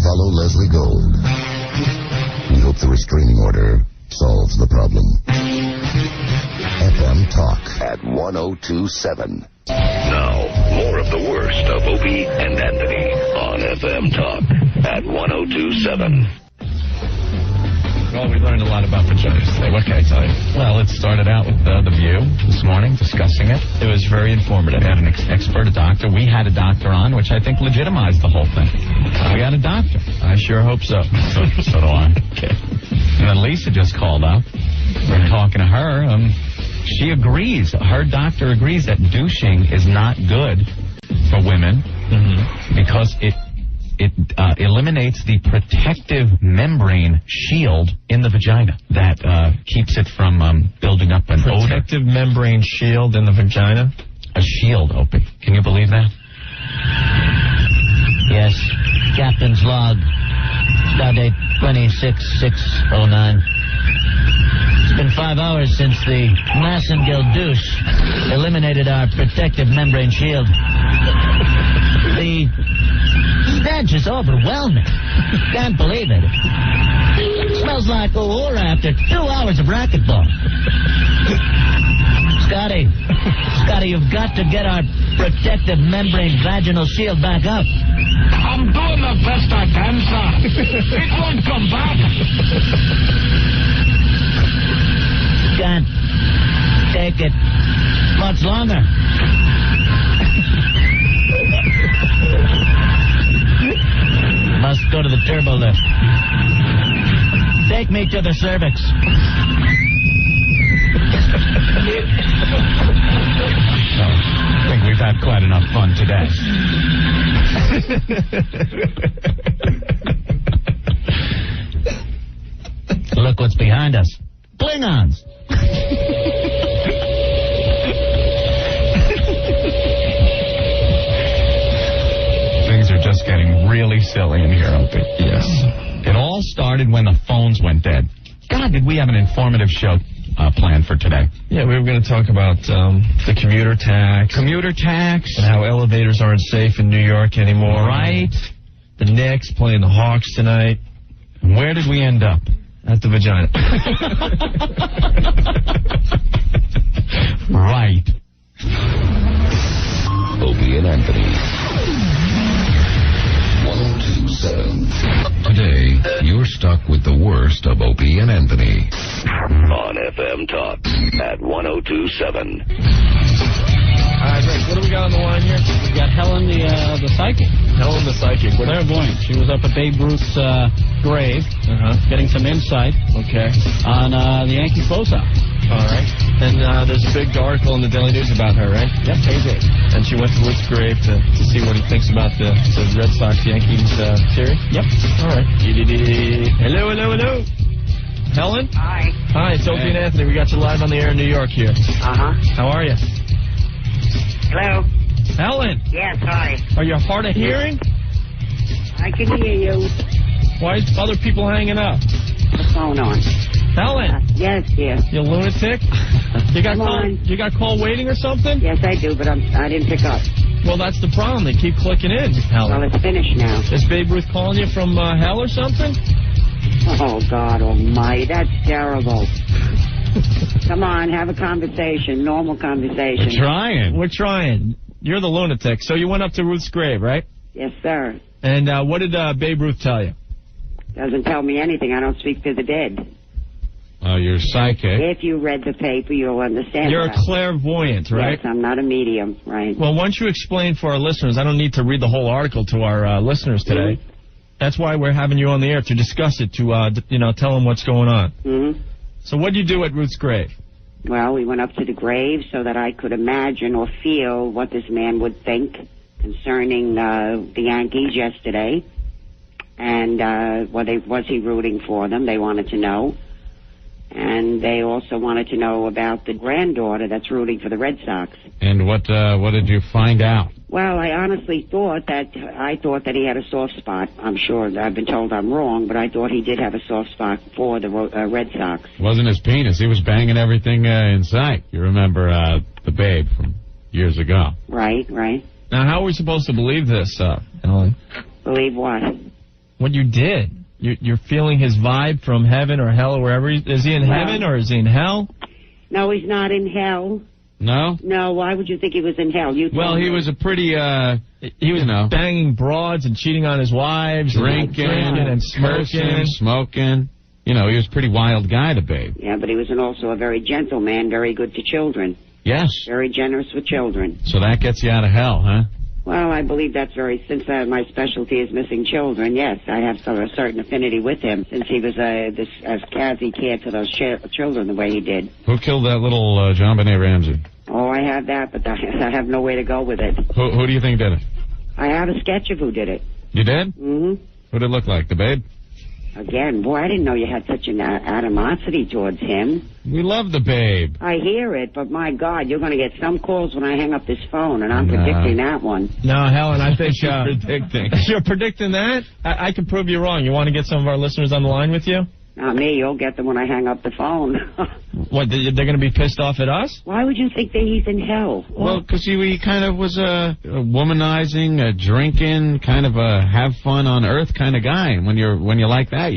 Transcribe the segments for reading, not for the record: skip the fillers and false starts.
follow Leslie Gold. We hope the restraining order solves the problem. FM Talk at 1027. Now, more of the worst of Opie and Anthony on FM Talk at 1027. Well, we learned a lot about vaginas today. What can I tell you? Well, it started out with The View this morning, discussing it. It was very informative. We had an expert, a doctor. We had a doctor on, which I think legitimized the whole thing. We had a doctor. I sure hope so. So do I. Okay. And then Lisa just called up. We're talking to her. She agrees. Her doctor agrees that douching is not good for women because it eliminates the protective membrane shield in the vagina that keeps it from building up an odor. Protective membrane shield in the vagina? A shield, Opie. Can you believe that? Yes. Captain's log. Stardate 26609. It's been 5 hours since the Massengill douche eliminated our protective membrane shield. The stench is overwhelming. Can't believe it. Smells like Uhura after 2 hours of racquetball. Scotty, you've got to get our protective membrane vaginal shield back up. I'm doing the best I can, sir. It won't come back. Can't take it much longer. Must go to the turbo lift. Take me to the cervix. I think we've had quite enough fun today. Look what's behind us. Klingons. Things are just getting really silly in here, Opie. Yes. It all started when the phones went dead. God, did we have an informative show planned for today? Yeah, we were going to talk about the commuter tax. Commuter tax. And how elevators aren't safe in New York anymore. Right. The Knicks playing the Hawks tonight. Where did we end up? At the vagina. Right. Opie and Anthony. 1027. Today, you're stuck with the worst of Opie and Anthony. On FM Talk at 1027. All right, Rick, what do we got on the line here? We got Helen, the psychic. Helen the psychic. Clairvoyant. She was up at Babe Ruth's grave, getting some insight on the Yankee closeout. All right. And there's a big article in the Daily News about her, right? Yep, page 8. And she went to Ruth's grave to see what he thinks about the Red Sox-Yankees series? Yep. All right. Hello. Helen? Hi. Hi, it's Opie and Anthony. We got you live on the air in New York here. Uh-huh. How are you? Hello? Helen? Yes, hi. Are you hard of hearing? I can hear you. Why is other people hanging up? The phone on. Helen? Yes, dear. You lunatic? You got call waiting or something? Yes, I do, but I didn't pick up. Well, that's the problem. They keep clicking in, Helen. Well, it's finished now. Is Babe Ruth calling you from hell or something? Oh, God almighty. That's terrible. Come on, have a conversation. Normal conversation. We're trying. You're the lunatic. So you went up to Ruth's grave, right? Yes, sir. And what did Babe Ruth tell you? Doesn't tell me anything. I don't speak to the dead. Oh, you're psychic. If you read the paper, you'll understand. You're a clairvoyant, right? Yes, I'm not a medium, right? Well, once you explain for our listeners, I don't need to read the whole article to our listeners today. Mm-hmm. That's why we're having you on the air, to discuss it, to tell them what's going on. Mm-hmm. So what did you do at Ruth's grave? Well, we went up to the grave so that I could imagine or feel what this man would think concerning the Yankees yesterday. And was he rooting for them? They wanted to know. And they also wanted to know about the granddaughter that's rooting for the Red Sox. And what did you find out? Well, I honestly thought that he had a soft spot. I'm sure I've been told I'm wrong, but I thought he did have a soft spot for the Red Sox. It wasn't his penis. He was banging everything in sight. You remember the Babe from years ago. Right. Now, how are we supposed to believe this, Ellen? Believe what? what you did. You're feeling his vibe from heaven or hell or wherever. Is he in heaven or is he in hell? No, he's not in hell. No? No, why would you think he was in hell? Well, he was a pretty, he was banging broads and cheating on his wives, drinking and smoking. You know, he was a pretty wild guy, the Babe. Yeah, but he was also a very gentle man, very good to children. Yes. Very generous with children. So that gets you out of hell, huh? Well, I believe that's since my specialty is missing children, yes, I have a certain affinity with him, since he was as he cared for those children the way he did. Who killed that little John Benet Ramsey? Oh, I have that, but I have no way to go with it. Who do you think did it? I have a sketch of who did it. You did? Mm-hmm. Who did it look like, the Babe? Again, boy, I didn't know you had such an animosity towards him. We love the Babe. I hear it, but my God, you're going to get some calls when I hang up this phone, and I'm predicting that one. No, Helen, I think you're predicting. You're predicting that? I can prove you wrong. You want to get some of our listeners on the line with you? Not me. You'll get them when I hang up the phone. What, they're going to be pissed off at us? Why would you think that he's in hell? Well, because he kind of was a womanizing, a drinking, kind of a have fun on earth kind of guy. And when you're like that,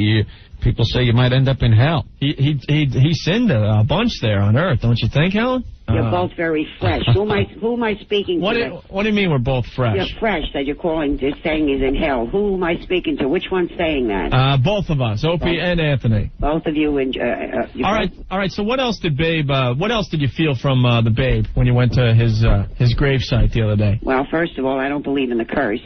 people say you might end up in hell. He sinned a bunch there on earth, don't you think, Helen? You're both very fresh. Who am I speaking to? What do you mean we're both fresh? You're fresh that you're calling, just saying he's in hell. Who am I speaking to? Which one's saying that? Both of us, Opie and Anthony. Both of you. All right. So what else did you feel from the Babe when you went to his gravesite the other day? Well, first of all, I don't believe in the curse.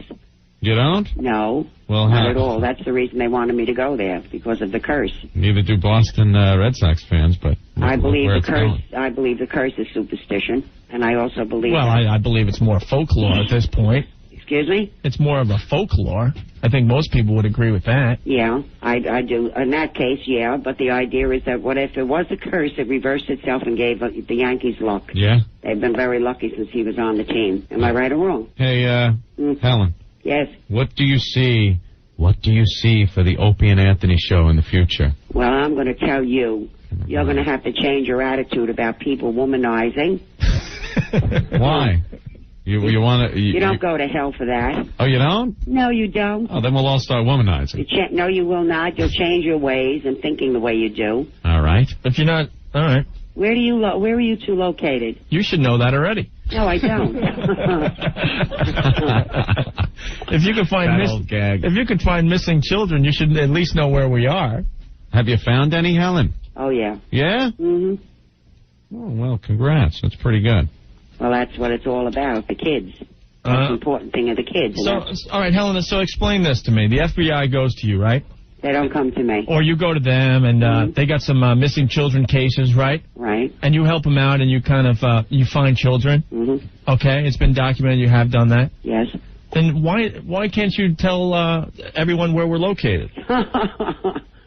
You don't? No. Well, not at all. That's the reason they wanted me to go there, because of the curse. Neither do Boston Red Sox fans, but I believe the curse. I believe the curse is superstition, and I also believe. Well, I believe it's more folklore at this point. Excuse me? It's more of a folklore. I think most people would agree with that. Yeah, I do. In that case, yeah. But the idea is that what if it was a curse, it reversed itself and gave the Yankees luck. Yeah. They've been very lucky since he was on the team. Am I right or wrong? Hey, Helen. Yes. What do you see for the Opie and Anthony show in the future? Well, I'm going to tell you. You're going to have to change your attitude about people womanizing. Why? You want to? You don't go to hell for that. Oh, you don't? No, you don't. Oh, then we'll all start womanizing. No, you will not. You'll change your ways and thinking the way you do. All right. If you're not, all right. Where are you two located? You should know that already. No, I don't. If you could find missing children, you should at least know where we are. Have you found any, Helen? Oh, yeah. Yeah? Mm-hmm. Oh, well, congrats. That's pretty good. Well, that's what it's all about, the kids. That's the important thing of the kids. So, all right, Helena, so explain this to me. The FBI goes to you, right? They don't come to me. Or you go to them, and they got some missing children cases, right? Right. And you help them out, and you kind of, you find children? Mm-hmm. Okay, it's been documented you have done that? Yes. Then why can't you tell everyone where we're located?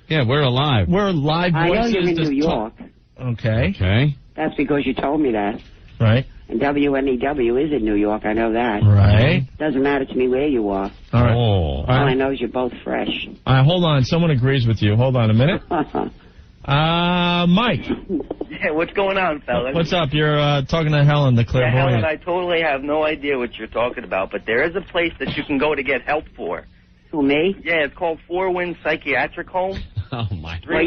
Yeah, we're alive. We're live voices. I know you're in New York. Okay. Okay. That's because you told me that. Right. And WNEW is in New York. I know that. Right. Doesn't matter to me where you are. All right. Oh. All I know is you're both fresh. All right, hold on. Someone agrees with you. Hold on a minute. Mike. Yeah, what's going on, fellas? What's up? You're talking to Helen, the clairvoyant. Yeah, Helen, I totally have no idea what you're talking about, but there is a place that you can go to get help for. Who, me? Yeah, it's called Four Winds Psychiatric Home. Oh, my. Were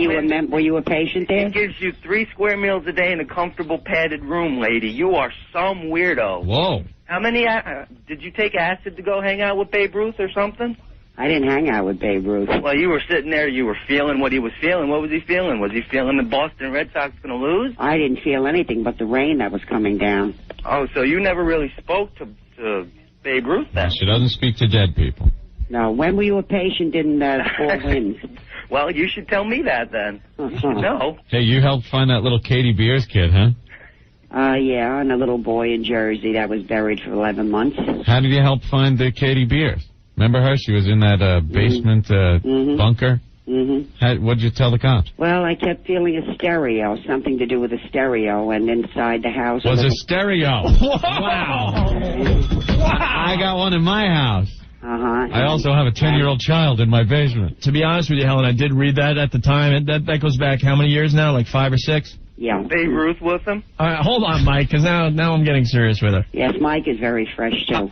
you a patient there? It gives you 3 square meals a day in a comfortable padded room, lady. You are some weirdo. Whoa. How many, did you take acid to go hang out with Babe Ruth or something? I didn't hang out with Babe Ruth. Well, you were sitting there, you were feeling what he was feeling. What was he feeling? Was he feeling the Boston Red Sox going to lose? I didn't feel anything but the rain that was coming down. Oh, so you never really spoke to Babe Ruth then? She doesn't speak to dead people. No, when were you a patient in Four Winds? Well, you should tell me that then. You should know. Hey, you helped find that little Katie Beers kid, huh? Yeah, and a little boy in Jersey that was buried for 11 months. How did you help find the Katie Beers? Remember her? She was in that basement bunker. Mm-hmm. What'd you tell the cops? Well, I kept feeling a stereo, something to do with a stereo, and inside the house was a stereo. Wow. I got one in my house. I also have a 10-year-old child in my basement. To be honest with you, Helen, I did read that at the time. That goes back how many years now? Like 5 or 6? Yeah. Babe Ruth with him? All right, hold on, Mike, because now I'm getting serious with her. Yes, Mike is very fresh, too.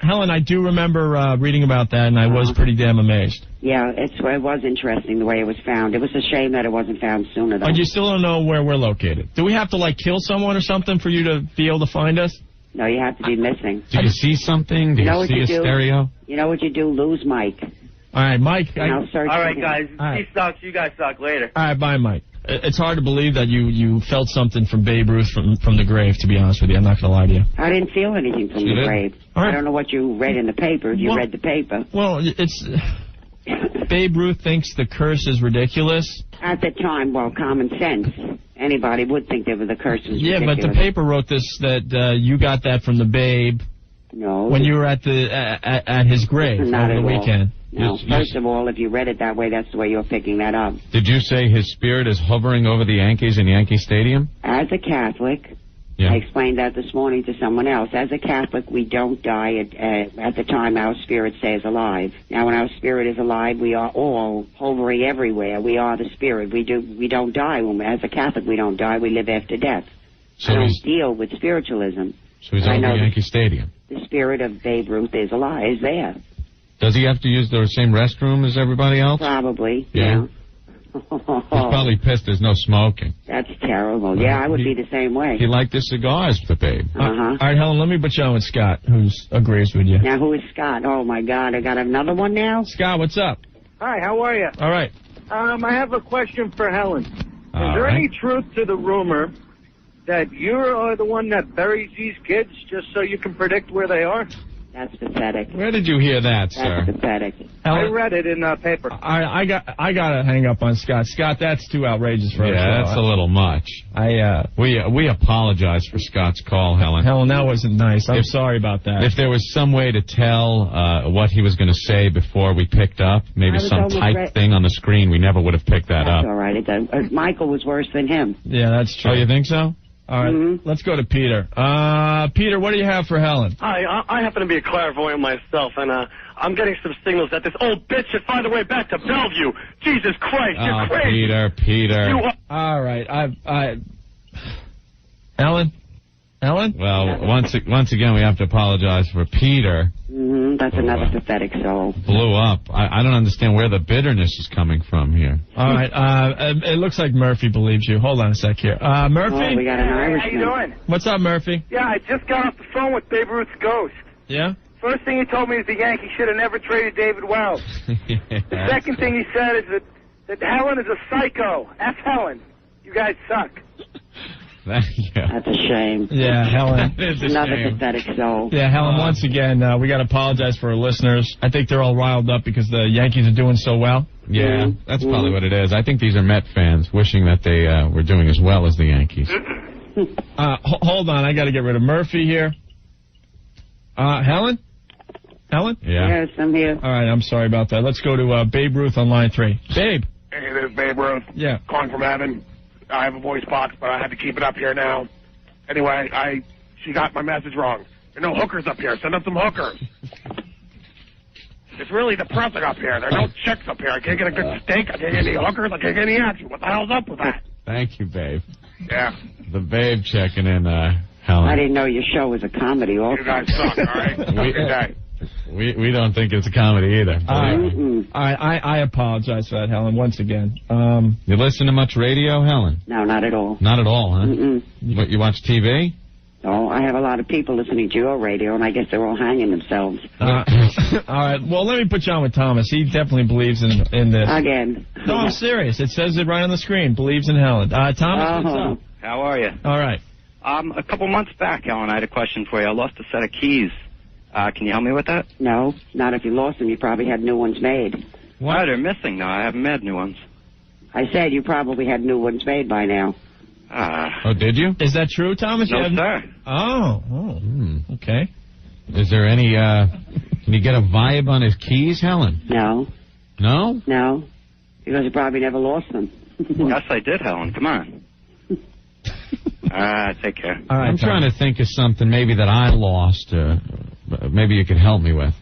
Helen, I do remember reading about that, and I was pretty damn amazed. Yeah, it was interesting the way it was found. It was a shame that it wasn't found sooner, though. But you still don't know where we're located. Do we have to, like, kill someone or something for you to be able to find us? No, you have to be missing. Do you see something? Do you see a stereo? You know what you do? Lose Mike. All right, Mike. All right, guys. He sucks. You guys suck. Later. All right, bye, Mike. It's hard to believe that you felt something from Babe Ruth from the grave, to be honest with you. I'm not going to lie to you. I didn't feel anything from the grave. Right. I don't know what you read in the paper. You read the paper. Well, it's... Babe Ruth thinks the curse is ridiculous. At the time, well, common sense. Anybody would think that the curse was ridiculous. Yeah, but the paper wrote this, that you got that from the Babe. No. When you were at his grave Not over the weekend. No, first of all, if you read it that way, that's the way you're picking that up. Did you say his spirit is hovering over the Yankees in Yankee Stadium? As a Catholic, I explained that this morning to someone else. As a Catholic, we don't die at the time our spirit stays alive. Now, when our spirit is alive, we are all hovering everywhere. We are the spirit. We don't die. As a Catholic, we don't die. We live after death. So I don't deal with spiritualism. So he's over Yankee Stadium. The spirit of Babe Ruth is alive. Is there? Does he have to use the same restroom as everybody else? Probably. Yeah. He's probably pissed there's no smoking. That's terrible. Yeah, I would be the same way. He liked his cigars, the Babe. Uh-huh. All right, Helen, let me put you on with Scott, who agrees with you. Now, who is Scott? Oh, my God, I got another one now? Scott, what's up? Hi, how are you? All right. I have a question for Helen. Is there any truth to the rumor that you are the one that buries these kids just so you can predict where they are? That's pathetic. Where did you hear that, sir? That's pathetic. I read it in the paper. I got to hang up on Scott. Scott, that's too outrageous for us. Yeah, that's a little much. We apologize for Scott's call, Helen. Helen, that wasn't nice. I'm sorry about that. If there was some way to tell what he was going to say before we picked up, maybe some typed thing on the screen, we never would have picked that up. That's all right. Michael was worse than him. Yeah, that's true. Oh, you think so? All right, let's go to Peter. Peter, what do you have for Helen? Hi, I happen to be a clairvoyant myself, and I'm getting some signals that this old bitch should find a way back to Bellevue. Jesus Christ, you're crazy. Peter. All right, Helen? Well, once again, we have to apologize for Peter. That's another pathetic soul. Blew up. I don't understand where the bitterness is coming from here. All right. It looks like Murphy believes you. Hold on a sec here. Murphy? Oh, we got an Irishman. How you doing? What's up, Murphy? Yeah, I just got off the phone with Babe Ruth's ghost. Yeah? First thing he told me is the Yankees should have never traded David Wells. The second thing he said is that Helen is a psycho. F Helen. You guys suck. That's a shame. Yeah, Helen. Another pathetic soul. Yeah, Helen, once again, we got to apologize for our listeners. I think they're all riled up because the Yankees are doing so well. Yeah, that's probably what it is. I think these are Met fans wishing that they were doing as well as the Yankees. Hold on, I got to get rid of Murphy here. Helen? Yeah. Yes, I'm here. All right, I'm sorry about that. Let's go to Babe Ruth on line 3. Babe. Hey, this is Babe Ruth. Yeah. Calling from heaven. I have a voice box, but I had to keep it up here now. Anyway, she got my message wrong. There are no hookers up here. Send up some hookers. It's really depressing up here. There are no chicks up here. I can't get a good steak. I can't get any hookers. I can't get any action. What the hell's up with that? Thank you, Babe. Yeah. The Babe checking in, Helen. I didn't know your show was a comedy also. You guys suck, all right? Have a good day. We don't think it's a comedy either. I apologize for that, Helen, once again. You listen to much radio, Helen? No, not at all. Not at all, huh? What, you watch TV? No, I have a lot of people listening to your radio, and I guess they're all hanging themselves. All right, well, let me put you on with Thomas. He definitely believes in this. Again. No, I'm serious. It says it right on the screen. Believes in Helen. Thomas, what's up? How are you? All right. A couple months back, Helen, I had a question for you. I lost a set of keys. Can you help me with that? No, not if you lost them. You probably had new ones made. Why? They're missing now. I haven't made new ones. I said you probably had new ones made by now. Oh, did you? Is that true, Thomas? No, sir. Okay. Is there any, can you get a vibe on his keys, Helen? No. No? No, because you probably never lost them. Yes, I did, Helen. Come on. Take care. All right, I'm trying to think of something maybe that I lost. Maybe you could help me with.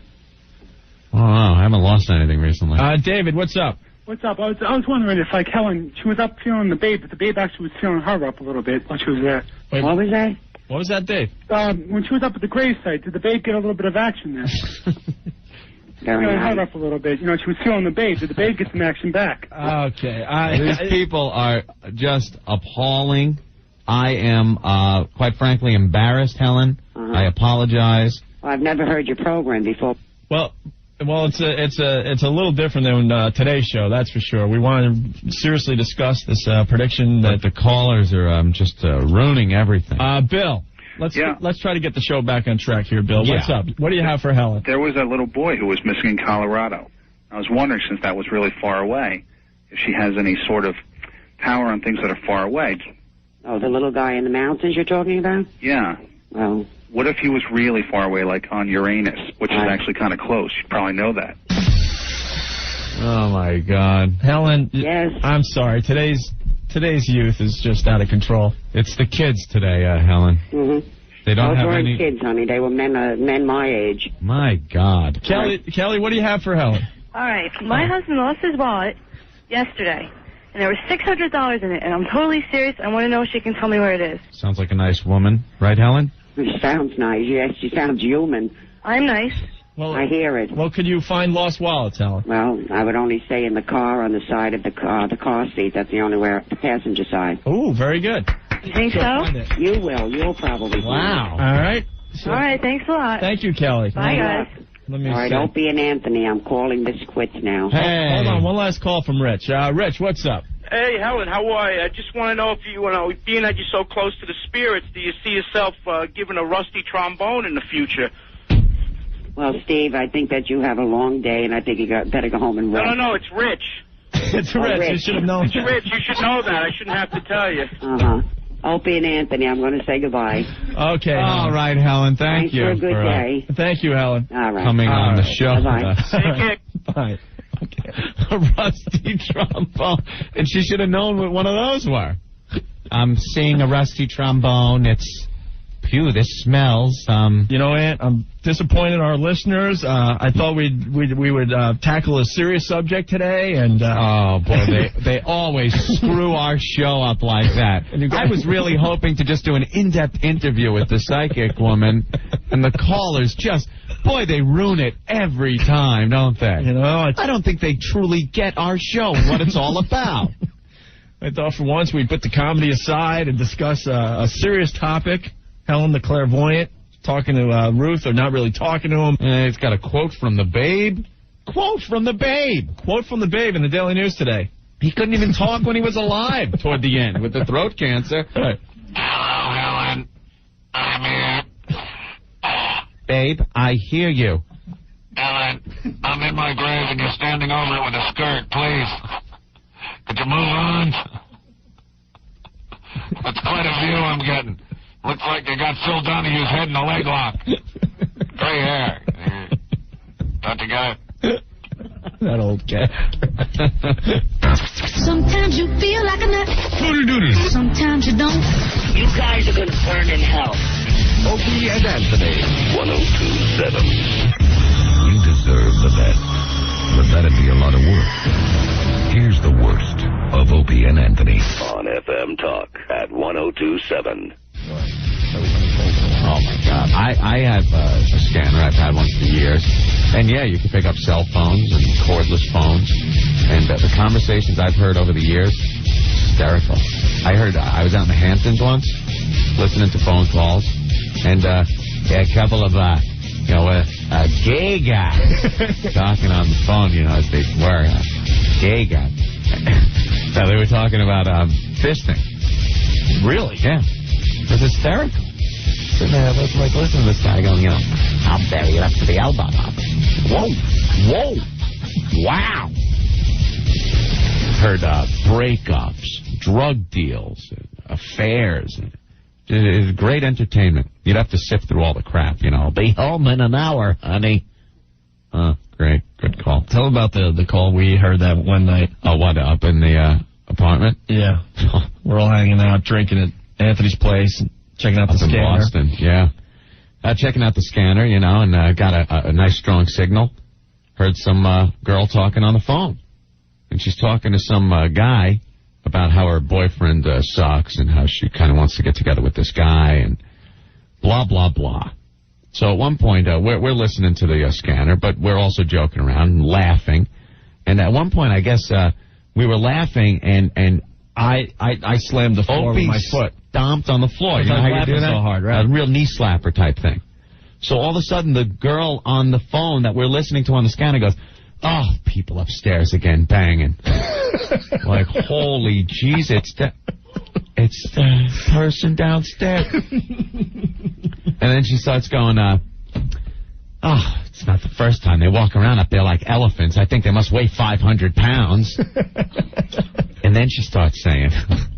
I don't know. I haven't lost anything recently. David, what's up? What's up? I was wondering if, like, Helen, she was up feeling the babe, but the babe actually was feeling her up a little bit while she was there. Wait, what was that? What was that, Dave? When she was up at the gravesite, did the babe get a little bit of action there? Very nice. Her up a little bit. You know, she was feeling the babe. Did the babe get some action back? Okay. These people are just appalling. I am, quite frankly, embarrassed, Helen. I apologize. Well, I've never heard your program before. Well, it's a little different than today's show, that's for sure. We want to seriously discuss this prediction that the callers are just ruining everything. Bill, let's try to get the show back on track here, Bill. What's up? What do you have for Helen? There was a little boy who was missing in Colorado. I was wondering, since that was really far away, if she has any sort of power on things that are far away. Oh, the little guy in the mountains you're talking about? Yeah. Well, what if he was really far away, like on Uranus, which is actually kind of close? You'd probably know that. Oh, my God. Helen, yes. I'm sorry. Today's youth is just out of control. It's the kids today, Helen. Mm-hmm. They don't Those have weren't any... kids, honey. They were men my age. My God. Kelly, what do you have for Helen? All right. My husband lost his wallet yesterday, and there was $600 in it, and I'm totally serious. I want to know if she can tell me where it is. Sounds like a nice woman. Right, Helen? She sounds nice. Yes, she sounds human. I'm nice. Well, I hear it. Well, could you find lost wallets, Helen? Well, I would only say in the car on the side of the car seat. That's the only way, the passenger side. Oh, very good. You think so? You will. You'll probably. Wow. All right. All right. Thanks a lot. Thank you, Kelly. Bye, guys. Let me All right, see. Opie and Anthony, I'm calling this quits now. Hey. Hold on, one last call from Rich. Rich, what's up? Hey, Helen, how are you? I just want to know if you know, being that you're so close to the spirits, do you see yourself giving a rusty trombone in the future? Well, Steve, I think that you have a long day, and I think you better go home and rest. No, it's Rich. It's Rich. You should have known. It's Rich. You should know that. I shouldn't have to tell you. Uh-huh. Opie and Anthony, I'm going to say goodbye. Okay. All right, Helen. Thank you. For a good day. Thank you, Helen. All right. Coming on the show. Bye-bye. Bye. Okay. A rusty trombone. And she should have known what one of those were. I'm seeing a rusty trombone. It's... Phew, this smells. You know, Aunt, I'm disappointed in our listeners. I thought we would tackle a serious subject today, and oh boy, they always screw our show up like that. I was really hoping to just do an in-depth interview with the psychic woman, and the callers just, boy, they ruin it every time, don't they? You know, I don't think they truly get our show and what it's all about. I thought for once we'd put the comedy aside and discuss a serious topic. Helen the clairvoyant talking to Ruth, or not really talking to him. It's got a quote from the Babe. Quote from the Babe. Quote from the Babe in the Daily News today. He couldn't even talk when he was alive toward the end with the throat cancer. Right. Hello, Helen. I'm here. Babe, I hear you. Helen, I'm in my grave and you're standing over it with a skirt, please. Could you move on? That's quite a view I'm getting. Looks like you got Phil Donahue's head in a leg lock. Gray hair. Don't you got it? That old cat. Sometimes you feel like a nut. Sometimes you don't. You guys are going to burn in hell. Opie and Anthony, 1027. You deserve the best, but that'd be a lot of work. Here's the worst of Opie and Anthony. On FM Talk at 1027. Oh, my God. I have a scanner. I've had one for years. And, yeah, you can pick up cell phones and cordless phones. And the conversations I've heard over the years, hysterical. I was out in the Hamptons once, listening to phone calls. And a couple of, a gay guy talking on the phone, as they were, gay guy. So they were talking about fisting. Really? Yeah. It was hysterical. Sitting there, like, listen to this guy going, I'll bury it up to the elbow. Whoa. Wow. Heard breakups, drug deals, affairs. It's great entertainment. You'd have to sift through all the crap, Be home in an hour, honey. Great. Good call. Tell about the call. We heard that one night. Oh, what, up in the apartment? Yeah. We're all hanging out, drinking at Anthony's place, and checking out the scanner. In Boston, yeah. Checking out the scanner, and got a nice strong signal. Heard some girl talking on the phone. and she's talking to some guy about how her boyfriend sucks and how she kind of wants to get together with this guy and blah, blah, blah. So at one point, we're listening to the scanner, but we're also joking around and laughing. And at one point, I guess we were laughing, and I slammed the floor with my foot. Stomped on the floor. You know how you do that? So hard, right? A real knee slapper type thing. So all of a sudden, the girl on the phone that we're listening to on the scanner goes, "Oh, people upstairs again banging." Like, holy jeez, it's the person downstairs. And then she starts going, "Oh, it's not the first time. They walk around up there like elephants. I think they must weigh 500 pounds. And then she starts saying,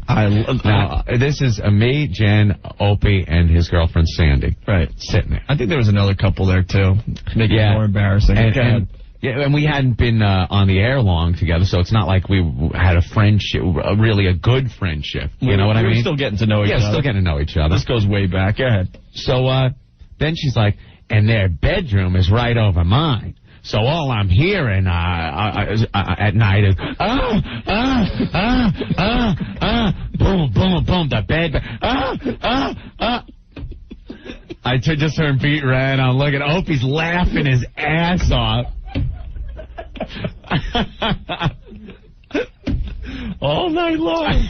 now, this is me, Jen, Opie, and his girlfriend, Sandy. Right. Sitting there. I think there was another couple there, too. Make it more embarrassing. And we hadn't been on the air long together, so it's not like we had a friendship, really a good friendship. You know what I mean? We're still getting to know each other. Yeah, still getting to know each other. This goes way back. Go ahead. So then she's like, and their bedroom is right over mine. So all I'm hearing at night is, boom, boom, boom, the bed, I just heard beat right on. Look at Opie's laughing his ass off. All night long.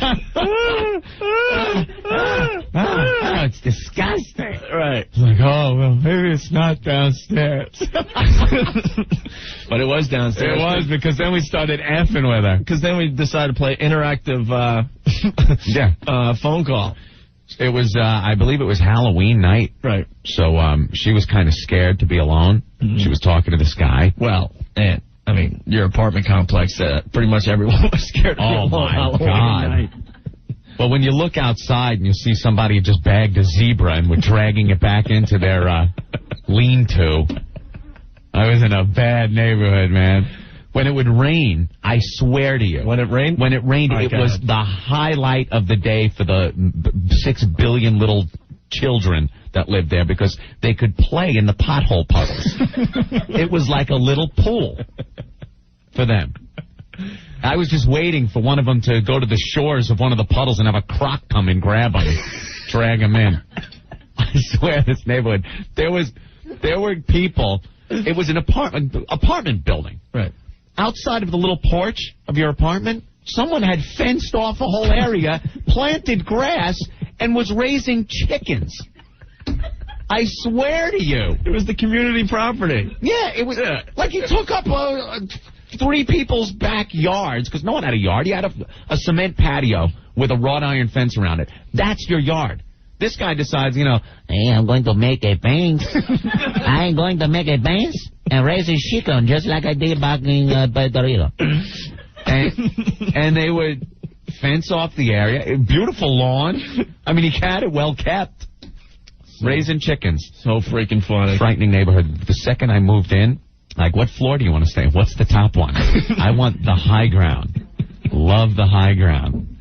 It's disgusting. Right. It's like, oh, well, maybe it's not downstairs. But it was downstairs. It was, because then we started effing with her. Because then we decided to play interactive phone call. It was, I believe it was Halloween night. Right. So she was kind of scared to be alone. Mm-hmm. She was talking to this guy. Well, and I mean, your apartment complex, pretty much everyone was scared to be alone. Oh, my Halloween God. night. Well, when you look outside and you see somebody had just bagged a zebra and were dragging it back into their lean-to, I was in a bad neighborhood, man. When it would rain, I swear to you. When it rained? When it rained, it was the highlight of the day for the 6 billion little children that lived there, because they could play in the pothole puddles. It was like a little pool for them. I was just waiting for one of them to go to the shores of one of the puddles and have a croc come and grab them, drag them in. I swear, this neighborhood, there were people. It was an apartment building. Right. Outside of the little porch of your apartment, someone had fenced off a whole area, planted grass, and was raising chickens. I swear to you. It was the community property. Yeah, it was like you took up 3 people's backyards, because no one had a yard. You had a cement patio with a wrought iron fence around it. That's your yard. This guy decides, hey, I'm going to make a fence. I'm going to make a fence and raise a chicken just like I did back in Puerto Rico. And they would fence off the area. Beautiful lawn. I mean, he had it well kept. Raising chickens. So freaking funny. Frightening neighborhood. The second I moved in, like, what floor do you want to stay? What's the top one? I want the high ground. Love the high ground.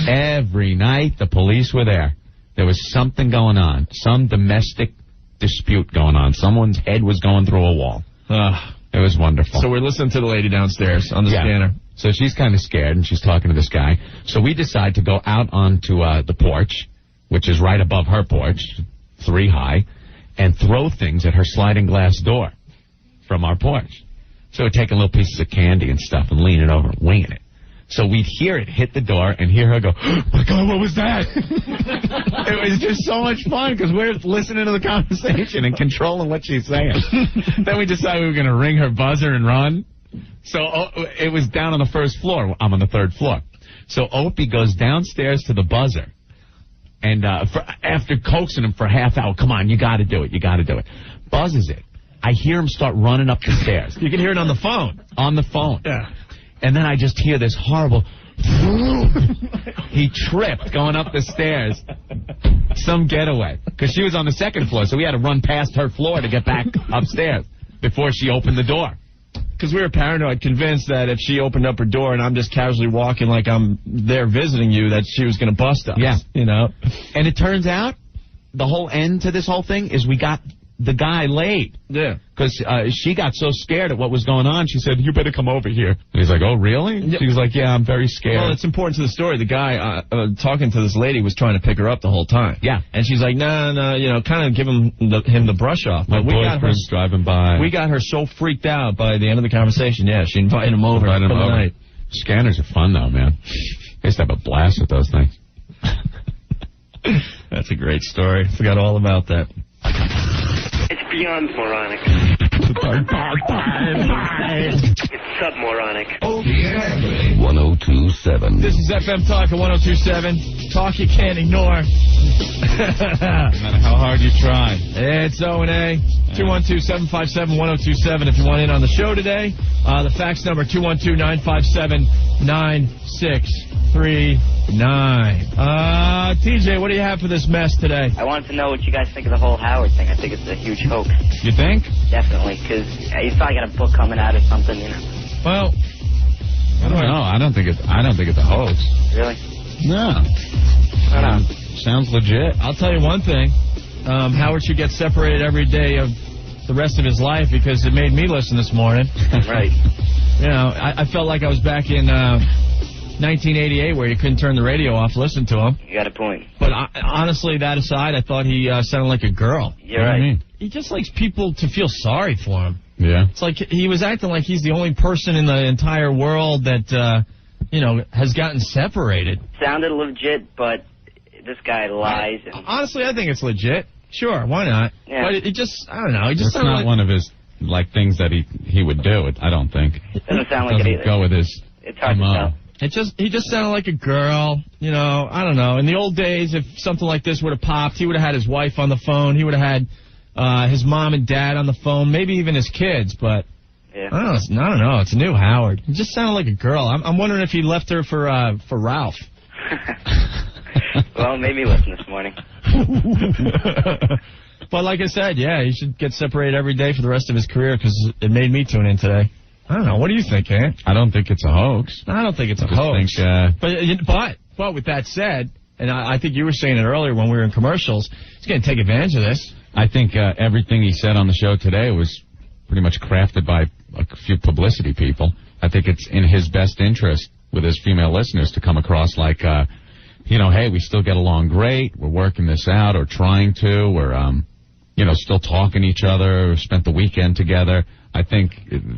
Every night the police were there. There was something going on. Some domestic dispute going on. Someone's head was going through a wall. It was wonderful. So we're listening to the lady downstairs on the scanner. So she's kind of scared, and she's talking to this guy. So we decide to go out onto the porch, which is right above her porch, 3 high, and throw things at her sliding glass door from our porch. So we're taking little pieces of candy and stuff and leaning over and winging it. So we'd hear it hit the door and hear her go, "Oh my God, what was that?" It was just so much fun because we're listening to the conversation and controlling what she's saying. Then we decided we were going to ring her buzzer and run. So it was down on the 1st floor. I'm on the 3rd floor. So Opie goes downstairs to the buzzer. And after coaxing him for a half hour, "Come on, you got to do it. You got to do it." Buzzes it. I hear him start running up the stairs. You can hear it on the phone. On the phone. Yeah. And then I just hear this horrible... He tripped going up the stairs. Some getaway. Because she was on the 2nd floor, so we had to run past her floor to get back upstairs before she opened the door. Because we were paranoid, convinced that if she opened up her door and I'm just casually walking like I'm there visiting you, that she was going to bust us. Yeah. You know? And it turns out the whole end to this whole thing is we got the guy late. Yeah. Because she got so scared at what was going on, she said, you better come over here. And he's like, oh, really? Yeah. She was like, yeah, I'm very scared. Well, it's important to the story. The guy talking to this lady was trying to pick her up the whole time. Yeah. And she's like, no, you know, kind of give him the brush off. My boyfriend's driving by. We got her so freaked out by the end of the conversation. Yeah, she invited him over. Night. Scanners are fun, though, man. I used to have a blast with those things. That's a great story. Forgot all about that. It's beyond moronic. It's sub-moronic. 1027. This is FM Talk at 1027. Talk you can't ignore. No matter how hard you try. It's O&A. 212-757-1027 if you want in on the show today. The fax number 212-957-9639. TJ, what do you have for this mess today? I wanted to know what you guys think of the whole Howard thing. I think it's a huge hoax. You think? Definitely, because he's probably got a book coming out or something, you know. Well, I don't know. I don't think it's a hoax. Really? No. Sounds legit. I'll tell you one thing. Howard should get separated every day of the rest of his life because it made me listen this morning. Right. You know, I felt like I was back in 1988 where you couldn't turn the radio off, listen to him. You got a point. But honestly, that aside, I thought he sounded like a girl. You're right. He just likes people to feel sorry for him. Yeah. It's like he was acting like he's the only person in the entire world that, has gotten separated. Sounded legit, but this guy lies. Honestly, I think it's legit. Sure, why not? Yeah. But it just, I don't know. It just it's not one of his, things that he would do. I don't think. It doesn't sound like it either. Go with his It's hard to tell. He just sounded like a girl, I don't know. In the old days, if something like this would have popped, he would have had his wife on the phone. He would have had his mom and dad on the phone, maybe even his kids, but yeah. I don't know. It's a new Howard. He just sounded like a girl. I'm wondering if he left her for Ralph. Well, made me listen this morning. But like I said, yeah, he should get separated every day for the rest of his career because it made me tune in today. I don't know. What do you think, Ant? I don't think it's a hoax. I don't think it's a hoax. But with that said, and I think you were saying it earlier when we were in commercials, he's going to take advantage of this. I think everything he said on the show today was pretty much crafted by a few publicity people. I think it's in his best interest with his female listeners to come across like, hey, we still get along great. We're working this out or trying to. We're, still talking to each other. We spent the weekend together. I think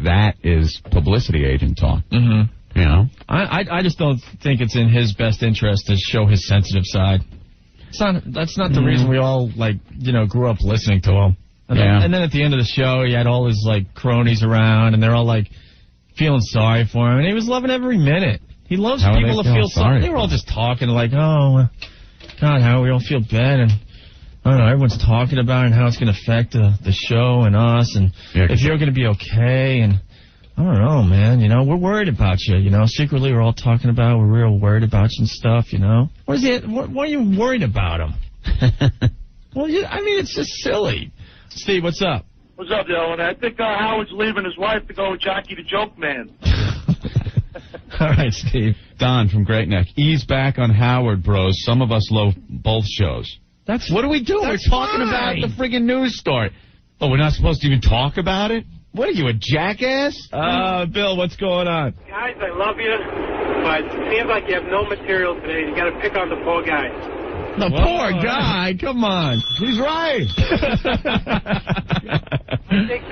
that is publicity agent talk. Mm-hmm. I just don't think it's in his best interest to show his sensitive side. That's not the reason we all, grew up listening to him. And then at the end of the show, he had all his, cronies around, and they're all, feeling sorry for him. And he was loving every minute. He loves people to feel sorry. They were all just talking oh, God, how we all feel bad. And, I don't know, everyone's talking about it and how it's going to affect the show and us. And if you're going to be okay. And, I don't know, man. We're worried about you. Secretly we're all talking about we're real worried about you and stuff, What are you worried about him? Well, it's just silly. Steve, what's up? What's up, Dylan? I think Howard's leaving his wife to go with Jackie the Joke Man. All right, Steve. Don from Great Neck. Ease back on Howard, bros. Some of us love both shows. What do we do? We're talking about the friggin' news story. Oh, we're not supposed to even talk about it? What are you, a jackass? Bill, what's going on? Guys, I love you, but it seems like you have no material today. You got to pick on the poor guy. The poor guy? Come on. He's right. I think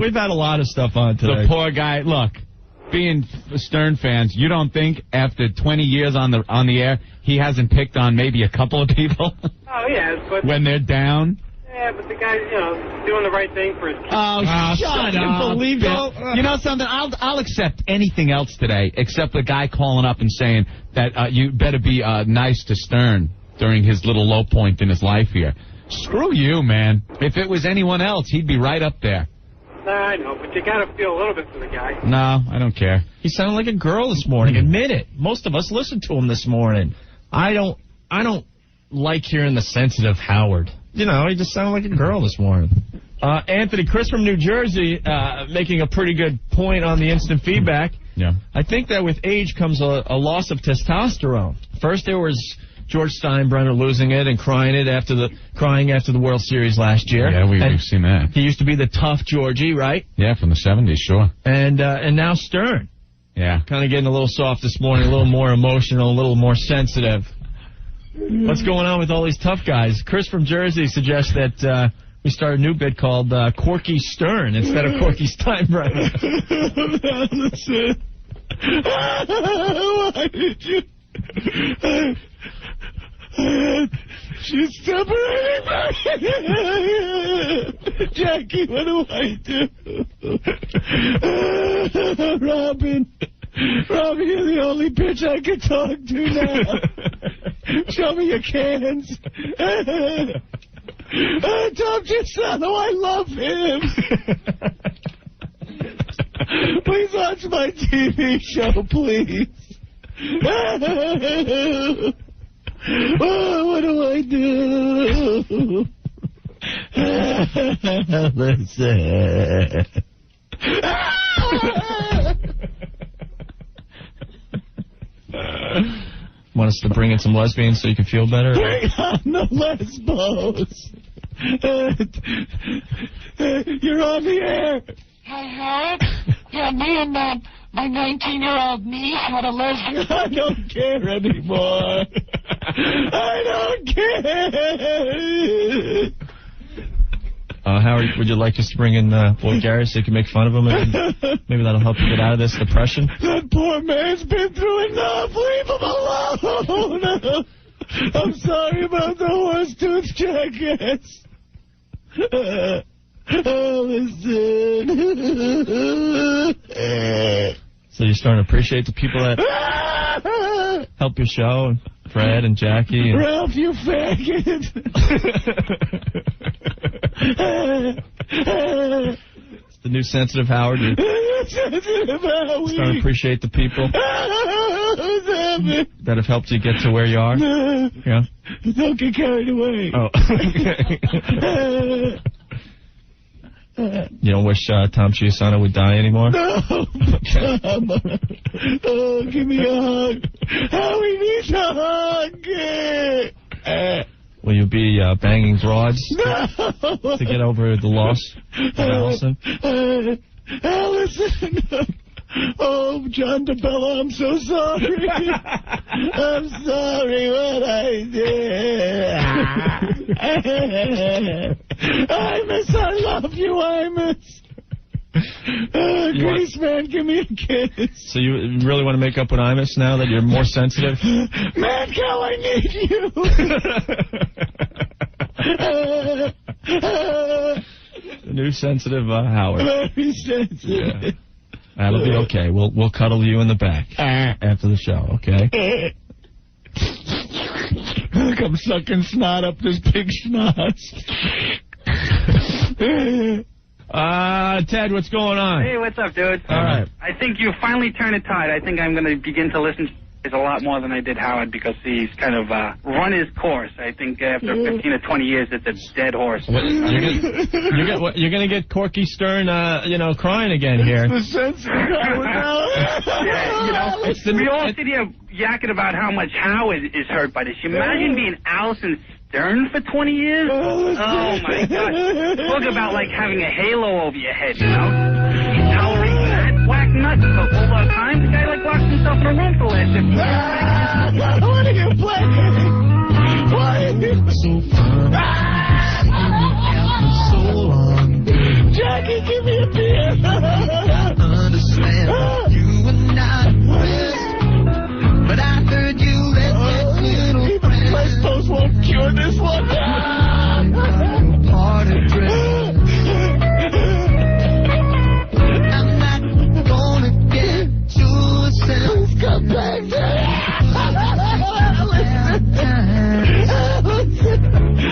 we've had a lot of stuff on today. The poor guy. Look, being Stern fans, you don't think after 20 years on the air, he hasn't picked on maybe a couple of people? Oh, yes, but... when they're down? Yeah, but the guy's, doing the right thing for his kids. Oh, shut up. Believe it. You know something? I'll accept anything else today except the guy calling up and saying that you better be nice to Stern during his little low point in his life here. Screw you, man. If it was anyone else, he'd be right up there. Nah, I know, but you got to feel a little bit for the guy. No, I don't care. He sounded like a girl this morning. Admit it. Most of us listened to him this morning. I don't like hearing the sensitive Howard. He just sounded like a girl this morning. Anthony, Chris from New Jersey, making a pretty good point on the instant feedback. Yeah. I think that with age comes a loss of testosterone. First there was, George Steinbrenner losing it and crying after the World Series last year. Yeah, we've seen that. He used to be the tough Georgie, right? Yeah, from the 70s, sure. And now Stern. Yeah. Kind of getting a little soft this morning, a little more emotional, a little more sensitive. What's going on with all these tough guys? Chris from Jersey suggests that we start a new bit called Corky Stern instead of Corky Steinbrenner. Listen. Why did you... She's separating me. Jackie, what do I do? Robin, you're the only bitch I can talk to now. Show me your cans. Tom Gisano, I love him. Please watch my TV show, please. Oh, what do I do? Listen. Want us to bring in some lesbians so you can feel better? Bring on the lesbos. You're on the air. I heard. Yeah, me and my 19-year-old niece had a lesbian. I don't care anymore. I don't care. Howard, would you like us to bring in Floyd Garris so you can make fun of him? And maybe that'll help you get out of this depression? That poor man's been through enough. Leave him alone. I'm sorry about the horse tooth jackass. Listen. So you're starting to appreciate the people that help your show, Fred and Jackie. And... Ralph, you faggot. It's the new sensitive Howard. You're starting to appreciate the people that have helped you get to where you are. Yeah. Don't get carried away. Oh. You don't wish Tom Chiusano would die anymore? No. Tom. Oh, give me a hug. Howie needs a hug. Will you be banging broads to get over the loss of Allison? Allison. Oh, John DeBella, I'm so sorry. I'm sorry what I did. Imus, I love you, Imus. Grace, man, give me a kiss. So you really want to make up with Imus now that you're more sensitive? Man, Cal, I need you. The new sensitive Howard. Very sensitive. Yeah. That'll be okay. We'll cuddle you in the back after the show, okay? Look, I'm sucking snot up this big snot. Ted, what's going on? Hey, what's up, dude? All right. I think you finally turned a tide. I think I'm going to begin to listen to a lot more than I did Howard because he's kind of run his course. I think after 15 or 20 years, it's a dead horse. You're going to get Corky Stern, crying again here. It's the sensitive we all sit here yakking about how much Howard is hurt by this. You imagine being Allison Stern for 20 years? Oh, my God. Talk about, like, having a halo over your head, you know? Tolerating that whack nuts for all the time. The guy, like, locked himself in a room for the last 15 years. What are you playing? What are you... So long. Jackie, give me a beer. I understand you were not rest, but I heard you let that little friend. Lesbos won't cure this one. Part of dress. I'm not gonna get yourself. Come back. Listen.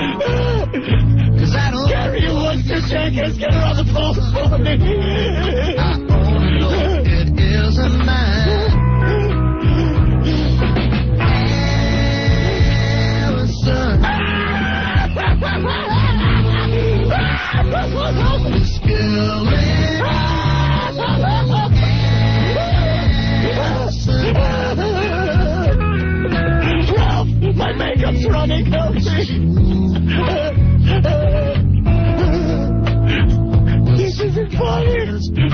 running. Help me. This isn't funny.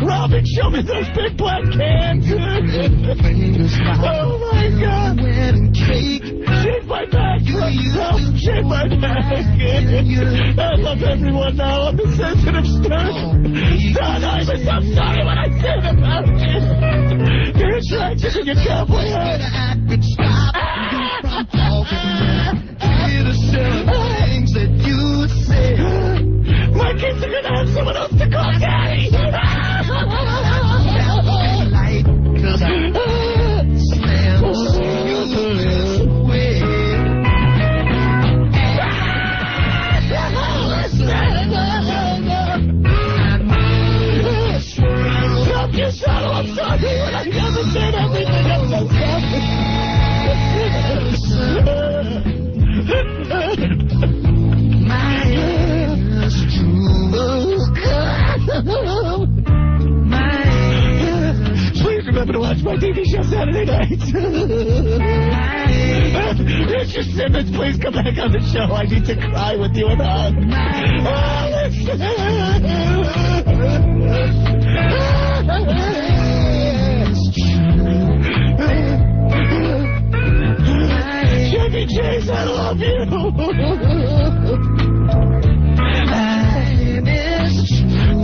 Robin, show me those big black cans. Oh, my God. Shake my back. Shake my back. I love everyone now. I'm a sensitive stunt. Stunt, I'm so sorry what I said about you. You're attractive in your cowboy hat. Things that you say. My kids are gonna have someone else to call daddy. Cause I smell you this way. Stop your shadow, I'm sorry. I never said everything. I'm so Please remember to watch my TV show Saturday nights. Mr. Simmons, please come back on the show. I need to cry with you and hug. Chevy Chase, I love you.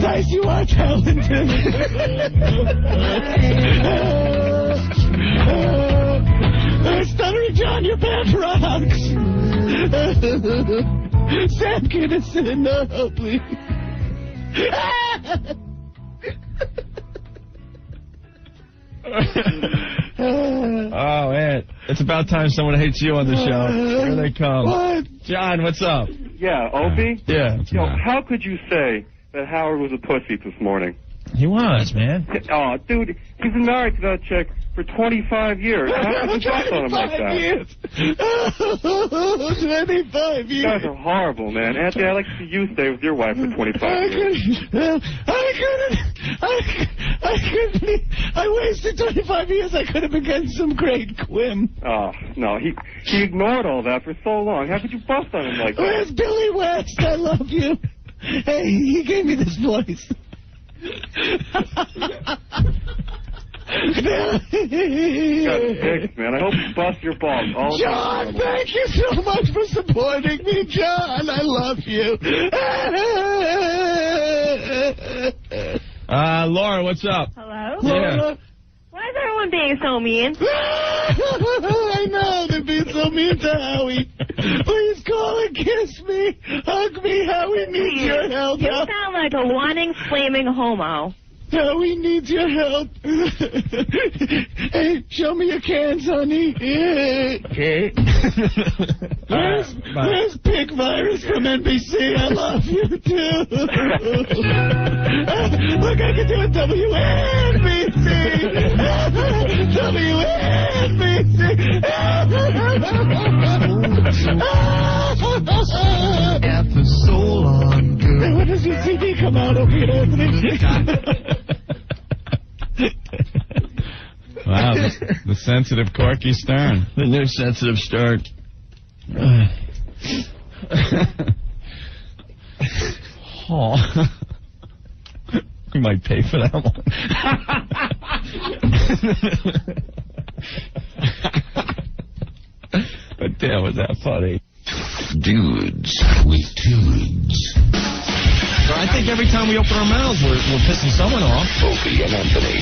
Dice, you are talented. Stuttering John, your band rocks. Sam Kinnison, no, please. Oh, man. It's about time someone hates you on the show. Here they come. What? John, what's up? Yeah, Opie? Yeah. Yo, how could you say that Howard was a pussy this morning? He was, man. Oh, dude, he's been married to that chick for 25 years. How could you bust on him like that? 25 years. You guys are horrible, man. Anthony, I'd like to see you stay with your wife for 25 years. I wasted 25 years. I could have been getting some great quim. Oh, no, he ignored all that for so long. How could you bust on him like that? Where's Billy West? I love you. Hey, he gave me this voice. You got dicks, man. I hope you bust your balls all the time. John, thank you so much for supporting me, John. I love you. Laura, what's up? Hello? Yeah. Why is everyone being so mean? I know, they're being so mean to Howie. Please call and kiss me. Hug me. Howie needs your help. You sound like a whining, flaming homo. Howie needs your help. Hey, show me your cans, honey. Okay. Where's Pig Virus from NBC? I love you, too. Look, I can do a WNBC. WNBC. After so long, girl. Hey, when does your CD come out, Opie and Anthony? Wow, the sensitive Corky Stern. The new sensitive Stern. Oh. You might pay for that one. But damn, was that funny. Dudes with tudes. I think every time we open our mouths, we're pissing someone off. Opie and Anthony.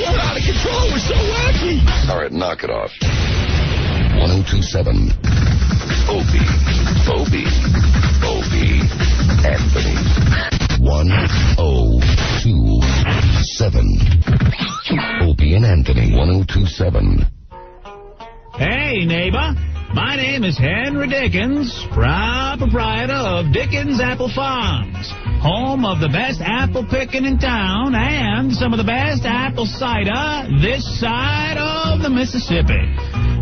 We're out of control. We're so wacky. All right, knock it off. 1027. Opie. Anthony. 1027. Opie and Anthony. 1027. Hey, neighbor. My name is Henry Dickens, proud proprietor of Dickens Apple Farms, home of the best apple picking in town and some of the best apple cider this side of the Mississippi.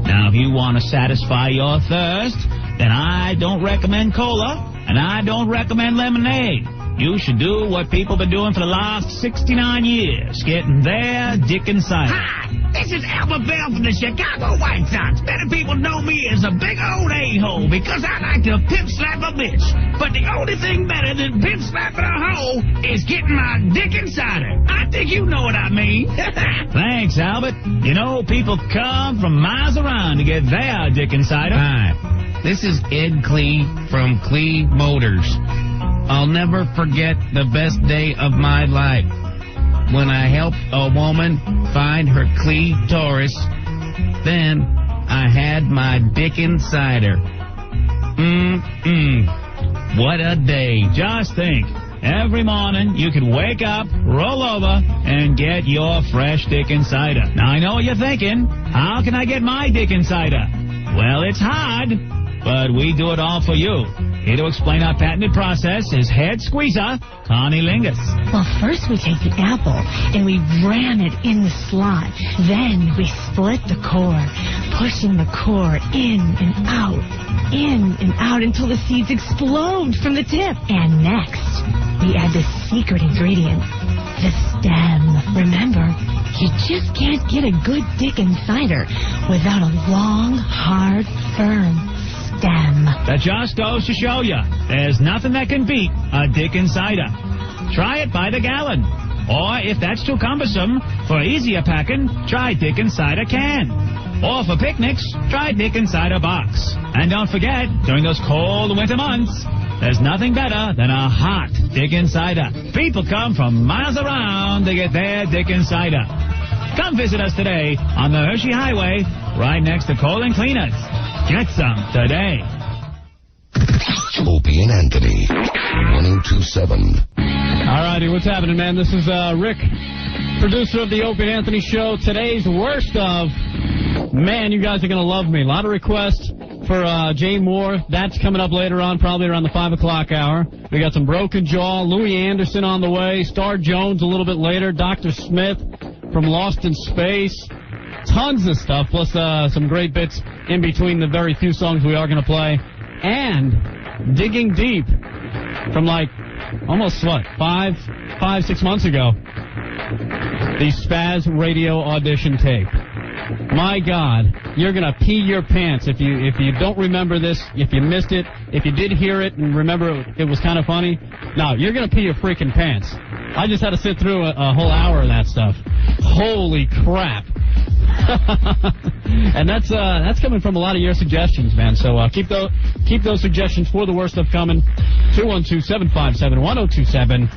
Now, if you want to satisfy your thirst, then I don't recommend cola and I don't recommend lemonade. you should do what people been doing for the last 69 years, getting their dick inside. Hi, this is Albert Bell from the Chicago White Sox. Better people know me as a big old a-hole because I like to pimp slap a bitch. But the only thing better than pimp slapping a hoe is getting my dick inside her. I think you know what I mean. Thanks, Albert. You know, people come from miles around to get their dick inside her. Hi, this is Ed Klee from Klee Motors. I'll never forget the best day of my life when I helped a woman find her clitoris. Then I had my dick inside her. What a day. Just think, every morning you could wake up, roll over, and get your fresh dick insider. Now I know what you're thinking. How can I get my dick insider? Well, it's hard, but we do it all for you. Here to explain our patented process is head squeezer, Connie Lingus. Well, first we take the apple and we ram it in the slot. Then we split the core, pushing the core in and out until the seeds explode from the tip. And next, we add the secret ingredient, the stem. Remember, you just can't get a good dick insider without a long, hard, firm stem. That just goes to show you, there's nothing that can beat a dick insider. Try it by the gallon. Or if that's too cumbersome, for easier packing, try Dick Insider can. Or for picnics, try Dick Insider box. And don't forget, during those cold winter months, there's nothing better than a hot Dick Insider. People come from miles around to get their Dick Insider. Come visit us today on the Hershey Highway, right next to Colin Cleaners. Get some today. Opie and Anthony, 1027. All righty, what's happening, man? This is Rick, producer of the Opie and Anthony Show. Today's worst of, man, you guys are going to love me. A lot of requests for Jay Moore. That's coming up later on, probably around the 5 o'clock hour. We got some Broken Jaw, Louis Anderson on the way, Star Jones a little bit later, Dr. Smith from Lost in Space. Tons of stuff, plus some great bits in between the very few songs we are going to play. And digging deep from like almost, 5-6 months ago, the Spazz radio audition tape. My God, you're going to pee your pants if you don't remember this, if you missed it, if you did hear it and remember it was kind of funny. No, you're going to pee your freaking pants. I just had to sit through a whole hour of that stuff. Holy crap. And that's coming from a lot of your suggestions, man. So keep those suggestions for the worst stuff coming. 212-757-1027.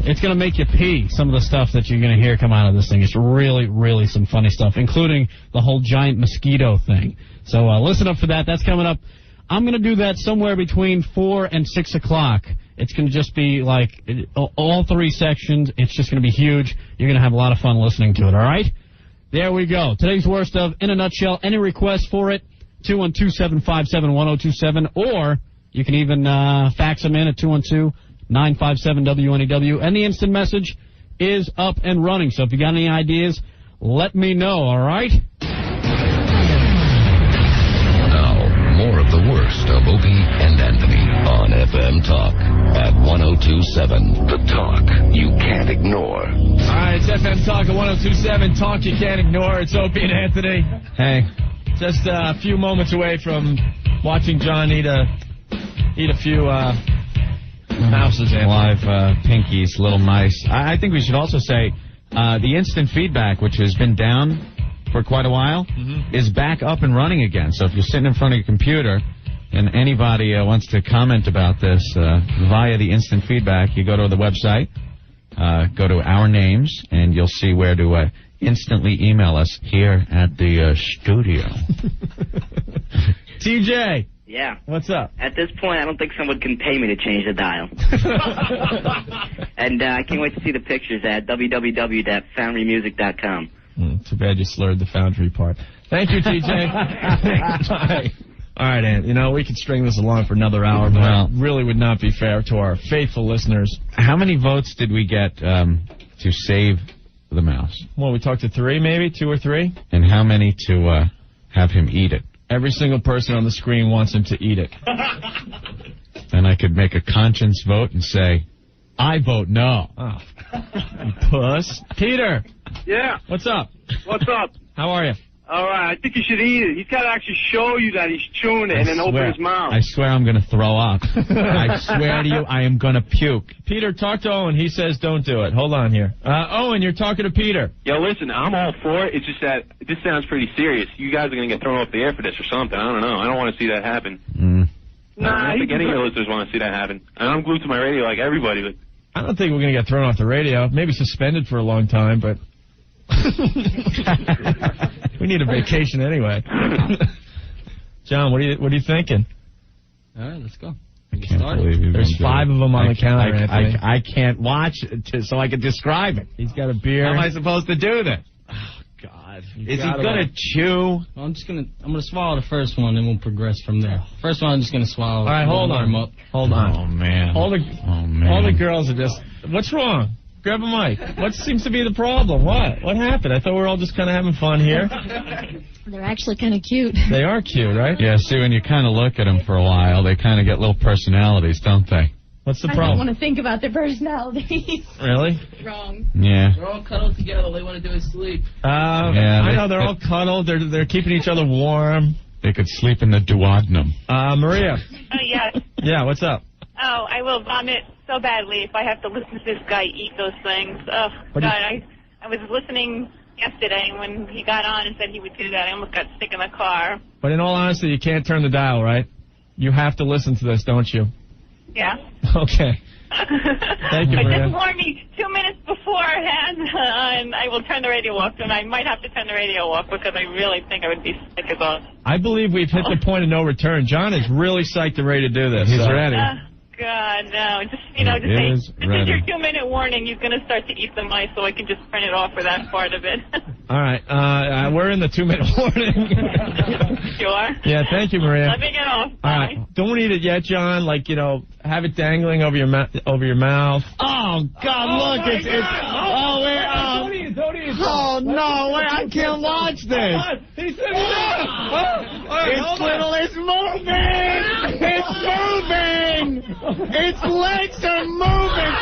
It's going to make you pee, some of the stuff that you're going to hear come out of this thing. It's really, really some funny stuff, including the whole giant mosquito thing. So listen up for that. That's coming up. I'm going to do that somewhere between 4 and 6 o'clock. It's going to just be like all 3 sections. It's just going to be huge. You're going to have a lot of fun listening to it, all right? There we go. Today's worst of, in a nutshell. Any requests for it, 212-757-1027, or you can even fax them in at 212-957-WNEW. And the instant message is up and running. So if you got any ideas, let me know, all right? Now, more of the worst of Opie and Anthony on FM Talk at 1027. The talk you can't ignore. All right, it's FM Talk at 1027. Talk you can't ignore. It's Opie and Anthony. Hey, just a few moments away from watching John eat a few mouses. Live pinkies, little mice. I think we should also say the instant feedback, which has been down for quite a while, is back up and running again. So if you're sitting in front of your computer and anybody wants to comment about this via the instant feedback, you go to the website, go to our names, and you'll see where to instantly email us here at the studio. TJ. Yeah. What's up? At this point, I don't think someone can pay me to change the dial. And I can't wait to see the pictures at www.foundrymusic.com. Too bad you slurred the Foundry part. Thank you, TJ. Bye. All right, Ant, we could string this along for another hour, but it really would not be fair to our faithful listeners. How many votes did we get to save the mouse? Well, we talked to 3, maybe, 2 or 3. And how many to have him eat it? Every single person on the screen wants him to eat it. And I could make a conscience vote and say, I vote no. Oh, you puss. Peter. Yeah. What's up? What's up? How are you? All right. I think you should eat it. He's got to actually show you that he's chewing it and then open his mouth. I swear I'm going to throw up. I swear to you, I am going to puke. Peter, talk to Owen. He says don't do it. Hold on here. Owen, you're talking to Peter. Yo, listen, I'm all for it. It's just that this sounds pretty serious. You guys are going to get thrown off the air for this or something. I don't know. I don't want to see that happen. Nah, I don't think any of your listeners want to see that happen. And I'm glued to my radio like everybody, but... I don't think we're going to get thrown off the radio. Maybe suspended for a long time, but... we need a vacation anyway. John, what are you thinking? All right, let's go. I can't believe There's 5 of them on the counter, Anthony. I can't watch it so I can describe it. He's got a beer. How am I supposed to do this? God. Is he going to chew? Well, I'm going to swallow the first one, and we'll progress from there. First one, I'm just going to swallow. All right, hold on. Hold on. Oh, man. All the girls are just... What's wrong? Grab a mic. What seems to be the problem? What? What happened? I thought we were all just kind of having fun here. They're actually kind of cute. They are cute, right? Yeah, see, when you kind of look at them for a while, they kind of get little personalities, don't they? What's the I problem? don't want to think about their personalities. Really? Wrong. Yeah. They're all cuddled together. All they want to do is sleep. I know, they're all cuddled. They're keeping each other warm. They could sleep in the duodenum. Maria. Oh, yes. Yeah, what's up? Oh, I will vomit so badly if I have to listen to this guy eat those things. Oh, God, I was listening yesterday when he got on and said he would do that. I almost got sick in the car. But in all honesty, you can't turn the dial, right? You have to listen to this, don't you? Yeah. Okay. Thank you, Maria. Just warn me 2 minutes beforehand, and I will turn the radio off. And I might have to turn the radio off because I really think I would be sick as well. I believe we've hit the point of no return. John is really psyched and ready to do this. He's ready. God, no. Just say, this is your 2-minute warning. You're going to start to eat the mice, so I can just print it off for that part of it. All right. We're in the 2-minute warning. Sure. Yeah, thank you, Maria. Let me get off. All right. Don't eat it yet, John. Like, have it dangling over your mouth. Oh, God, look. Don't eat it. Oh, no, wait, I can't watch this. He said It's moving. It's moving. Its legs are moving.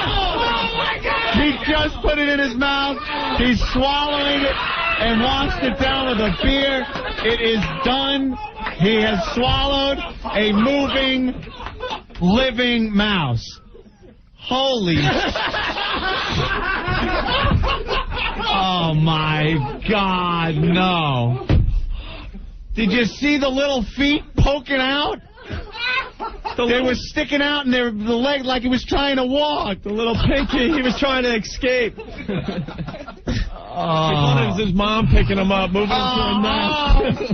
Oh, my God. He just put it in his mouth. He's swallowing it and washed it down with a beer. It is done. He has swallowed a moving, living mouse. Holy... Oh, my God, no. Did you see the little feet poking out? They were sticking out in the leg like he was trying to walk. The little pinky, he was trying to escape. Oh. It's his mom picking him up, moving him to a nest.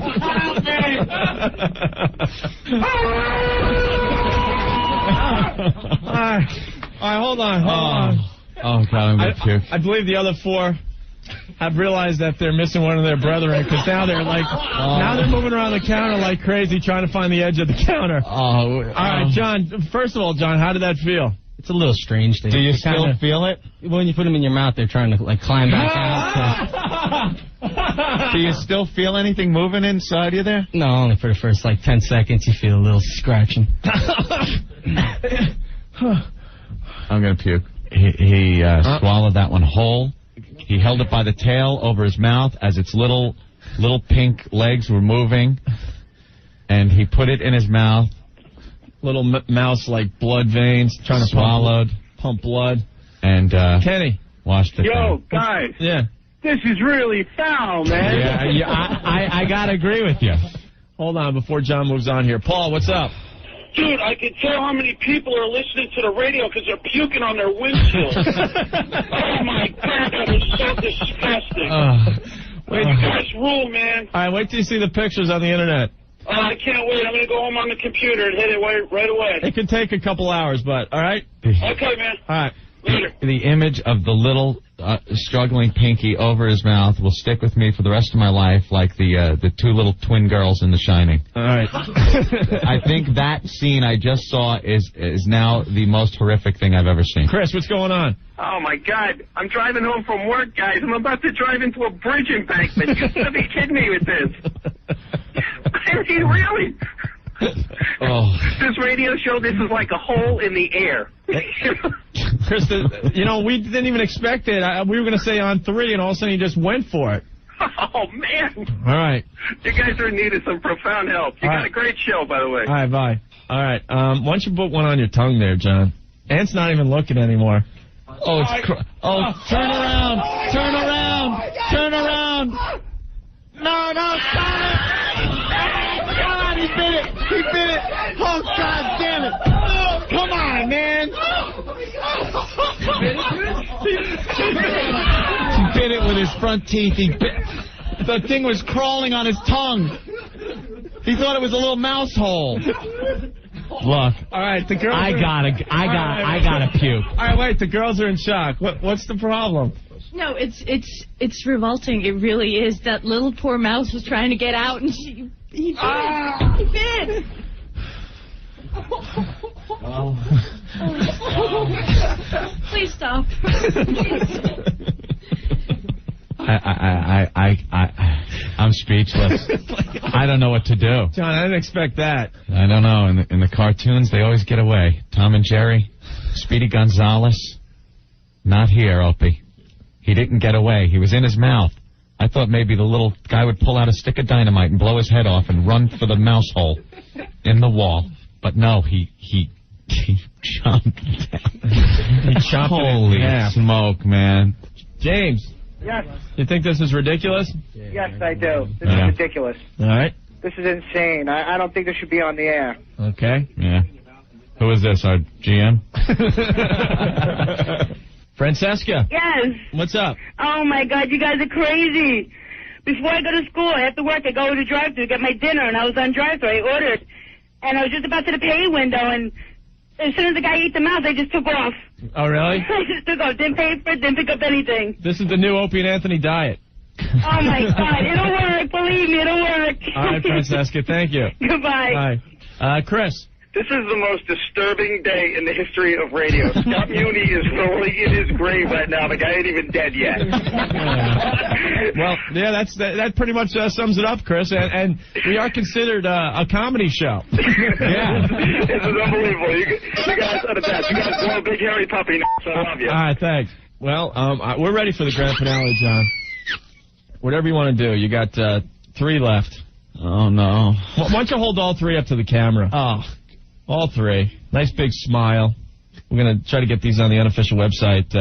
All right, hold on. Oh, God, I'm going to puke. I believe the other 4 have realized that they're missing one of their brethren because now they're now they're moving around the counter like crazy trying to find the edge of the counter. All right, John. First of all, John, how did that feel? It's a little strange. Do you still feel it? When you put them in your mouth, they're trying to climb back out. Do you still feel anything moving inside you there? No, only for the first 10 seconds. You feel a little scratching. I'm going to puke. He swallowed that one whole. He held it by the tail over his mouth as its little pink legs were moving, and he put it in his mouth. Little mouse like blood veins trying to pump blood. And Kenny washed it. Yo, guys. Yeah. This is really foul, man. Yeah, I gotta agree with you. Hold on before John moves on here. Paul, what's up? Dude, I can tell how many people are listening to the radio because they're puking on their windshield. Oh, my God, that was so disgusting. You guys rule, man. All right, wait till you see the pictures on the internet. I can't wait. I'm going to go home on the computer and hit it right away. It can take a couple hours, but all right? Okay, man. All right. Later. The image of the little struggling pinky over his mouth will stick with me for the rest of my life like the 2 little twin girls in The Shining. All right. I think that scene I just saw is now the most horrific thing I've ever seen. Chris, what's going on? Oh, my God. I'm driving home from work, guys. I'm about to drive into a bridge embankment. You gotta be kidding me with this. I mean, really? This radio show, this is like a hole in the air. Chris, we didn't even expect it. We were going to say on 3, and all of a sudden you just went for it. Oh, man. All right. You guys are in need of some profound help. You got a great show, by the way. All right, bye. All right. Why don't you put one on your tongue there, John? Ant's not even looking anymore. Oh, it's turn around. Turn around. Turn around. No, stop it. God, he bit it. He bit it. Oh, God damn it. Come on, man. He bit it with his front teeth. The thing was crawling on his tongue. He thought it was a little mouse hole. Look. All right, the girls. I gotta puke. All right, wait. The girls are in shock. What's the problem? No, it's revolting. It really is. That little poor mouse was trying to get out, and he bit. He bit. Please stop. I'm speechless. I don't know what to do. John, I didn't expect that. I don't know. In the cartoons, they always get away. Tom and Jerry, Speedy Gonzales. Not here, Opie. He didn't get away. He was in his mouth. I thought maybe the little guy would pull out a stick of dynamite and blow his head off and run for the mouse hole in the wall. But no, he chomped down. He chopped Holy smoke, man. James. Yes. You think this is ridiculous? Yes, I do. This is ridiculous. All right. This is insane. I don't think this should be on the air. Okay. Yeah. Who is this, our GM? Francesca. Yes. What's up? Oh, my God, you guys are crazy. Before I go to school, after work, I go to the drive-thru to get my dinner, and I was on drive-thru. I ordered, and I was just about to the pay window, and as soon as the guy ate the mouse, I just took off. Oh, really? I just took off. Didn't pay for it, didn't pick up anything. This is the new Opie and Anthony diet. Oh, my God. It'll work. Believe me, it'll work. All right, Francesca. Thank you. Goodbye. Bye. Chris. This is the most disturbing day in the history of radio. Scott Muni is rolling in his grave right now. The guy ain't even dead yet. Well, yeah, that pretty much sums it up, Chris. And we are considered a comedy show. Yeah. This is unbelievable. You guys are the best. You guys blow a big hairy puppy now, so I love you. All right, thanks. Well, we're ready for the grand finale, John. Whatever you want to do. You got 3 left. Oh, no. Why don't you hold all 3 up to the camera? Oh. All 3. Nice big smile. We're going to try to get these on the unofficial website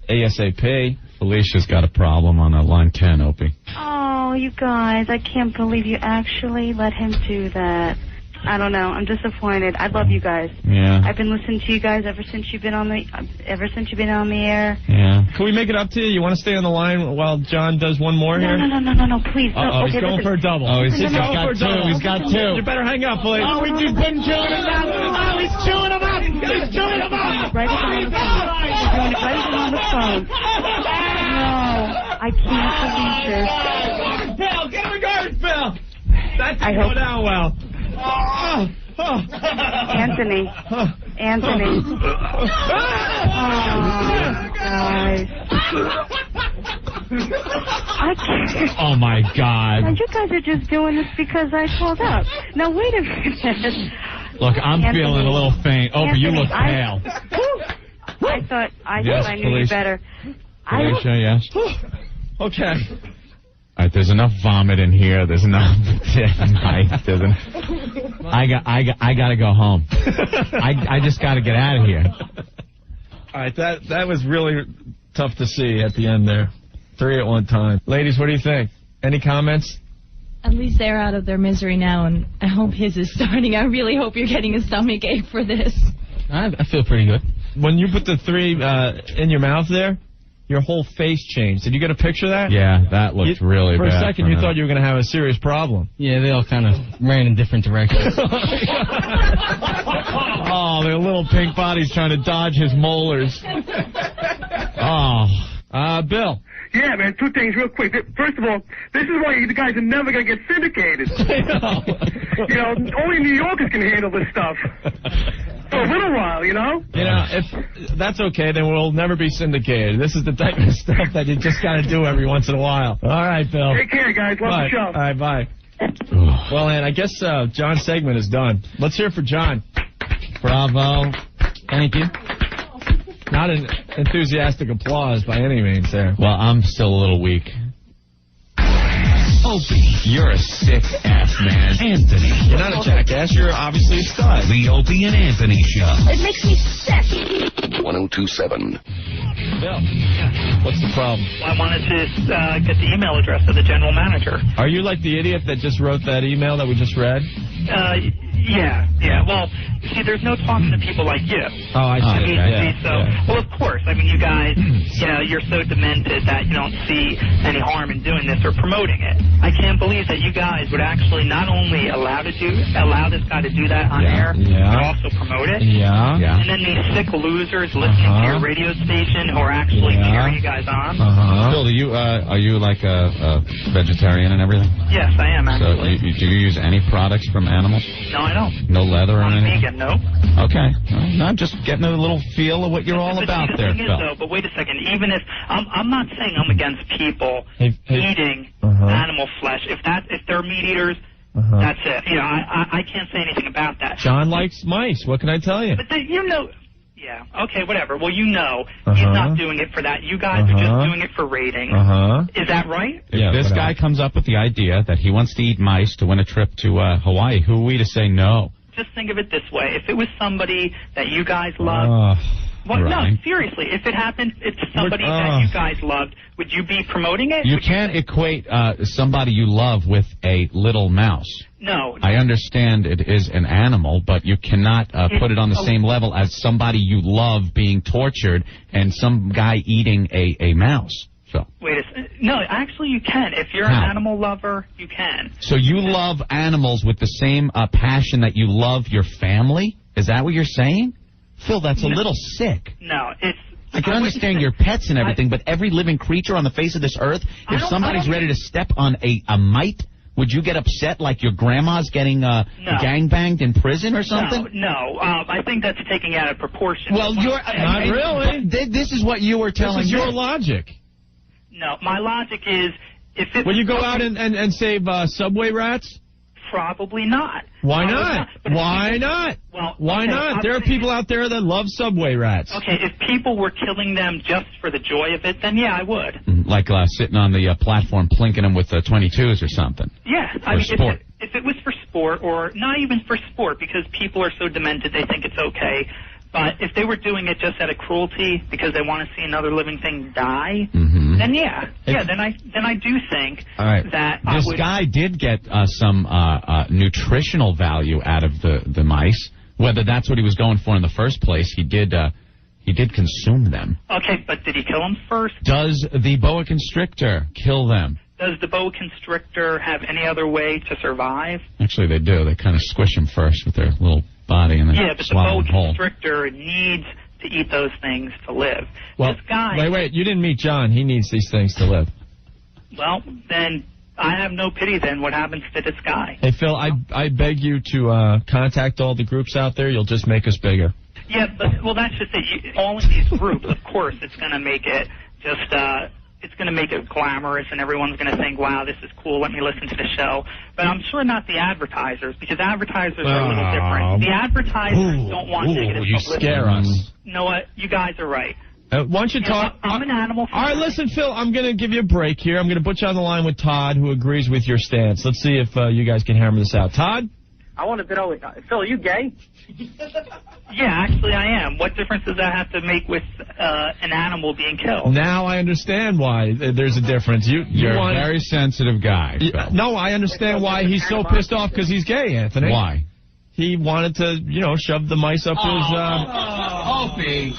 ASAP. Felicia's got a problem on line 10, Opie. Oh, you guys, I can't believe you actually let him do that. I don't know. I'm disappointed. I love you guys. Yeah. I've been listening to you guys ever since you've been on the air. Yeah. Can we make it up to you? You want to stay on the line while John does one more here? No, please. Uh-oh, he's going for a double. Oh, he's got got 2. He's got 2. You better hang up, please. Oh, he's been chewing him up. Oh, he's chewing him up. He's chewing him up. Right on the phone. He's doing it right on the phone. No, I can't believe this. Bill, get him a garbage, Bill. That didn't go down well. Anthony. Anthony. Guys. I can't. Oh, my God. And you guys are just doing this because I called up. Now, wait a minute. Look, I'm Anthony, feeling a little faint. Oh, but you look pale. I thought I knew you better. Felicia, yes? Okay. All right, there's enough vomit in here. There's enough. I got to go home. I just got to get out of here. All right, that was really tough to see at the end there. 3 at one time. Ladies, what do you think? Any comments? At least they're out of their misery now, and I hope his is starting. I really hope you're getting a stomach ache for this. I feel pretty good. When you put the 3 in your mouth there, your whole face changed. Did you get a picture of that? Yeah, that looked really bad. For a second, you thought you were going to have a serious problem. Yeah, they all kind of ran in different directions. Oh, their little pink bodies trying to dodge his molars. Oh. Bill. Yeah, man, 2 things real quick. First of all, this is why you guys are never going to get syndicated. You know, only New Yorkers can handle this stuff. For a little while, you know? You know, if that's okay, then we'll never be syndicated. This is the type of stuff that you just got to do every once in a while. All right, Bill. Take care, guys. Love the show. All right, bye. Well, and I guess John's segment is done. Let's hear it for John. Bravo. Thank you. Not an enthusiastic applause by any means there. Well, I'm still a little weak. Opie, you're a sick-ass man. Anthony. You're not a jackass. You're obviously a stud. The Opie and Anthony Show. It makes me sick. 1027. Bill, what's the problem? I wanted to get the email address of the general manager. Are you like the idiot that just wrote that email that we just read? Yeah. Well, see, there's no talking to people like you. Oh, I see. Well, of course. I mean, you guys, you're so demented that you don't see any harm in doing this or promoting it. I can't believe that you guys would actually not only allow this guy to do that on air, but also promote it. Yeah. And then these sick losers listening to your radio station who are actually cheering you guys on. Phil, are you like a vegetarian and everything? Yes, I am, actually. So do you use any products from animals? No, I don't. No leather or I'm anything? vegan, no. Okay. No, I'm just getting a little feel of what you're all about there, Phil. But wait a second. Even if I'm not saying I'm against people eating animal flesh. If they're meat eaters, that's it. I can't say anything about that. John likes mice. What can I tell you? But yeah. Okay, whatever. Well, he's not doing it for that. You guys are just doing it for ratings. Is that right? If this guy comes up with the idea that he wants to eat mice to win a trip to Hawaii, who are we to say no? Just think of it this way. If it was somebody that you guys loved... No, seriously. If it happened, it's somebody that you guys loved. Would you be promoting it? You can't equate somebody you love with a little mouse. No. I understand it is an animal, but you cannot put it on the same level as somebody you love being tortured and some guy eating a mouse. So. Wait a second. No, actually you can. If you're an animal lover, you can. So you love animals with the same passion that you love your family? Is that what you're saying? Phil, that's a little sick. No, it's... I can understand your pets and everything, but every living creature on the face of this earth, if somebody's ready to step on a mite, would you get upset like your grandma's getting gangbanged in prison or something? No. I think that's taking out of proportion. Well, not really. This is what you were telling me. This is your logic. No, my logic is... Will you go out and save subway rats? Probably not. Why not? Why not? Well, why not? There are people out there that love subway rats. Okay, if people were killing them just for the joy of it, then yeah, I would. Like sitting on the platform plinking them with 22s or something. Yeah, I mean, if it was for sport, or not even for sport, because people are so demented they think it's okay. But if they were doing it just out of cruelty because they want to see another living thing die, then then I do think that this guy did get some nutritional value out of the mice. Whether that's what he was going for in the first place, he did consume them. Okay, but did he kill them first? Does the boa constrictor kill them? Does the boa constrictor have any other way to survive? Actually, they do. They kind of squish them first with their little body and then but swallow the them whole. boa constrictor needs to eat those things to live. Well, this guy... Wait, you didn't meet John. He needs these things to live. Well, then I have no pity then what happens to this guy. Hey, Phil, I beg you to contact all the groups out there. You'll just make us bigger. Yeah, but, that's just it. All in these groups, of course, it's going to make it just... it's going to make it glamorous, and everyone's going to think, wow, this is cool, let me listen to the show. But I'm sure not the advertisers, because advertisers are a little different. The advertisers don't want negative publicity. You scare us. You know what? You guys are right. Why don't you talk... I'm an animal fan. All right, listen, Phil, I'm going to give you a break here. I'm going to put you on the line with Todd, who agrees with your stance. Let's see if you guys can hammer this out. Todd? I want to know, Phil, are you gay? Yeah, actually I am. What difference does that have to make with an animal being killed? Now I understand why there's a difference. You're a very sensitive guy. No, I understand why he's so pissed off because he's gay, Anthony. Why? He wanted to, shove the mice up his... Opie.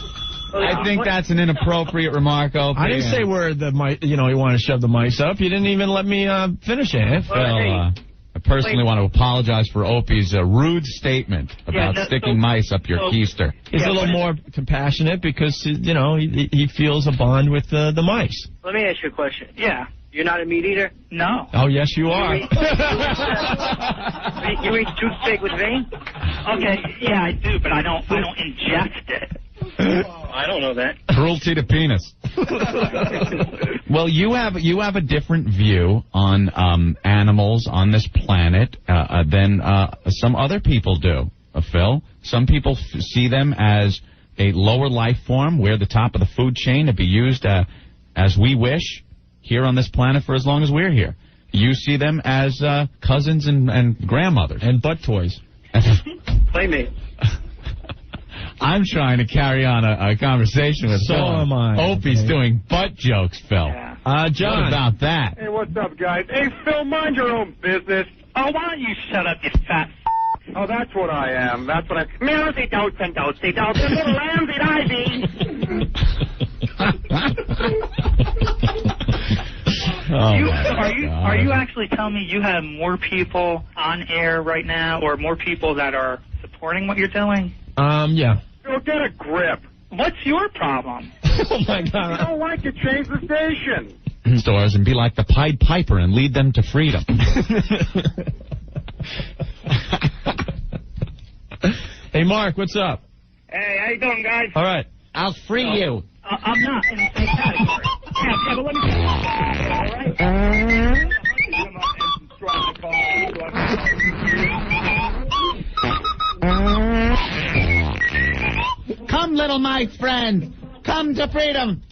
I think that's an inappropriate remark, Opie. I didn't say where the mice, he wanted to shove the mice up. You didn't even let me finish it. Phil, I personally want to apologize for Opie's rude statement about sticking mice up your keister. He's a little more compassionate because, he feels a bond with the mice. Let me ask you a question. Yeah. You're not a meat eater? No. Oh, yes, you are. You eat toothpick with vein? Okay, I do, but I don't ingest it. I don't know that. Cruelty to penis. Well, you have a different view on animals on this planet than some other people do, Phil. Some people see them as a lower life form. We're the top of the food chain to be used as we wish here on this planet for as long as we're here. You see them as cousins and grandmothers. And butt toys. Playmate. I'm trying to carry on a conversation with Phil. So am I. Opie's doing butt jokes, Phil. Yeah. John. What about that? Hey, what's up, guys? Hey, Phil, mind your own business. Oh, why don't you shut up, you fat Oh, that's what I am. That's what I... Music, don't, little lambs, Are you actually telling me you have more people on air right now, or more people that are supporting what you're doing? Yeah. Phil, get a grip. What's your problem? Oh, my God. You don't like to change the station. Stores and be like the Pied Piper and lead them to freedom. Hey, Mark, what's up? Hey, how you doing, guys? All right. I'll free you. I'm not in the same category. Yeah, but let me... Come, little my friend. Come to freedom.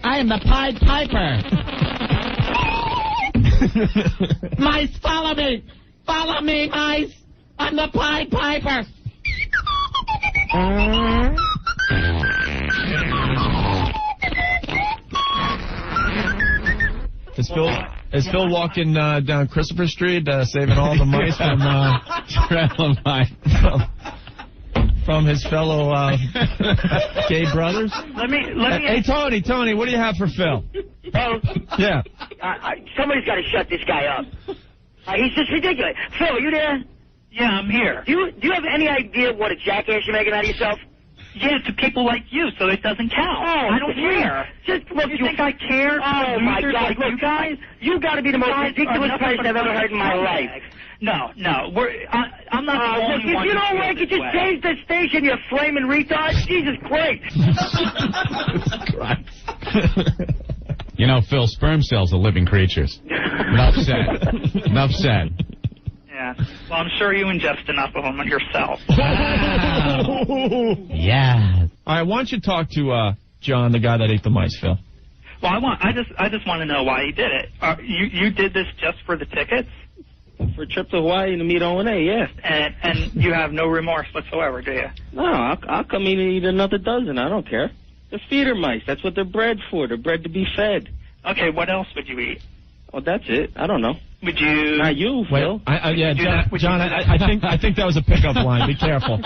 I am the Pied Piper. Mice, follow me. Follow me, mice. I'm the Pied Piper. Is Phil walking down Christopher Street, saving all the mice from his fellow gay brothers? Let me. Hey, Tony, what do you have for Phil? Phil? Yeah. Somebody's got to shut this guy up. He's just ridiculous. Phil, are you there? Yeah, I'm here. Do you have any idea what a jackass you're making out of yourself? Yeah, to people like you, so it doesn't count. Oh, I don't care. Just look, you think I care? Oh, my God. Like Look, you guys? You got to be the most ridiculous person I've ever heard in my life. No. I'm not the only one. If you don't like it, just change the station, you flaming retard. Jesus Christ. You know, Phil, sperm cells are living creatures. Enough said. Yeah. Well, I'm sure you ingest enough of them yourself. Yeah. All right, why don't you talk to John, the guy that ate the mice, Phil? Well, I just want to know why he did it. You did this just for the tickets? For a trip to Hawaii to meet O&A, yeah. And you have no remorse whatsoever, do you? No, I'll come in and eat another dozen. I don't care. They're feeder mice. That's what they're bred for. They're bred to be fed. Okay, what else would you eat? Well, that's it. I don't know. Would you? Not you, Phil. John, I think that was a pickup line. Be careful.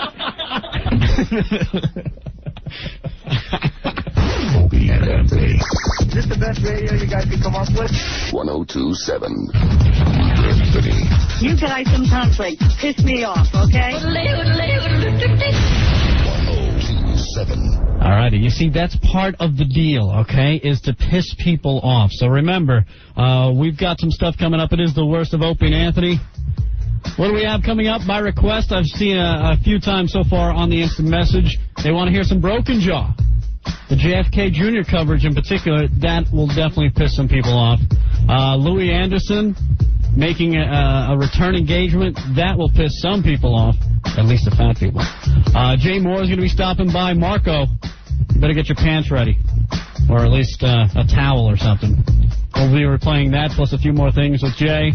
Opie and Anthony. Is this the best radio you guys can come up with? 102.7. Anthony. You guys sometimes piss me off, okay? 102.7. All righty. You see, that's part of the deal, okay, is to piss people off. So remember, we've got some stuff coming up. It is the worst of Opie and Anthony. What do we have coming up? By request, I've seen a few times so far on the instant message. They want to hear some Broken Jaw. The JFK Jr. coverage in particular, that will definitely piss some people off. Louis Anderson making a return engagement, that will piss some people off, at least the fat people. Jay Moore is going to be stopping by. Marco, you better get your pants ready, or at least a towel or something. We'll be replaying that, plus a few more things with Jay.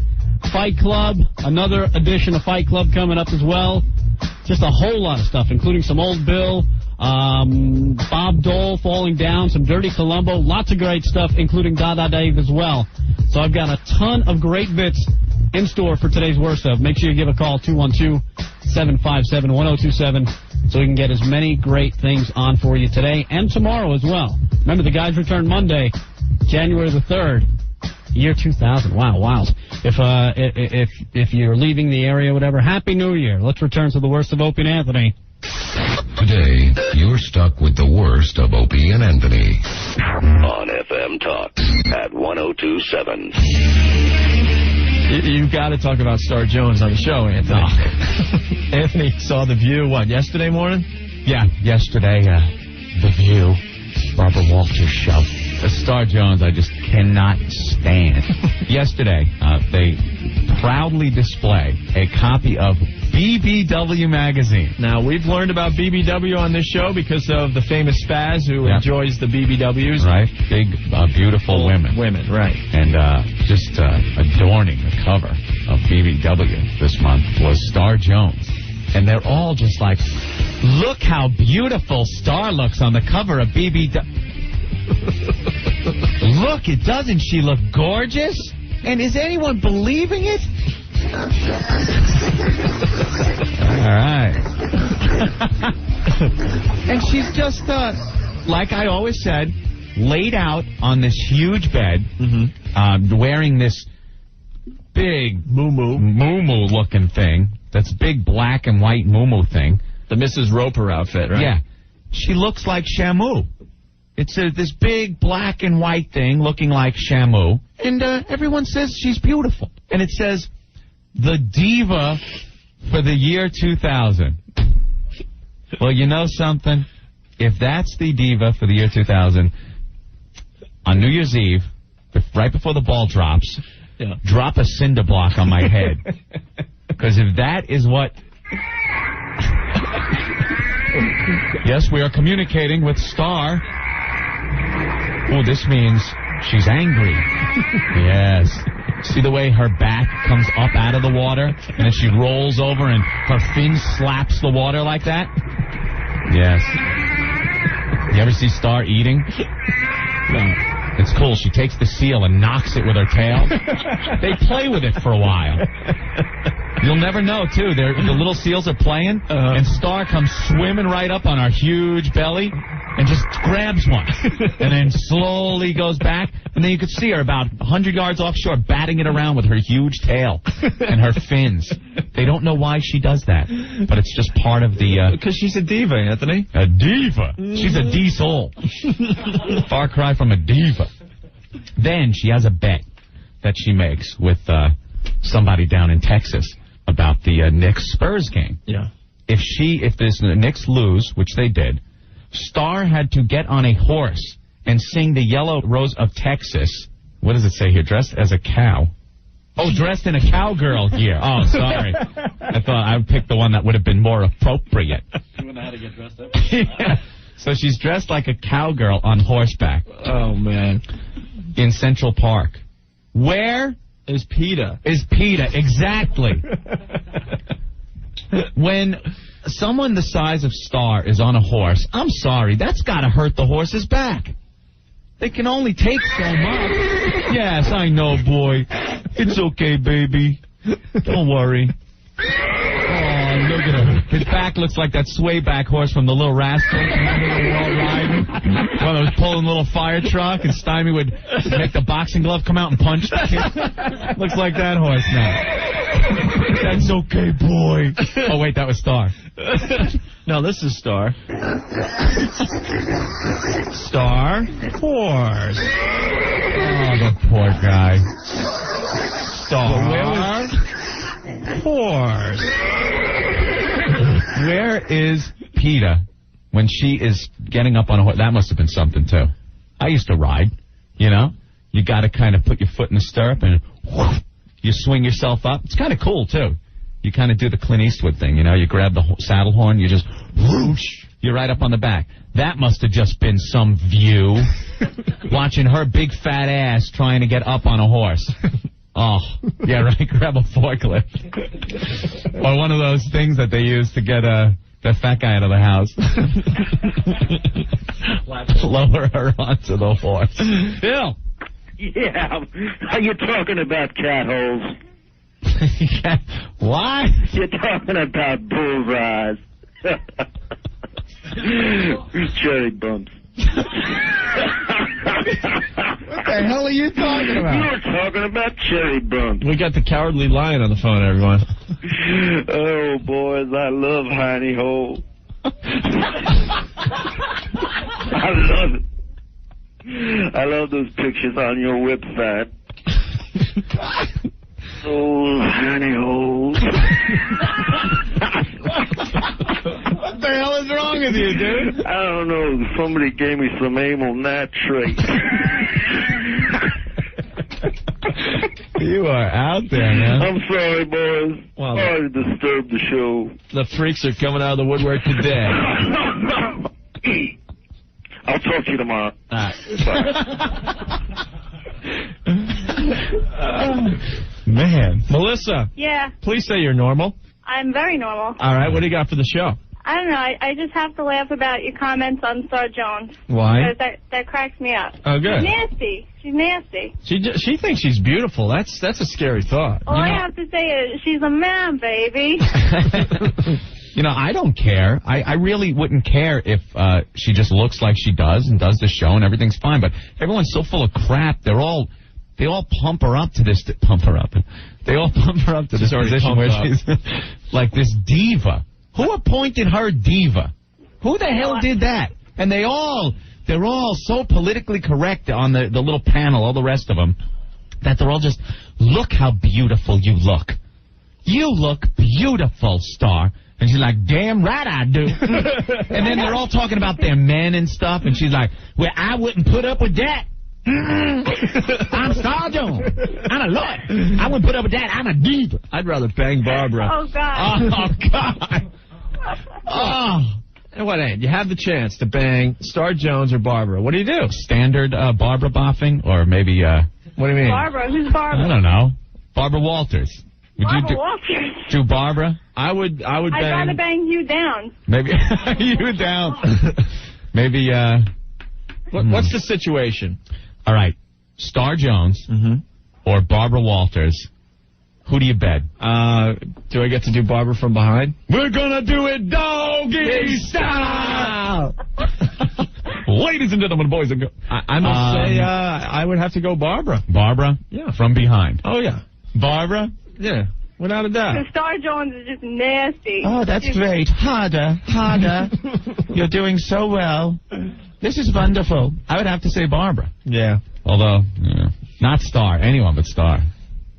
Fight Club, another edition of Fight Club coming up as well. Just a whole lot of stuff, including some Old Bill, Bob Dole falling down, some Dirty Columbo, lots of great stuff, including Dada Dave as well. So I've got a ton of great bits in store for today's Worst Of. Make sure you give a call, 212-757-1027, so we can get as many great things on for you today and tomorrow as well. Remember, the guys return Monday, January the 3rd, year 2000. Wow, wild. If you're leaving the area, whatever, Happy New Year. Let's return to the Worst of Opie and Anthony. Today, you're stuck with the worst of Opie and Anthony. On FM Talk at 102.7. You've got to talk about Star Jones on the show, Anthony. Oh. Anthony saw The View, yesterday morning? Yeah, yesterday, The View, Barbara Walters show. Star Jones, I just cannot stand. Yesterday, they proudly display a copy of BBW magazine. Now, we've learned about BBW on this show because of the famous Spazz who enjoys the BBWs. Right. Big, beautiful women. Women, right. And just adorning the cover of BBW this month was Star Jones. And they're all just like, look how beautiful Star looks on the cover of BBW. Look, doesn't she look gorgeous? And is anyone believing it? All right. And she's just, like I always said, laid out on this huge bed, wearing this big moo-moo looking thing. That's big black and white moo-moo thing. The Mrs. Roper outfit, right? Yeah. She looks like Shamu. It's this big black and white thing looking like Shamu. And everyone says she's beautiful. And it says, the diva for the year 2000. Well, you know something? If that's the diva for the year 2000, on New Year's Eve, right before the ball drops, drop a cinder block on my head. Because if that is what... Yes, we are communicating with Star. Oh, this means she's angry. Yes. See the way her back comes up out of the water, and then she rolls over and her fin slaps the water like that? Yes. You ever see Star eating? No. It's cool. She takes the seal and knocks it with her tail. They play with it for a while. You'll never know, too. The little seals are playing, and Star comes swimming right up on our huge belly and just grabs one, and then slowly goes back, and then you could see her about 100 yards offshore batting it around with her huge tail and her fins. They don't know why she does that, but it's just part of the... Because she's a diva, Anthony. A diva. She's a D-soul. Far cry from a diva. Then she has a bet that she makes with somebody down in Texas about the Knicks-Spurs game. Yeah. If the Knicks lose, which they did, Star had to get on a horse and sing the Yellow Rose of Texas. What does it say here? Dressed as a cow. Oh, dressed in a cowgirl gear. Oh, sorry. I thought I would pick the one that would have been more appropriate. You know how to get dressed up? Yeah. So she's dressed like a cowgirl on horseback. Oh, man. In Central Park. Where is PETA? Exactly. When someone the size of Star is on a horse, I'm sorry, that's got to hurt the horse's back. They can only take so much. Yes, I know, boy. It's okay, baby. Don't worry. Oh, look at him. His back looks like that swayback horse from the Little Rascals. Remember the World Riding? When I was pulling a little fire truck and Stymie would make the boxing glove come out and punch the kid. Looks like that horse now. That's okay, boy. Oh, wait, that was Star. No, this is Star. Star Horse. Oh, the poor guy. Star Horse. Where is PETA when she is getting up on a horse? That must have been something, too. I used to ride, you know? You got to kind of put your foot in the stirrup and whoosh, you swing yourself up. It's kind of cool, too. You kind of do the Clint Eastwood thing, you know? You grab the saddle horn, you just whoosh, you're right up on the back. That must have just been some view. Watching her big fat ass trying to get up on a horse. Oh, yeah, right, grab a forklift. Or one of those things that they use to get the fat guy out of the house. Lower her onto the horse. Bill. Yeah, are you talking about cat holes? What? You're talking about bullseyes. Cherry bumps. What the hell are you talking about? You're talking about cherry bumps. We got the Cowardly Lion on the phone, everyone. Oh, boys, I love Hiney Hole. I love it. I love those pictures on your website. assholes, honey holes. What the hell is wrong with you, dude? I don't know. Somebody gave me some amyl nitrate. You are out there, man. I'm sorry, boys. Well, sorry to disturb the show. The freaks are coming out of the woodwork today. I'll talk to you tomorrow. Man. Melissa. Yeah. Please say you're normal. I'm very normal. All right, what do you got for the show? I don't know. I just have to laugh about your comments on Star Jones. Why? Because that cracks me up. Oh, good. She's nasty. She's nasty. She thinks she's beautiful. That's a scary thought. All I have to say is she's a man, baby. You know, I don't care. I really wouldn't care if she just looks like she does and does the show and everything's fine. But everyone's so full of crap. They all pump her up to this. They all pump her up to this position where she's like this diva. Who appointed her diva? Who the hell did that? And they're all so politically correct on the little panel, all the rest of them, that they're all just, look how beautiful you look. You look beautiful, Star. And she's like, damn right I do. And then they're all talking about their men and stuff, and she's like, well, I wouldn't put up with that. I'm Star Jones. I'm a lawyer. I wouldn't put up with that. I'm a diva. I'd rather bang Barbara. Oh, God. Oh, God. Oh. And what, you have the chance to bang Star Jones or Barbara. What do you do? Standard Barbara boffing? Or maybe, what do you mean? Barbara. Who's Barbara? I don't know. Barbara Walters. Would Barbara you Walters. do Barbara? I would bang. I'd rather bang you down. Maybe you down. Maybe, What's the situation? All right. Star Jones or Barbara Walters. Who do you bet? Do I get to do Barbara from behind? We're gonna do it doggy style. Ladies and gentlemen, boys and girls. I must say, I would have to go Barbara. Barbara? Yeah. From behind. Oh, yeah. Barbara? Yeah. Without a doubt. Because Star Jones is just nasty. Oh, that's great. Harder. You're doing so well. This is wonderful. I would have to say Barbara. Yeah. Although, not Star. Anyone but Star.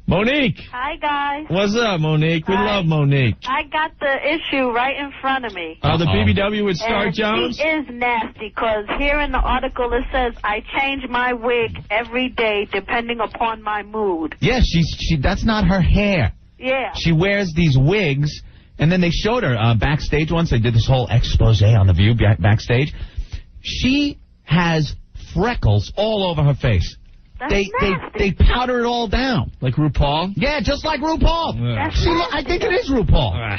Monique. Hi, guys. What's up, Monique? We love Monique. I got the issue right in front of me. Oh, the BBW with Star Jones? She is nasty, because here in the article it says, I change my wig every day depending upon my mood. Yeah, that's not her hair. Yeah. She wears these wigs, and then they showed her backstage once. They did this whole expose on The View backstage. She has freckles all over her face. They powder it all down. Like RuPaul? Yeah, just like RuPaul. I think it is RuPaul.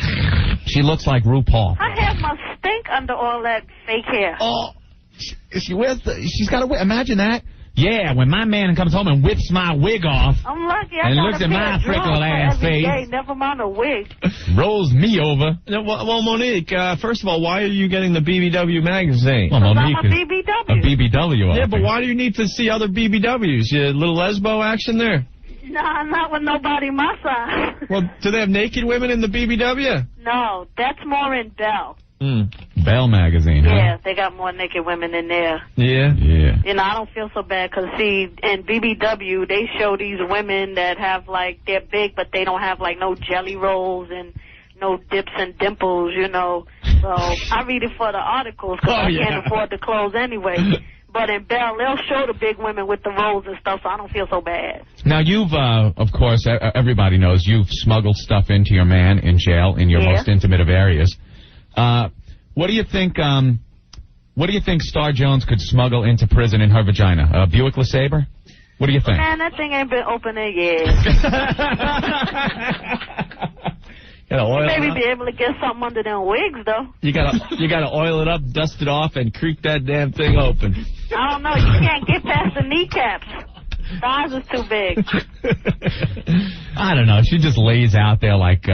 She looks like RuPaul. Her hair must stink under all that fake hair. Oh, she's got a wig. Imagine that. Yeah, when my man comes home and whips my wig off. I'm lucky. And looks at my freckled ass face. Day, never mind a wig. Rolls me over. Well, Monique, first of all, why are you getting the BBW magazine? Well, Monique I'm a BBW. A BBW. Yeah, but why do you need to see other BBWs? You a little lesbo action there? No, not with nobody my size. Well, do they have naked women in the BBW? No, that's more in Bell. Bell magazine, huh? Yeah, they got more naked women in there. Yeah? Yeah. You know, I don't feel so bad because, see, in BBW, they show these women that have, like, they're big, but they don't have, like, no jelly rolls and no dips and dimples, you know. So I read it for the articles because I can't afford the clothes anyway. But in Bell, they'll show the big women with the rolls and stuff, so I don't feel so bad. Now, you've, of course, everybody knows you've smuggled stuff into your man in jail in your most intimate of areas. What do you think? What do you think Star Jones could smuggle into prison in her vagina? A Buick LeSabre? What do you think? Man, that thing ain't been open in years. Maybe be able to get something under them wigs, though. You gotta oil it up, dust it off, and creak that damn thing open. I don't know. You can't get past the kneecaps. Size is too big. I don't know. She just lays out there like.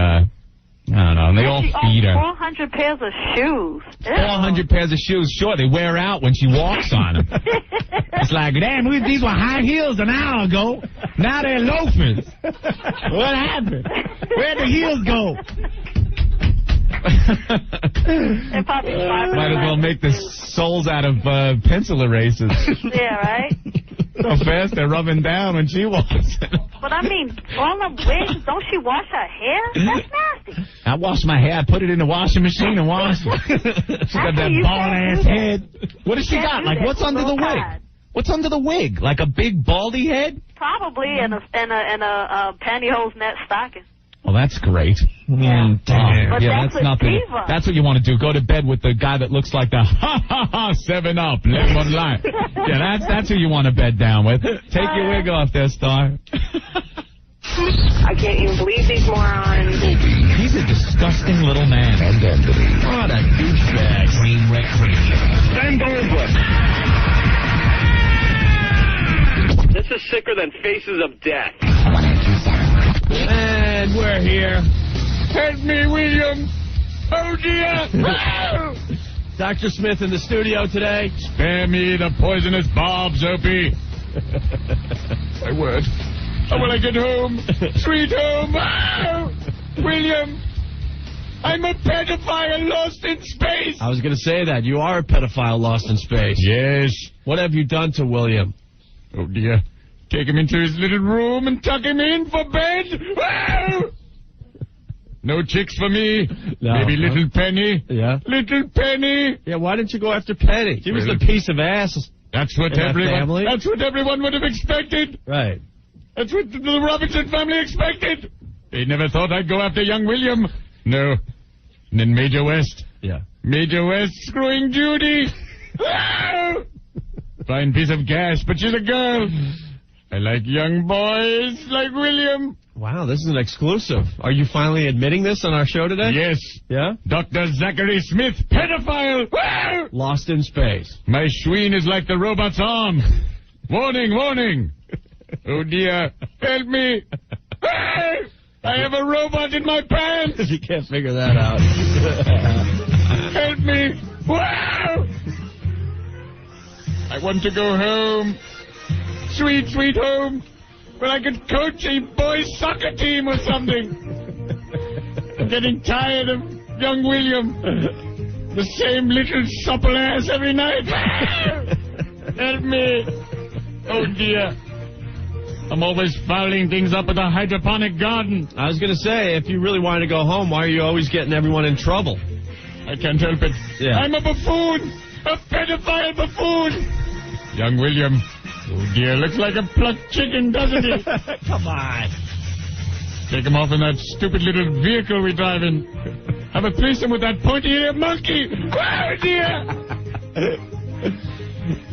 I don't know. And they all feed her. 400 pairs of shoes. 400 pairs of shoes. Sure, they wear out when she walks on them. It's like, damn, these were high heels an hour ago. Now they're loafers. What happened? Where'd the heels go? Might as well make the soles out of pencil erasers. Yeah, right? So fast they're rubbing down when she walks. But I mean, all them wigs, don't she wash her hair? That's nasty. I wash my hair, I put it in the washing machine and wash it. She got that bald-ass head. What does she got? Like, what's under the wig? What's under the wig? Like a big baldy head? Probably in a pantyhose net stocking. Well, that's great. Yeah. But that's nothing. diva. That's what you want to do. Go to bed with the guy that looks like the 7-Up, lemon lime. Yeah, that's who you want to bed down with. Take your wig off there, Star. I can't even believe these morons. He's a disgusting little man. And Anthony. What a douchebag. Green Wreck Radio. Bend over. This is sicker than Faces of Death. And we're here. Help me, William. Oh, dear. Dr. Smith in the studio today. Spare me the poisonous barbs, Opie. My word. How will I get home? Sweet home. Oh, William. I'm a pedophile lost in space. I was going to say that. You are a pedophile lost in space. Yes. What have you done to William? Oh, dear. Take him into his little room and tuck him in for bed. Oh! No chicks for me. No. Maybe little Penny. Yeah. Little Penny. Yeah, why didn't you go after Penny? She was the piece of ass. That's what everyone would have expected. Right. That's what the Robinson family expected. They never thought I'd go after young William. No. And then Major West. Yeah. Major West screwing Judy. Oh! Fine piece of gas, but she's a girl. I like young boys like William. Wow, this is an exclusive. Are you finally admitting this on our show today? Yes. Yeah? Dr. Zachary Smith, pedophile. Woo! Lost in space. My schween is like the robot's arm. Warning, warning. Oh, dear. Help me. I have a robot in my pants. You can't figure that out. Help me. Wow! I want to go home. Sweet, sweet home. Where I could coach a boys' soccer team or something. I'm getting tired of young William. The same little supple ass every night. Help me. Oh, dear. I'm always fouling things up at the hydroponic garden. I was going to say, if you really wanted to go home, why are you always getting everyone in trouble? I can't help it. Yeah. I'm a buffoon. A pedophile buffoon. Young William. Oh, dear. Looks like a plucked chicken, doesn't he? Come on. Take him off in that stupid little vehicle we drive in. Have a threesome with that pointy-eared monkey. Oh, dear.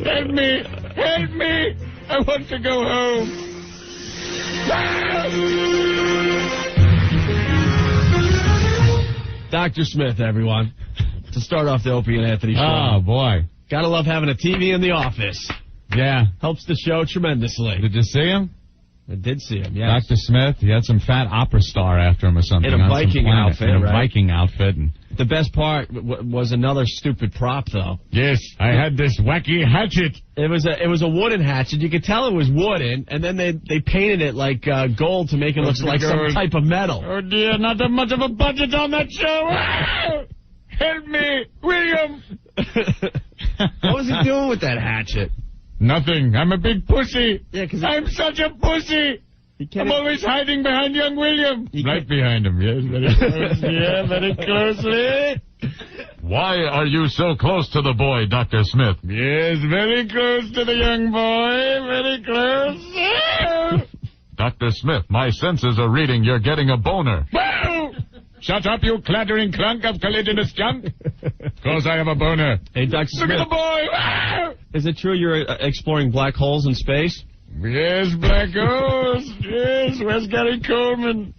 Help me. Help me. I want to go home. Dr. Smith, everyone. To start off the Opie and Anthony show. Oh, boy. Gotta love having a TV in the office. Yeah. Helps the show tremendously. Did you see him? I did see him, yes. Dr. Smith, he had some fat opera star after him or something. In a Viking outfit, In a right? Viking outfit. And the best part was another stupid prop, though. yes, I had this wacky hatchet. It was a wooden hatchet. You could tell it was wooden, and then they painted it like gold to make it look like some type of metal. Oh, dear, not that much of a budget on that show. Help me, William. What was he doing with that hatchet? Nothing. I'm a big pussy. Yeah, 'cause I'm such a pussy. I'm always hiding behind young William. Right behind him, yes. Very close. Yeah, very closely. Why are you so close to the boy, Dr. Smith? Yes, very close to the young boy. Very close. Dr. Smith, my senses are reading you're getting a boner. Whoa! Shut up, you clattering clunk of colliginous junk. Of course I have a boner. Hey, Dr. Smith. Look at the boy. Whoa! Is it true you're exploring black holes in space? Yes, black holes. Yes, where's Gary Coleman?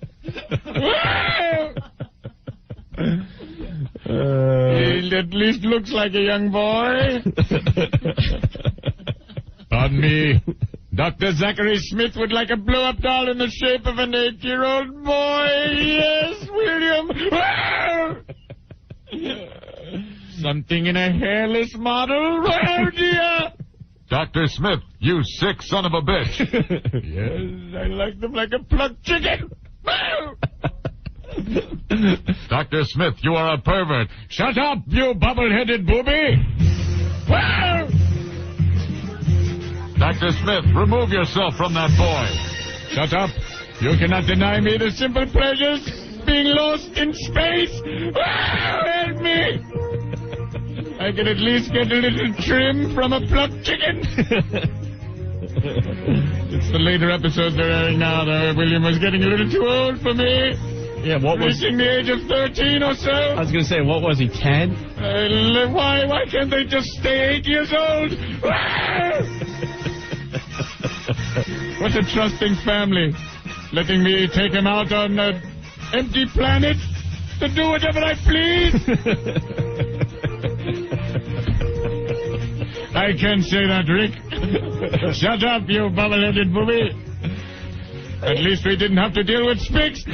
He at least looks like a young boy. Pardon me. Dr. Zachary Smith would like a blow-up doll in the shape of an 8-year-old boy. Yes, William. Something in a hairless model. Oh, dear. Dr. Smith, you sick son of a bitch. Yes, I like them like a plucked chicken. Dr. Smith, you are a pervert. Shut up, you bubble-headed booby. Dr. Smith, remove yourself from that boy. Shut up. You cannot deny me the simple pleasures being lost in space. Help me. I can at least get a little trim from a plucked chicken. It's the later episodes they're airing now, though. William was getting a little too old for me. Yeah, what was... Reaching the age of 13 or so. I was going to say, what was he, 10? Why can't they just stay 8 years old? What a trusting family. Letting me take him out on an empty planet to do whatever I please. I can't say that, Rick. Shut up, you bubble-headed booby. At least we didn't have to deal with Spix.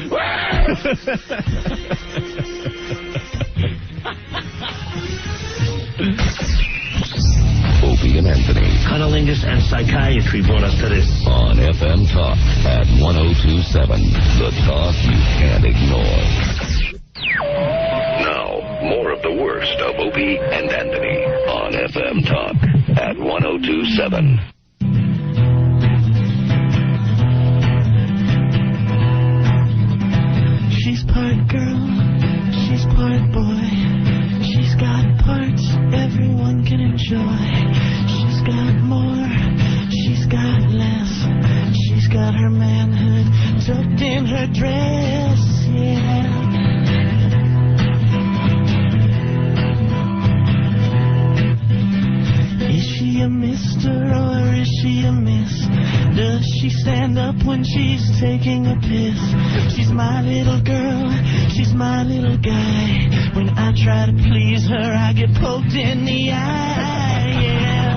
Opie and Anthony. Cunnilingus and psychiatry brought us to this. On FM Talk at 1027. The talk you can't ignore. Now, more of the worst of Opie and Anthony on FM Talk at 1027. She's part girl, she's part boy. She's got parts everyone can enjoy. She's got more, she's got less. She's got her manhood tucked in her dress, yeah. Is she a mister or is she a miss? Does she stand up when she's taking a piss? She's my little girl, she's my little guy. When I try to please her, I get poked in the eye, yeah.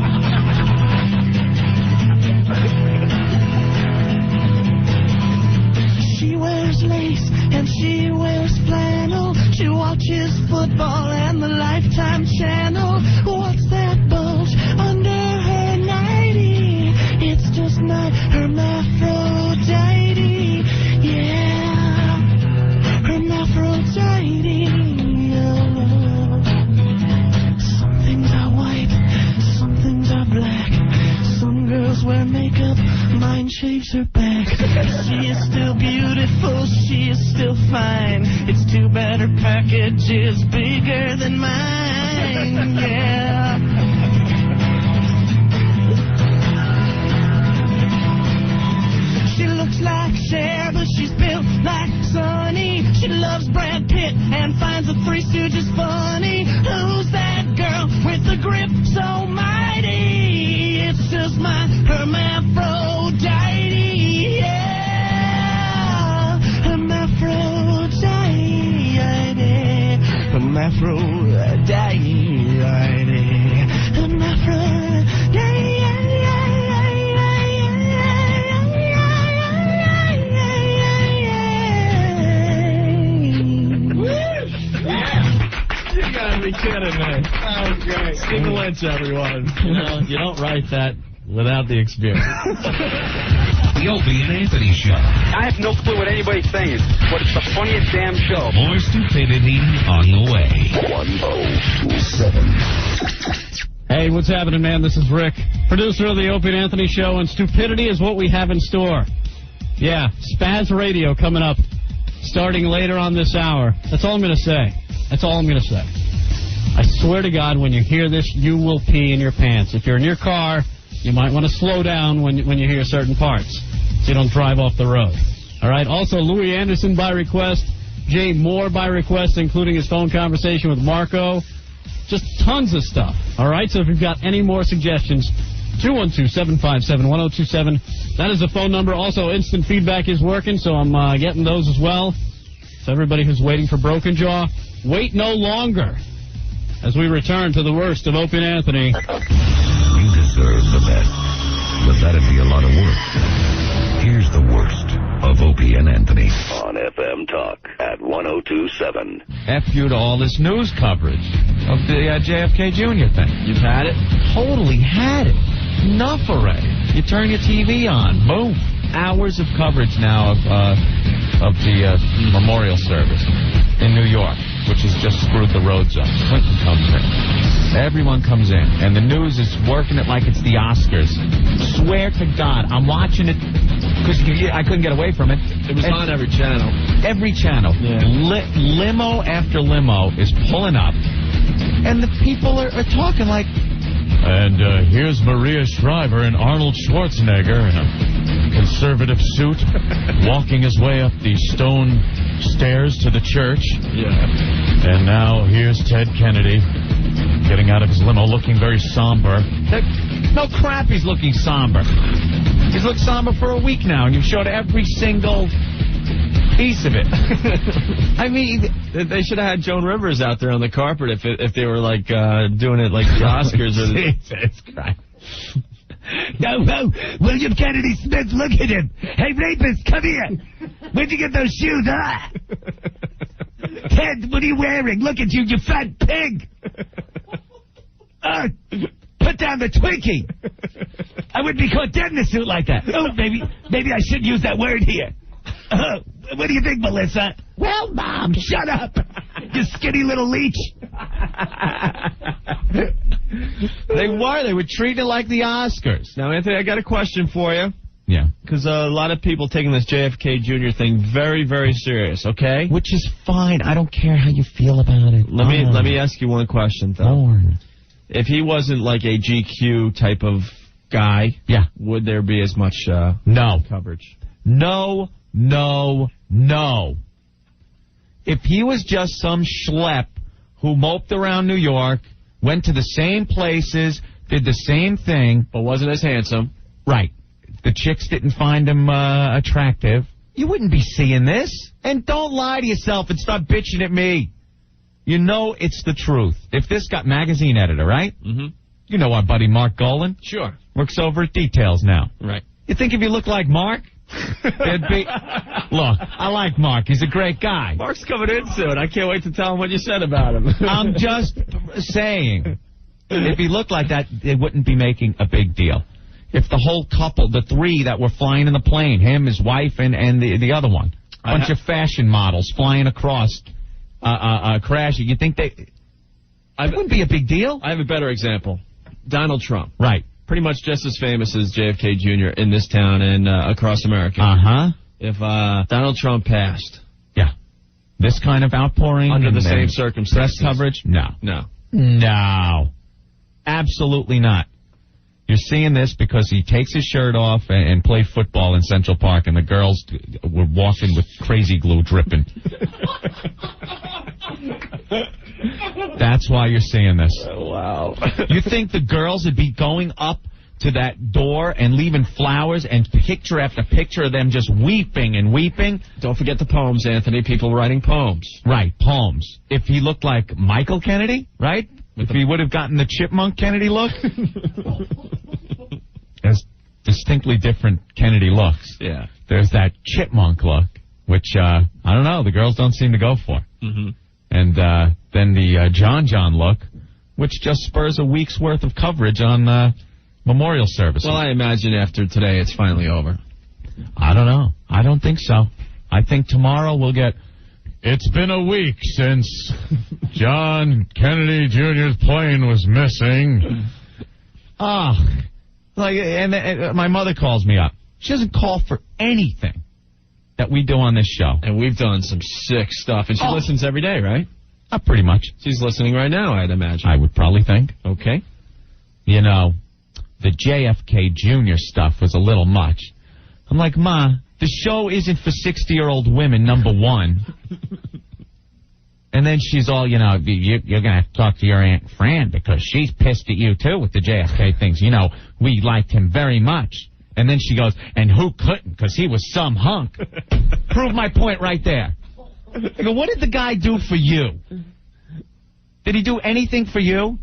She wears lace and she wears flannel. She watches football and the Lifetime channel. What's that bulge under her nightie? It's just my Hermaphrodite, yeah. Hermaphrodite, oh. Some things are white, some things are black. Some girls wear makeup, mine shaves her back. She is still beautiful, she is still fine. It's too bad her package is bigger than mine, yeah. She looks like Cher, but she's built like Sonny. She loves Brad Pitt and finds the Three Stooges funny. Who's that girl with the grip so mighty? It's just my Hermaphrodite, yeah. Hermaphrodite, Hermaphrodite, Hermaphrodite. You gotta be kidding me. That was great. Single inch, everyone. You don't write that without the experience. The Opie and Anthony Show. I have no clue what anybody's saying, but it's the funniest damn show. More stupidity on the way. 1027. Hey, what's happening, man? This is Rick, producer of the Opie and Anthony Show, and stupidity is what we have in store. Yeah, Spazz Radio coming up, starting later on this hour. That's all I'm going to say. That's all I'm going to say. I swear to God, when you hear this, you will pee in your pants. If you're in your car, you might want to slow down when you hear certain parts, so you don't drive off the road. All right? Also, Louis Anderson by request, Jay Moore by request, including his phone conversation with Marco. Just tons of stuff. All right? So if you've got any more suggestions, 212-757-1027. That is the phone number. Also, instant feedback is working, so I'm getting those as well. So everybody who's waiting for Broken Jaw, wait no longer as we return to the worst of Opie and Anthony. You deserve the best, but that'd be a lot of work. Here's the worst of Opie and Anthony on FM Talk at 1027. F you to all this news coverage of the JFK Jr. thing. You've had it? Totally had it. Enough already. You turn your TV on. Boom. Hours of coverage now of the memorial service in New York, which has just screwed the roads up. Clinton comes in. Everyone comes in, and the news is working it like it's the Oscars. Swear to God, I'm watching it because I couldn't get away from it. It was on every channel. Every channel. Yeah. Limo after limo is pulling up, and the people are talking like... And here's Maria Shriver and Arnold Schwarzenegger in a conservative suit walking his way up the stone stairs to the church. Yeah. And now here's Ted Kennedy getting out of his limo looking very somber. No crap, he's looking somber. He's looked somber for a week now, and you've showed every single piece of it. I mean, they should have had Joan Rivers out there on the carpet if they were like doing it like the Oscars or the... Jesus Christ. No, William Kennedy Smith, look at him. Hey, rapist, come here. Where'd you get those shoes, huh? Ted, what are you wearing? Look at you, you fat pig. Put down the Twinkie. I wouldn't be caught dead in a suit like that. Oh, maybe I shouldn't use that word here. What do you think, Melissa? Well, Mom, shut up. You skinny little leech. They were treating it like the Oscars. Now, Anthony, I got a question for you. Yeah. Because a lot of people taking this JFK Jr. thing very, very serious, okay? Which is fine. I don't care how you feel about it. Let me ask you one question, though. If he wasn't like a GQ type of guy, yeah, would there be as much coverage? No. If he was just some schlep who moped around New York, went to the same places, did the same thing, but wasn't as handsome, right? The chicks didn't find him attractive. You wouldn't be seeing this. And don't lie to yourself and start bitching at me. You know it's the truth. If this got magazine editor, right? Mm-hmm. You know our buddy Mark Golan? Sure. Works over at Details now. Right. You think if you look like Mark, there'd be... Look, I like Mark. He's a great guy. Mark's coming in soon. I can't wait to tell him what you said about him. I'm just saying, if he looked like that, they wouldn't be making a big deal. If the whole couple, the three that were flying in the plane, him, his wife, and the other one, bunch of fashion models flying across, crashing, you think it wouldn't be a big deal? I have a better example. Donald Trump. Right. Pretty much just as famous as JFK Jr. in this town and across America. Uh-huh. If Donald Trump passed. Yeah. This kind of outpouring? Under the same circumstances. Press coverage? No. No. Absolutely not. You're seeing this because he takes his shirt off and played football in Central Park, and the girls were walking with crazy glue dripping. That's why you're seeing this. Oh, wow. You think the girls would be going up to that door and leaving flowers and picture after picture of them just weeping and weeping? Don't forget the poems, Anthony. People writing poems. Right, poems. If he looked like Michael Kennedy, right? If he would have gotten the Chipmunk Kennedy look. There's distinctly different Kennedy looks. Yeah. There's that Chipmunk look, which, I don't know, the girls don't seem to go for. Mm-hmm. And then the John look, which just spurs a week's worth of coverage on memorial services. Well, I imagine after today it's finally over. I don't know. I don't think so. I think tomorrow we'll get... It's been a week since John Kennedy Jr.'s plane was missing. And my mother calls me up. She doesn't call for anything that we do on this show. And we've done some sick stuff. And she listens every day, right? Pretty much. She's listening right now, I'd imagine. I would probably think. Okay. You know, the JFK Jr. stuff was a little much. I'm like, Ma, the show isn't for 60-year-old women, number one. And then she's all, you're going to have to talk to your Aunt Fran because she's pissed at you, too, with the JFK things. We liked him very much. And then she goes, and who couldn't because he was some hunk. Prove my point right there. I go, what did the guy do for you? Did he do anything for you?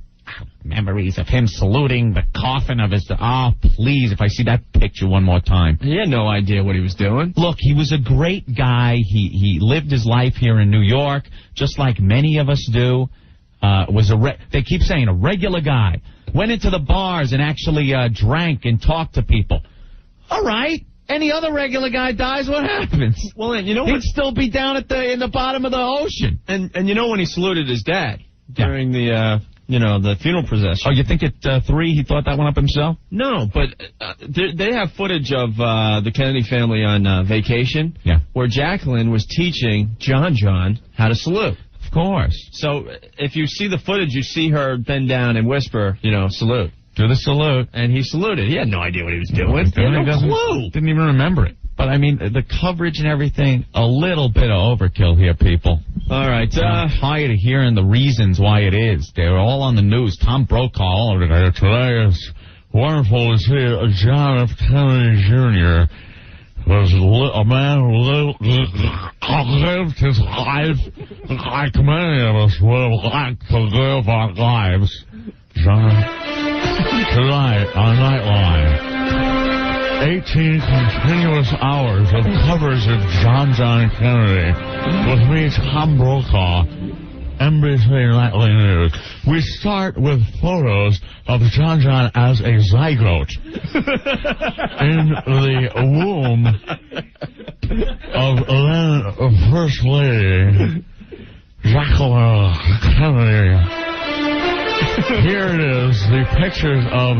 Memories of him saluting the coffin of his... Oh, please, if I see that picture one more time. He had no idea what he was doing. Look, he was a great guy. He lived his life here in New York, just like many of us do. They keep saying a regular guy. Went into the bars and actually drank and talked to people. All right. Any other regular guy dies, what happens? Well, and you know what? He'd still be down in the bottom of the ocean. And you know when he saluted his dad during the the funeral procession. Oh, you think at 3 he thought that one up himself? No, but they have footage of the Kennedy family on vacation where Jacqueline was teaching John how to salute. Of course. So if you see the footage, you see her bend down and whisper, salute. Do the salute. And he saluted. He had no idea what he was doing. He had no clue. Didn't even remember it. But, I mean, the coverage and everything, a little bit of overkill here, people. All right. I'm tired of hearing the reasons why it is. They're all on the news. Tom Brokaw, all over there today. It's wonderful to see John F. Kennedy Jr. was a man who lived his life like many of us would like to live our lives. John, tonight on Nightline, 18 continuous hours of coverage of John Kennedy with me, Tom Brokaw, NBC Nightly News. We start with photos of John as a zygote in the womb of then First Lady Jacqueline Kennedy. Here it is, the pictures of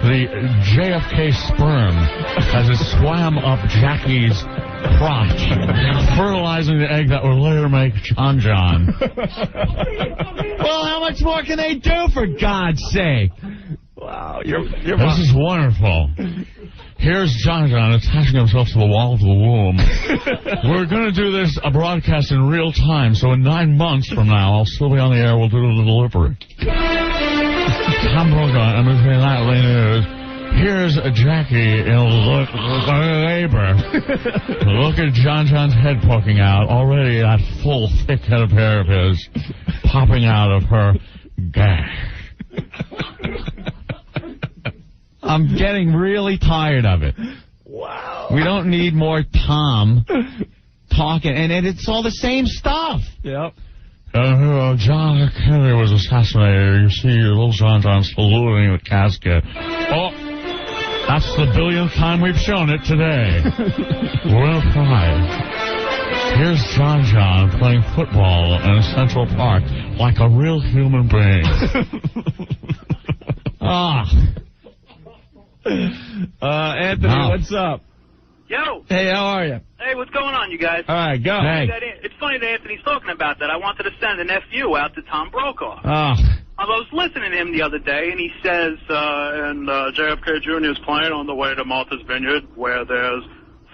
the JFK sperm as it swam up Jackie's crotch, fertilizing the egg that would later make John. Well, how much more can they do, for God's sake? Wow, this is wonderful. Here's John attaching himself to the wall of the womb. We're going to do this a broadcast in real time, so in 9 months from now, I'll still be on the air. We'll do the delivery. Tom Brokaw, NBC Nightly News. Here's Jackie in labor. Look at John's head poking out. Already that full, thick head of hair of his popping out of her gash. I'm getting really tired of it. Wow. We don't need more Tom talking, and it's all the same stuff. Yep. John F. Kennedy was assassinated. You see little John saluting the casket. Oh, that's the billionth time we've shown it today. We're pride. Here's John playing football in Central Park like a real human being. Anthony, what's up? Yo. Hey, how are you? Hey, what's going on, you guys? All right, go. Hey. It's funny that Anthony's talking about that. I wanted to send an FU out to Tom Brokaw. I was listening to him the other day, and he says, and JFK Jr. is playing on the way to Martha's Vineyard, where there's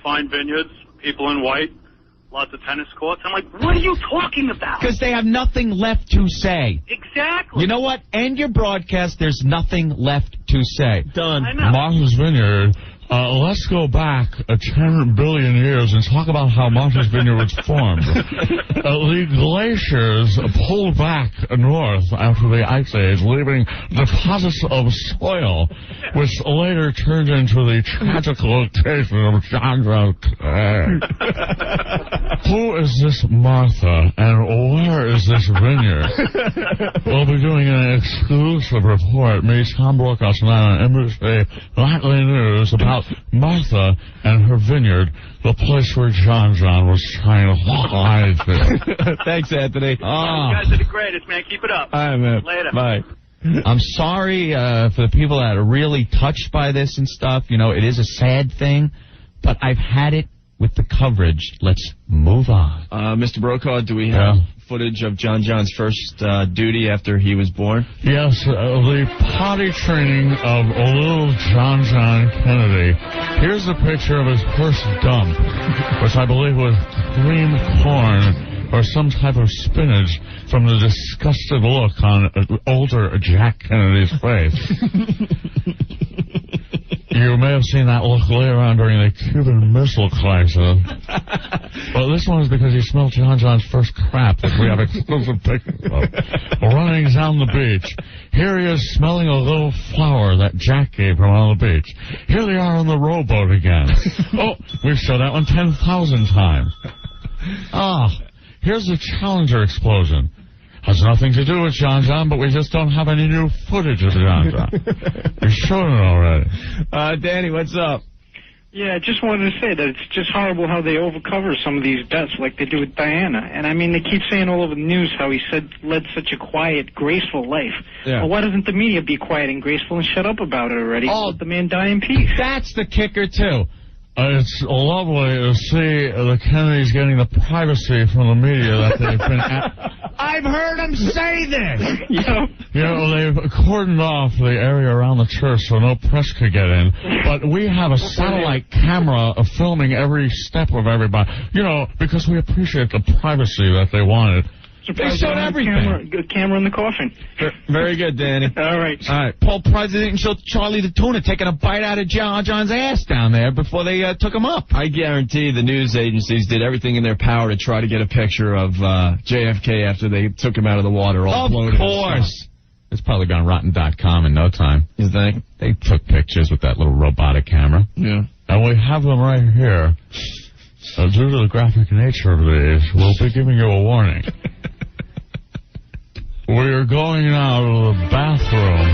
fine vineyards, people in white, lots of tennis courts. I'm like, what are you talking about? Because they have nothing left to say. Exactly. You know what? End your broadcast. There's nothing left to say. Done. I know. Martha's Vineyard. Let's go back 10 billion years and talk about how Martha's Vineyard was formed. The glaciers pulled back north after the Ice Age, leaving deposits of soil, which later turned into the tragic location of John's egg. Who is this Martha, and where is this vineyard? We'll be doing an exclusive report, me, Tom Brokaw, tonight on NBC Nightly News, about Martha and her vineyard, the place where John was trying to hide it. Thanks, Anthony. You guys are the greatest, man. Keep it up. All right, man. Later. Bye. I'm sorry for the people that are really touched by this and stuff. It is a sad thing, but I've had it with the coverage. Let's move on. Mr. Brokaw, do we have footage of John's first duty after he was born? Yes, the potty training of little John Kennedy. Here's a picture of his first dump, which I believe was cream corn or some type of spinach, from the disgusted look on older Jack Kennedy's face. You may have seen that look later on during the Cuban Missile Crisis. Well, this one is because he smelled John's first crap, which we have exclusive pictures of, running down the beach. Here he is smelling a little flower that Jack gave him on the beach. Here they are on the rowboat again. Oh, we've showed that one 10,000 times. Here's the Challenger explosion. Has nothing to do with John, but we just don't have any new footage of John. We showed it already. Danny, what's up? Yeah, I just wanted to say that it's just horrible how they overcover some of these deaths like they do with Diana. And I mean, they keep saying all over the news how he led such a quiet, graceful life. Yeah. Well, why doesn't the media be quiet and graceful and shut up about it already? Let the man die in peace. That's the kicker, too. It's lovely to see the Kennedys getting the privacy from the media that they've been at. I've heard them say this. You know, they've cordoned off the area around the church so no press could get in. But we have a satellite camera filming every step of everybody. You know, because we appreciate the privacy that they wanted. They showed everything. Camera in the coffin. Very good, Danny. All right. Paul President showed Charlie the Tuna taking a bite out of John's ass down there before they took him up. I guarantee the news agencies did everything in their power to try to get a picture of JFK after they took him out of the water. All of course. It's probably gone rotten.com in no time. You think? They took pictures with that little robotic camera. Yeah. And we have them right here. Due to the graphic nature of these, we'll be giving you a warning. We are going now to the bathroom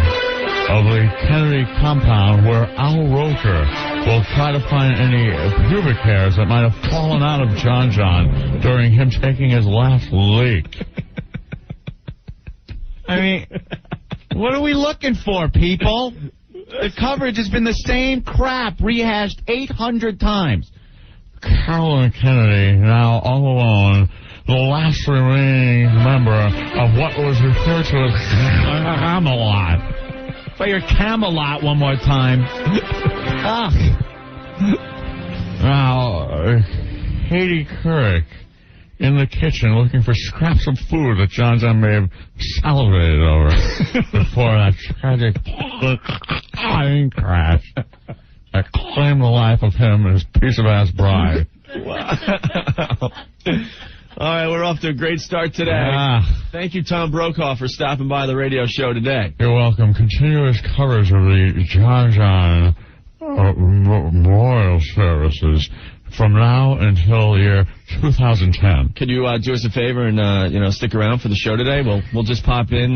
of the Kennedy compound where Al Roker will try to find any pubic hairs that might have fallen out of John during him taking his last leak. I mean, what are we looking for, people? The coverage has been the same crap rehashed 800 times. Carolyn Kennedy, now all alone, the last remaining member of what was referred to as Camelot. Play your Camelot one more time. Now, Katie Couric in the kitchen looking for scraps of food that John may have salivated over before that tragic plane crash that claimed the life of him and his piece of ass bride. Wow. All right, we're off to a great start today. Thank you, Tom Brokaw, for stopping by the radio show today. You're welcome. Continuous coverage of the John memorial services from now until the year 2010. Could you do us a favor and stick around for the show today? We'll just pop in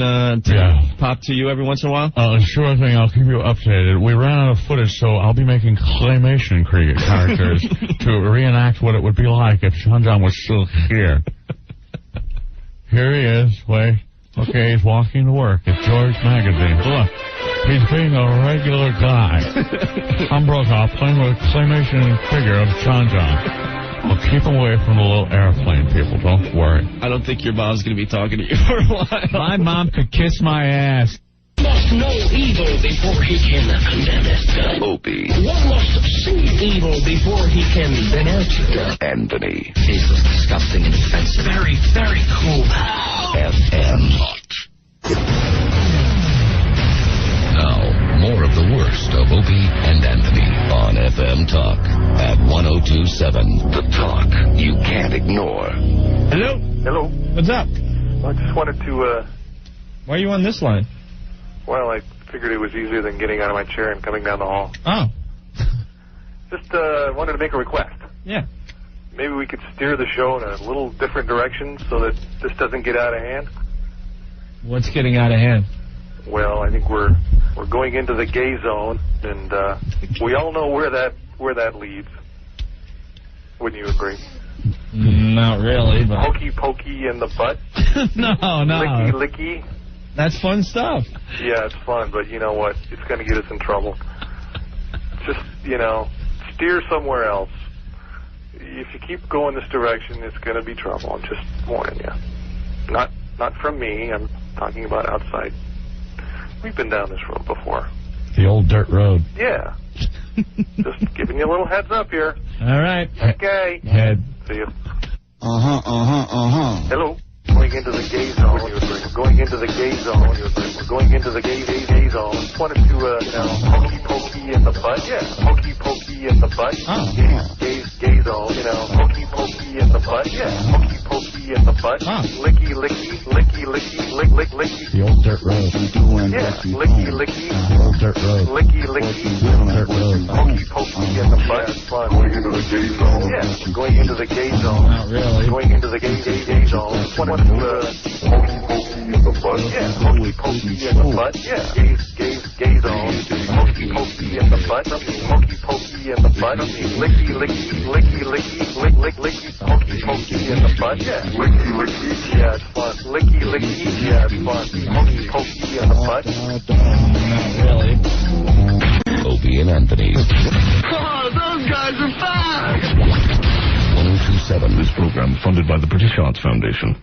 pop to you every once in a while. Sure thing. I'll keep you updated. We ran out of footage, so I'll be making claymation characters to reenact what it would be like if John was still here. Here he is. Wait. Okay, he's walking to work at George Magazine. Look, he's being a regular guy. Tom Brokaw playing with a claymation figure of John. Well, keep him away from the little airplane, people. Don't worry. I don't think your mom's going to be talking to you for a while. My mom could kiss my ass. Must know evil before he can condemn it. Opie. One must see evil before he can denounce it. Anthony. Jesus, disgusting and offensive. Very, very cool. FM. Now, more of the worst of Opie and Anthony on FM Talk at 102.7. The talk you can't ignore. Hello? Hello. What's up? Well, I just wanted to, Why are you on this line? Well, I figured it was easier than getting out of my chair and coming down the hall. Oh. Just wanted to make a request. Yeah. Maybe we could steer the show in a little different direction so that this doesn't get out of hand. What's getting out of hand? Well, I think we're going into the gay zone, and we all know where that leads. Wouldn't you agree? Not really, but... Hokey pokey in the butt. No. Licky licky. That's fun stuff. Yeah, it's fun, but you know what? It's going to get us in trouble. Just, steer somewhere else. If you keep going this direction, it's going to be trouble. I'm just warning you. Not from me. I'm talking about outside. We've been down this road before. The old dirt road. Yeah. Just giving you a little heads up here. All right. Okay. Head. See you. Hello. Going into the gay zone. We're going into the gay zone. We're going into the gay zone. Just wanted to, hokey pokey in the butt. Yeah. Hokey pokey in the butt. Oh. Gay zone. Hokey pokey in the butt. Yeah. Hokey pokey in the butt. Oh. Licky licky licky. The old dirt road. Yeah. Licky licky. The old dirt road. Licky licky. The old dirt road. Hokey pokey in the butt. It's fun. Going into the gay zone. Yeah. Going into the gay zone. Not really. Going into the gay zone. Hokey pokey in the butt, yeah. Hokey pokey in the butt, yeah. Gaze on. Hokey pokey in the butt. Hokey pokey in the butt. Licky, licky, licky, licky, lick, licky, hokey pokey in the butt, yeah. Licky, licky, yeah, it's fun. Licky, licky, yeah, it's fun. Hokey pokey in the butt. Really? Opie and Anthony. Oh, those guys are fast! 1027. This program funded by the British Arts Foundation.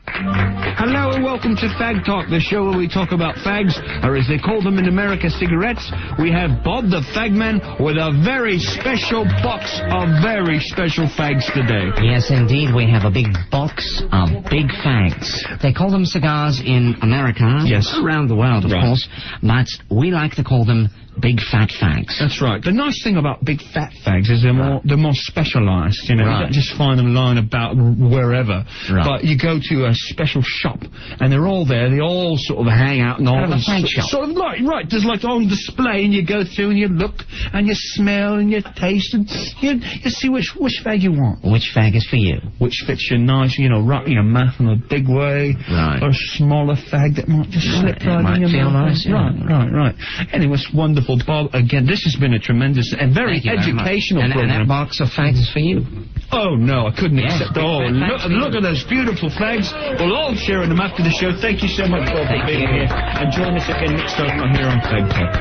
Hello and welcome to Fag Talk, the show where we talk about fags, or as they call them in America, cigarettes. We have Bob the Fagman with a very special box of very special fags today. Yes, indeed, we have a big box of big fags. They call them cigars in America. Yes. Around the world, of course. But we like to call them big fat fags. That's right. The nice thing about big fat fags is they're more specialised. You know, Right. you don't just find them lying about wherever. Right. But you go to a special shop, and they're all there. They all sort of hang out and all. Kind of a fag shop. Sort of right. There's like on display, and you go through and you look and you smell and you taste and you see which fag you want. Which fag is for you? Which fits you nice, right in your mouth in a big way. Right. Or a smaller fag that might just slip right might in your feel mouth. nice, yeah. Right. Anyway, it's wonderful, Bob. Again, this has been a tremendous and very Thank you very much. educational And program. that box of fags is for you. Oh, no, I couldn't Yes, accept. big Oh, fat fags for look you. at those beautiful fags. We'll all share them after the show. Thank you so much, Bob, for being here. And join us again next time here on Fag Talk.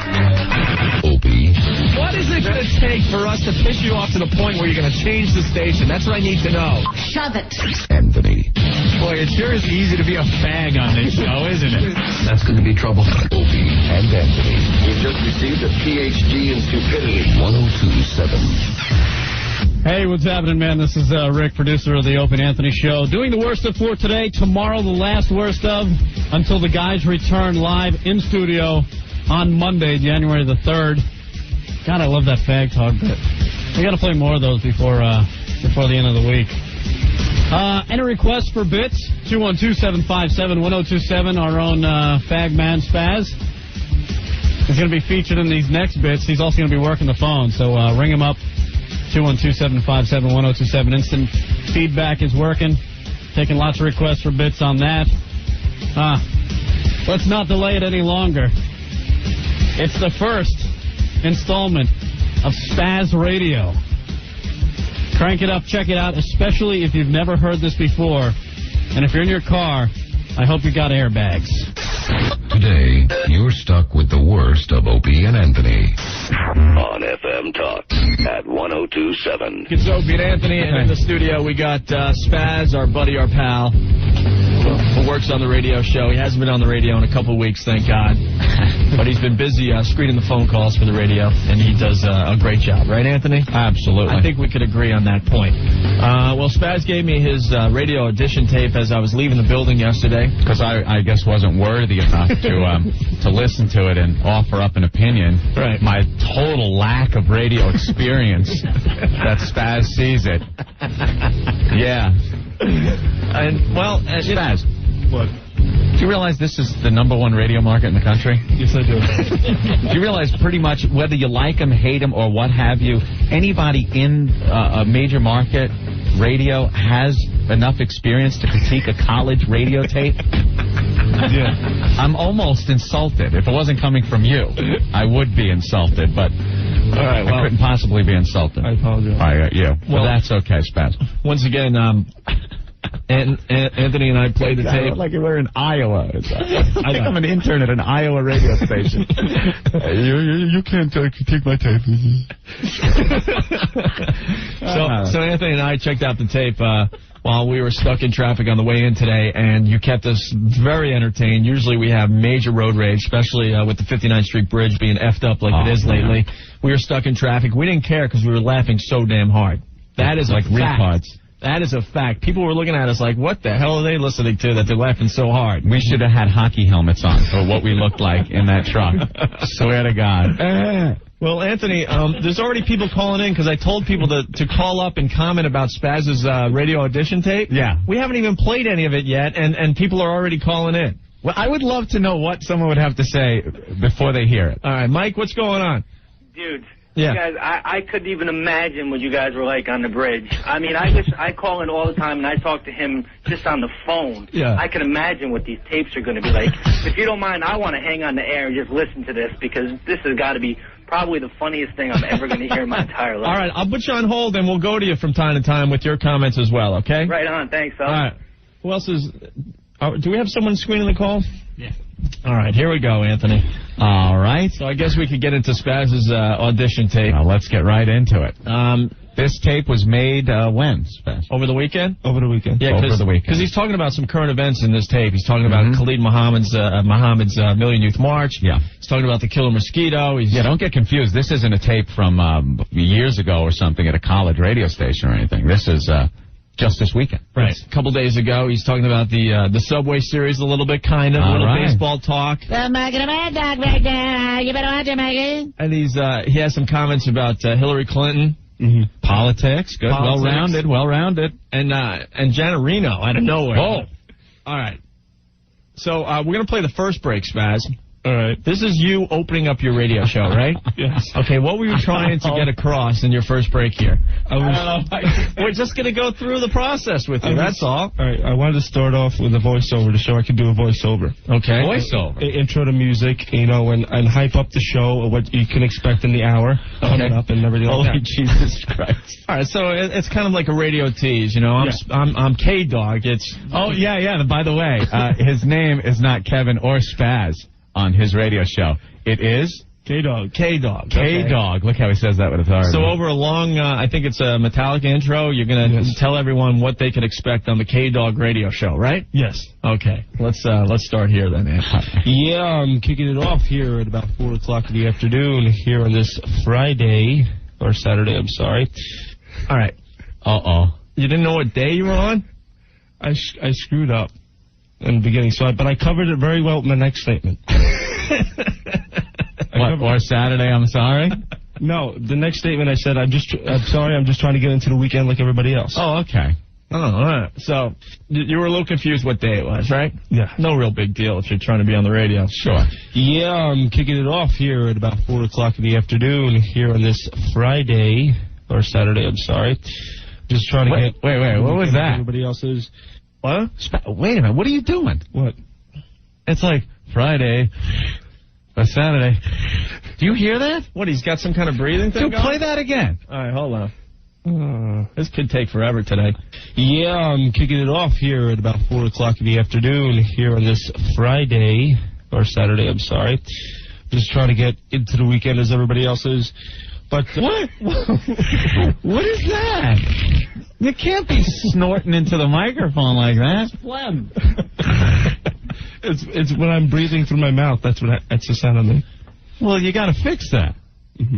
Opie What is it going to take for us to piss you off to the point where you're going to change the station? That's what I need to know. Shove it. Anthony. Boy, it sure is easy to be a fag on this show, isn't it? That's going to be trouble. Opie and Anthony. We've just received a PhD in stupidity. 1027. Hey, what's happening, man? This is Rick, producer of the Opie and Anthony Show. Doing the worst of for today. Tomorrow, the last worst of, until the guys return live in studio on Monday, January the 3rd. God, I love that fag talk bit. We got to play more of those before the end of the week. Any requests for bits? 212-757-1027. Our own fag man, Spazz. He's going to be featured in these next bits. He's also going to be working the phone, so ring him up. 212-757-1027. Instant feedback is working. Taking lots of requests for bits on that. Let's not delay it any longer. It's the first installment of Spazz Radio. Crank it up, check it out, especially if you've never heard this before. And if you're in your car, I hope you got airbags. Today, you're stuck with the worst of Opie and Anthony. On FM Talk at 1027. It's Opie and Anthony, and in the studio we got Spazz, our buddy, our pal, who works on the radio show. He hasn't been on the radio in a couple of weeks, thank God. But he's been busy screening the phone calls for the radio, and he does a great job. Right, Anthony? Absolutely. I think we could agree on that point. Well, Spazz gave me his radio audition tape as I was leaving the building yesterday. Because I guess wasn't worthy enough to listen to it and offer up an opinion. Right. My total lack of radio experience that Spazz sees it. Yeah. And, well, Spazz. What? Do you realize this is the #1 radio market in the country? Yes, I do. Do you realize pretty much whether you like them, hate them, or what have you, anybody in a major market radio has enough experience to critique a college radio tape? Yeah. I'm almost insulted. If it wasn't coming from you, I would be insulted, but All right, well, I couldn't possibly be insulted. I apologize. All right, you. Well, Well, that's okay, Spaz. Once again, Anthony and I played the tape. Like we're in Iowa. I think I'm an intern at an Iowa radio station. You can't critique my tape. So Anthony and I checked out the tape while we were stuck in traffic on the way in today, and you kept us very entertained. Usually we have major road rage, especially with the 59th Street Bridge being effed up like it is lately. We were stuck in traffic. We didn't care because we were laughing so damn hard. That is like a fact. retards. That is a fact. People were looking at us like, what the hell are they listening to that they're laughing so hard? We should have had hockey helmets on for what we looked like in that truck. Swear to God. Well, Anthony, there's already people calling in because I told people to call up and comment about Spazz's radio audition tape. Yeah. We haven't even played any of it yet, and people are already calling in. Well, I would love to know what someone would have to say before they hear it. All right, Mike, what's going on? Dude, Yeah. You guys, I couldn't even imagine what you guys were like on the bridge. I mean, I call in all the time, and I talk to him just on the phone. Yeah. I can imagine what these tapes are going to be like. If you don't mind, I want to hang on the air and just listen to this, because this has got to be probably the funniest thing I'm ever going to hear in my entire life. All right, I'll put you on hold, and we'll go to you from time to time with your comments as well, okay? Right on. Thanks, Al. All right. Who else is... do we have someone screening the call? Yeah. All right, here we go, Anthony. All right. So I guess we could get into Spazz's audition tape. Well, let's get right into it. This tape was made when, Spazz? Over the weekend? Over the weekend. Yeah, over the weekend. Because he's talking about some current events in this tape. He's talking about Khalid Muhammad's Million Youth March. Yeah. He's talking about the killer mosquito. Yeah, don't get confused. This isn't a tape from years ago or something at a college radio station or anything. This is just this weekend. Right. A couple days ago, he's talking about the Subway series a little bit, kind of. A little baseball talk. I'm making a mad dog right now. You better watch it, Maggie. And he has some comments about Hillary Clinton. Mm-hmm. Politics. Good. Politics. Well-rounded. And Janet Reno out of nowhere. Oh. All right. So we're going to play the first break, Spazz. All right. This is you opening up your radio show, right? Yes. Okay, what were you trying to get across in your first break here? We're just going to go through the process with you, that's all. All right, I wanted to start off with a voiceover to show I could do a voiceover. Okay. Voiceover. Intro to music, and hype up the show, what you can expect in the hour coming up and everything like that. Jesus Christ. All right, so it's kind of like a radio tease, I'm K-Dog. Oh, yeah. By the way, his name is not Kevin or Spazz on his radio show. It is K-Dog. K-Dog. K-Dog. Look how he says that with authority. So over a long, I think it's a Metallica intro, you're going to tell everyone what they can expect on the K-Dog radio show, right? Yes. Okay. Let's start here then, Anthony. Yeah, I'm kicking it off here at about 4 o'clock in the afternoon here on this Friday, or Saturday, I'm sorry. All right. Uh-oh. You didn't know what day you were on? I screwed up in the beginning, but I covered it very well in my next statement. What, or Saturday, I'm sorry? No, the next statement I said, I'm sorry, I'm just trying to get into the weekend like everybody else. Oh, okay. Oh, all right. So, you were a little confused what day it was, right? Yeah. No real big deal if you're trying to be on the radio. Sure. Yeah, I'm kicking it off here at about 4 o'clock in the afternoon here on this Friday, or Saturday, I'm sorry. Just trying to get... Wait, what was that? Everybody else is... What? Wait a minute, what are you doing? What? It's like Friday or Saturday. Do you hear that? What, he's got some kind of breathing thing going? Play that again. All right, hold on. This could take forever today. Yeah, I'm kicking it off here at about 4 o'clock in the afternoon here on this Friday, or Saturday, I'm sorry. Just trying to get into the weekend as everybody else is. But what? What is that? You can't be snorting into the microphone like that. Phlegm. It's when I'm breathing through my mouth. That's the sound of me. Well, you got to fix that.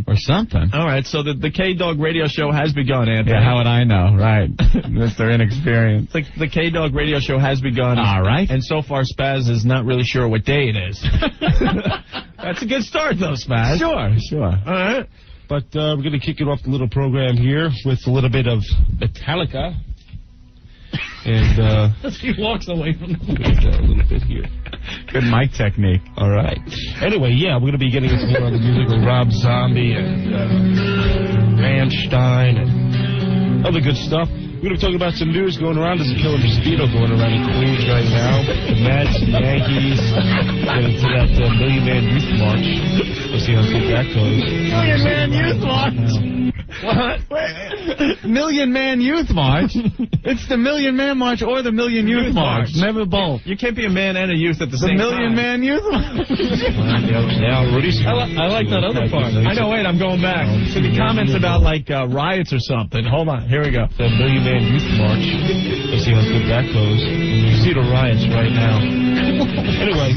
Or something. All right, so the K-Dog radio show has begun, Anthony. Yeah, how would I know? Right. Mr. Inexperienced. The K-Dog radio show has begun. All right. And so far, Spazz is not really sure what day it is. That's a good start, though, Spazz. Sure. All right. But we're going to kick it off the little program here with a little bit of Metallica. And he walks away from a little bit here. Good mic technique. All right. Anyway, yeah, we're going to be getting into more of the music with Rob Zombie and Rammstein and other good stuff. We're going to be talking about some news going around. There's a killer mosquito going around in Queens right now. The Mets, the Yankees, get into that Million Man Youth March. We'll see how good that goes. Million Man Youth March? What? Million Man Youth March? It's the Million Man March or the Million Youth March. Never both. You can't be a man and a youth at the same time. The Million Man Youth March. I like that other part. I know, wait, I'm going back. So the comments about, riots or something. Hold on, here we go. The Million Man Youth March. We'll see how good that goes. You see the riots right now. Anyway,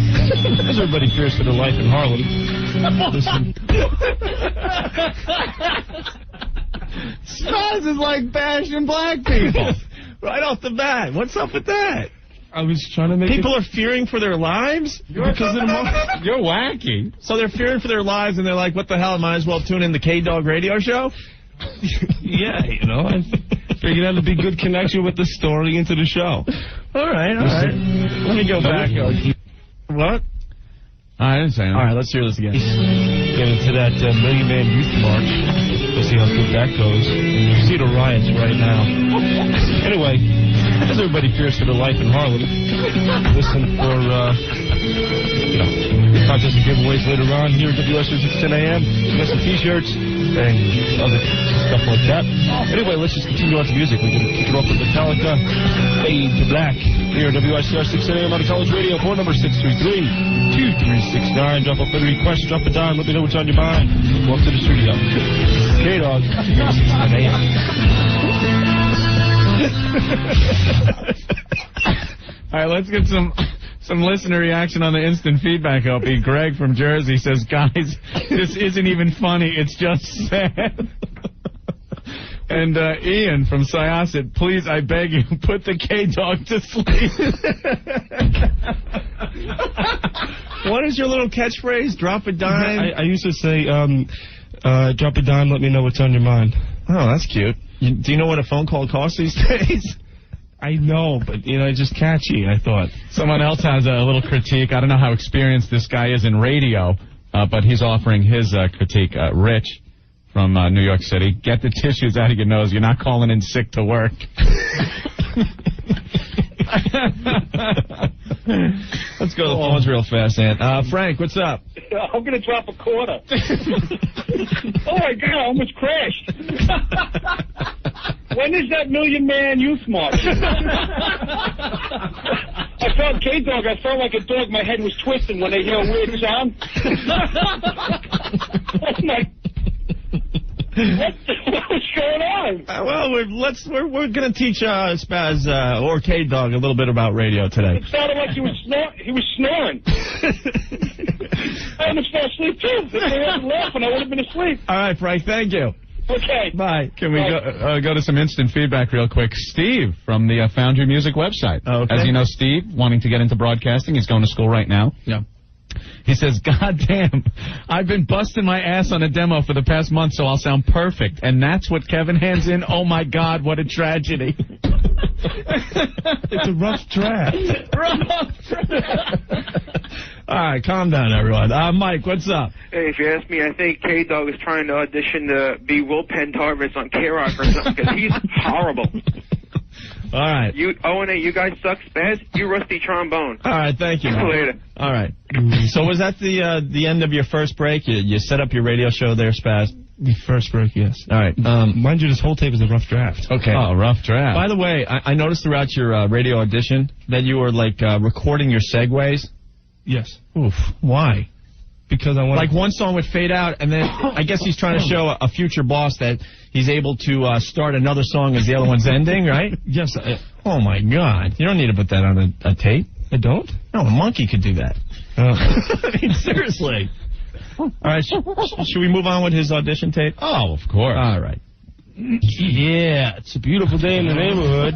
as everybody fears for their life in Harlem. Listen. Spazz is like bashing black people. Right off the bat. What's up with that? I was trying to make people are fearing for their lives? You're wacky. So they're fearing for their lives, and they're like, what the hell, I might as well tune in the K-Dog radio show? Yeah, I figured that'd be a good connection with the story into the show. All right. Let me go back. What? I didn't say anything. All right, let's hear this again. get into that Million Man Youth March. We'll see how good that goes. You see the riots right now. Anyway, as everybody fears for their life in Harlem, listen for, contest and giveaways later on here at WSRC 10 a.m. We got some T-shirts and other stuff like that. Anyway, let's just continue on to music. We're going to kick it off with Metallica, Fade to Black, here at WICR 6 a.m. on the College Radio. Phone number 633-2369. Drop off any request, drop a dime, let me know what's on your mind. Go up to the studio. K-Dog, 6 a.m. All right, let's get some listener reaction on the instant feedback, Opie. Greg from Jersey says, guys, this isn't even funny. It's just sad. And Ian from Syosset, please, I beg you, put the K-Dog to sleep. What is your little catchphrase? Drop a dime? I used to say, drop a dime, let me know what's on your mind. Oh, that's cute. Do you know what a phone call costs these days? I know, but, it's just catchy, I thought. Someone else has a little critique. I don't know how experienced this guy is in radio, but he's offering his critique. Rich from New York City. Get the tissues out of your nose. You're not calling in sick to work. Let's go to the phones real fast, Ant. Frank, what's up? I'm going to drop a quarter. Oh, my God, I almost crashed. When is that Million Man Youth March? I felt K-Dog. I felt like a dog. My head was twisting when I hear a weird sound. Oh, my... What's going on? Well, we're going to teach Spazz or K-Dog a little bit about radio today. It sounded like he was snoring. I almost fell asleep, too. If I wasn't laughing, I would have been asleep. All right, Frank, thank you. Okay. Bye. Can we go to some instant feedback real quick? Steve from the Foundry Music website. Okay. As you know, Steve, wanting to get into broadcasting, he's going to school right now. Yeah. He says, God damn, I've been busting my ass on a demo for the past month, so I'll sound perfect. And that's what Kevin hands in. Oh, my God, what a tragedy. It's a rough draft. All right, calm down, everyone. Mike, what's up? Hey, if you ask me, I think K-Dog is trying to audition to be Will Penn-Tarvis on K-Rock or something, because he's horrible. All right. You guys suck. Spazz, you rusty trombone. All right, thank you. Later. All right. So was that the end of your first break? You set up your radio show there, Spazz? The first break, yes. All right. Mind you, this whole tape is a rough draft. Okay. Oh, rough draft. By the way, I noticed throughout your radio audition that you were, recording your segues. Yes. Oof. Why? Because I want one song would fade out, and then I guess he's trying to show a future boss that he's able to start another song as the other one's ending, right? Yes. Oh, my God. You don't need to put that on a tape. I don't? No, a monkey could do that. I mean, seriously. All right, should we move on with his audition tape? Oh, of course. All right. Yeah, it's a beautiful day in the neighborhood.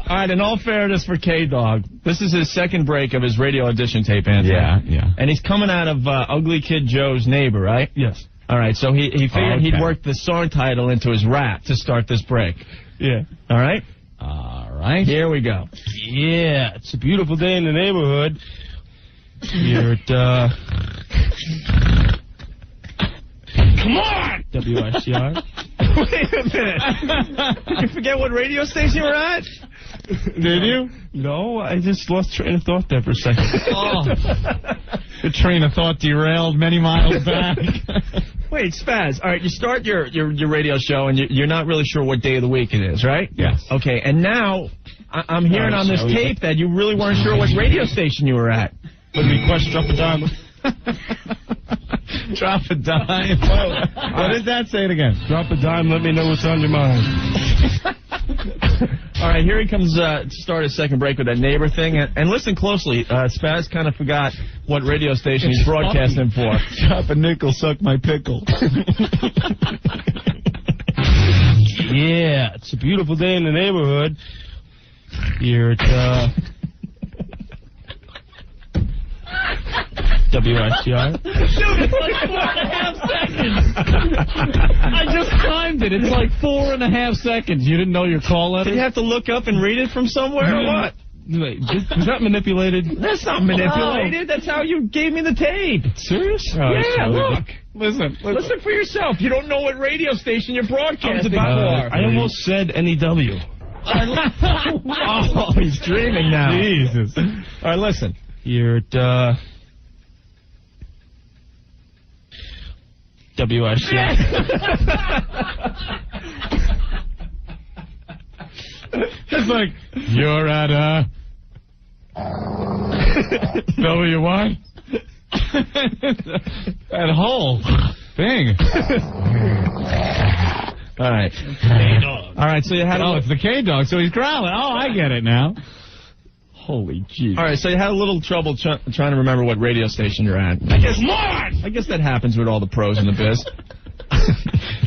All right, in all fairness for K-Dog, this is his second break of his radio audition tape, Anthony. Yeah. And he's coming out of Ugly Kid Joe's Neighbor, right? Yes. All right, so he figured he'd work the song title into his rap to start this break. Yeah. All right? All right. Here we go. Yeah, it's a beautiful day in the neighborhood. Here at, Come on! WICR. Wait a minute. Did you forget what radio station you were at? Did you? No, I just lost train of thought there for a second. Oh. The train of thought derailed many miles back. Wait, Spazz. All right, you start your radio show, and you're not really sure what day of the week it is, right? Yes. Okay, and now I'm hearing on this tape that you really weren't sure what radio station you were at. But request, drop a dime. Drop a dime. What did that say it again? Drop a dime, let me know what's on your mind. All right, here he comes to start his second break with that neighbor thing. And listen closely. Spazz kind of forgot what radio station he's broadcasting for. Drop a nickel, suck my pickle. Yeah, it's a beautiful day in the neighborhood. Here at, WICR. Dude, it's like 4.5 seconds. I just timed it. It's like 4.5 seconds. You didn't know your call letter? Did you have to look up and read it from somewhere or what? Wait, was that manipulated? That's not manipulated. That's how you gave me the tape. Serious? Yeah, look. Listen for yourself. You don't know what radio station you're broadcasting for. I almost said NEW. Oh, he's dreaming now. Jesus. All right, listen. You're at, WSC. It's like, you're at, W1? That whole thing. All right. All right, so you had it's the K-Dog, so he's growling. Oh, I get it now. Holy jeez. All right, so you had a little trouble trying to remember what radio station you're at. I guess that happens with all the pros in the biz.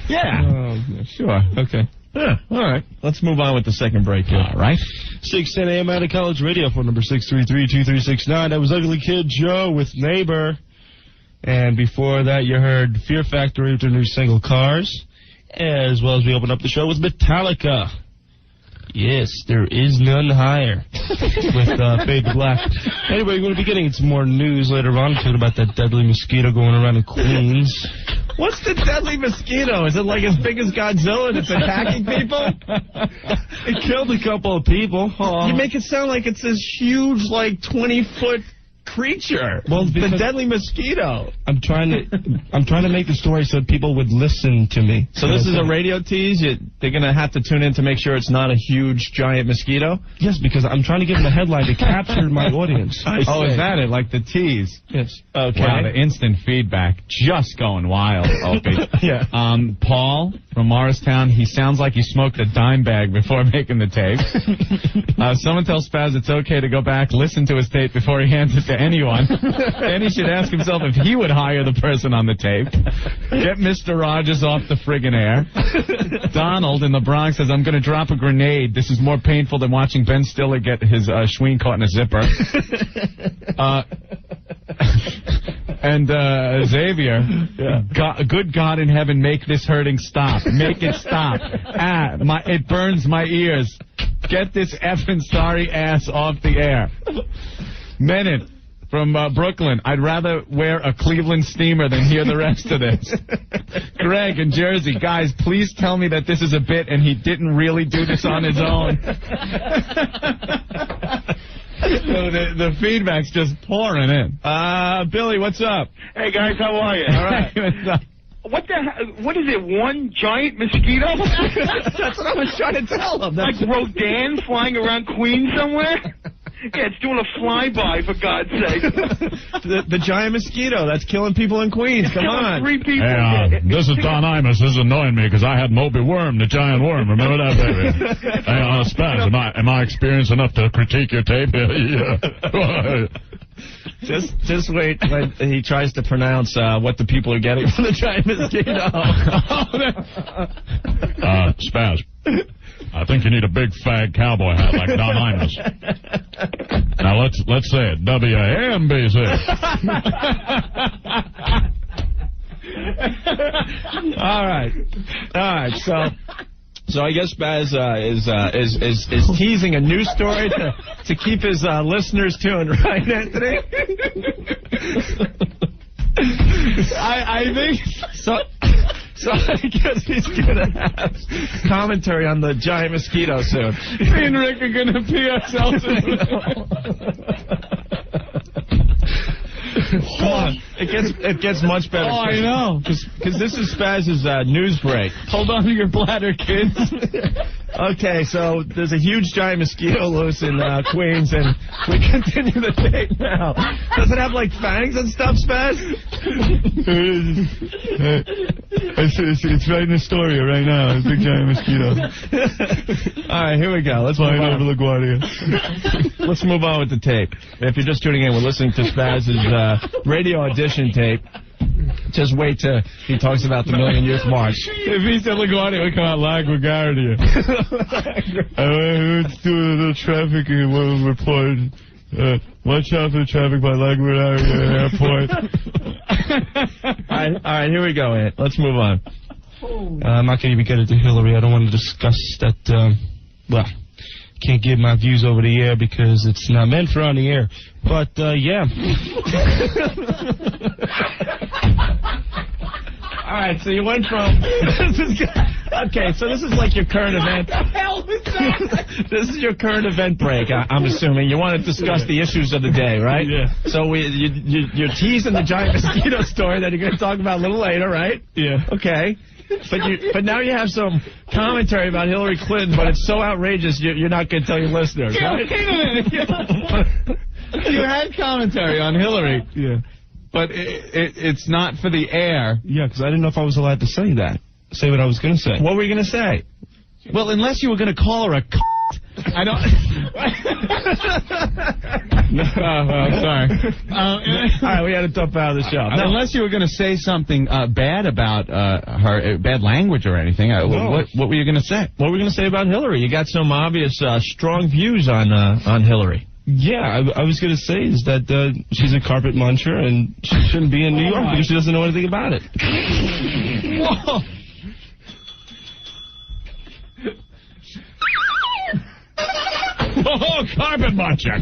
Yeah. Sure. Okay. Yeah, all right. Let's move on with the second break here. All right. 610 AM out of College Radio, phone number 633-2369. That was Ugly Kid Joe with Neighbor. And before that, you heard Fear Factory with their new single, Cars. As well as we open up the show with Metallica. Yes, there is none higher. With Fade to Black. Anyway, we're going to be getting some more news later on talking about that deadly mosquito going around in Queens. What's the deadly mosquito? Is it like as big as Godzilla and it's attacking people? It killed a couple of people. You make it sound like it's this huge, like, 20-foot creature. Well, the deadly mosquito. I'm trying to make the story so people would listen to me. So this is a radio tease? They're going to have to tune in to make sure it's not a huge, giant mosquito? Yes, because I'm trying to give them a headline to capture my audience. Oh, is that it? Like the tease? Yes. Okay. Wow, the instant feedback just going wild, Opie. Yeah. Paul from Morristown, he sounds like he smoked a dime bag before making the tape. Someone tell Spazz it's okay to go back, listen to his tape before he hands it to anyone. Then he should ask himself if he would hire the person on the tape. Get Mr. Rogers off the friggin' air. Donald in the Bronx says, I'm going to drop a grenade. This is more painful than watching Ben Stiller get his schween caught in a zipper. And Xavier, good God in heaven, make this hurting stop. Make it stop. It burns my ears. Get this effing sorry ass off the air. Menon from Brooklyn, I'd rather wear a Cleveland steamer than hear the rest of this. Greg in Jersey, guys, please tell me that this is a bit and he didn't really do this on his own. So the feedback's just pouring in. Billy, what's up? Hey, guys, how are you? All right. What is it, one giant mosquito? That's what I was trying to tell him. Like Rodan flying around Queens somewhere? Yeah, it's doing a flyby, for God's sake. The giant mosquito that's killing people in Queens. Come on. 3 people. Hey, this is Don Imus. This is annoying me because I had Moby Worm, the giant worm. Remember that, baby? Hey, Spazz, am I experienced enough to critique your tape? Yeah. Just wait when he tries to pronounce what the people are getting from the giant mosquito. Spazz, I think you need a big fag cowboy hat like Don Imus. Now let's say it. WNBC. All right. So I guess Spazz is teasing a news story to keep his listeners tuned, right, Anthony? I think so. So I guess he's gonna have commentary on the giant mosquito soon. Me and Rick are gonna pee ourselves in Come on. It gets much better. Oh, I know. Because this is Spazz's news break. Hold on to your bladder, kids. Okay, so there's a huge giant mosquito loose in Queens, and we continue the tape now. Does it have, like, fangs and stuff, Spazz? It's right in the story right now. It's a big giant mosquito. All right, here we go. Let's move on. Let's move on with the tape. If you're just tuning in, we're listening to Spazz's radio audition tape. Just wait till he talks about the Million Youth March. If he said LaGuardia, we come out LaGuardia. Let's do a little traffic report. Watch out for the traffic by LaGuardia Airport. All right, here we go, Ant. Let's move on. I'm not going to even get into Hillary. I don't want to discuss that. can't give my views over the air because it's not meant for on the air. But, yeah. All right, so you went from... Okay, so this is like your current event. What the hell was that? This is your current event break, I'm assuming. You want to discuss the issues of the day, right? Yeah. So you're teasing the giant mosquito story that you're going to talk about a little later, right? Yeah. Okay. But now you have some commentary about Hillary Clinton, but it's so outrageous you're not going to tell your listeners, right? Wait a minute. You had commentary on Hillary. Yeah. But it's not for the air. Yeah, because I didn't know if I was allowed to say that. Say what I was going to say. What were you going to say? Well, unless you were going to call her a I don't... sorry. All right, we had to dump out of the show. No. Unless you were going to say something bad about her, bad language or anything. What were you going to say? What were we going to say about Hillary? You got some obvious strong views on Hillary. Yeah, I was going to say is that she's a carpet muncher and she shouldn't be in New York because she doesn't know anything about it. Whoa. Oh, carpet muncher.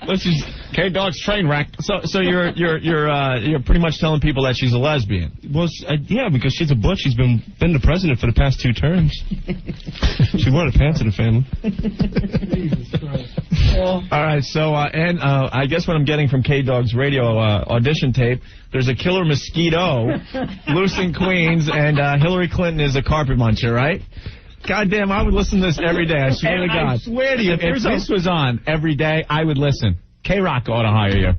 Let's just K-Dog's train wreck. So you're pretty much telling people that she's a lesbian. Well, yeah, because she's a butch. She's been the president for the past 2 terms. She wore the pants in the family. Jesus Christ. All right, so I guess what I'm getting from K-Dog's radio audition tape, there's a killer mosquito loose in Queens, and Hillary Clinton is a carpet muncher, right? Goddamn, I would listen to this every day. I swear to God. I swear to you, if this was on every day, I would listen. K-Rock ought to hire you.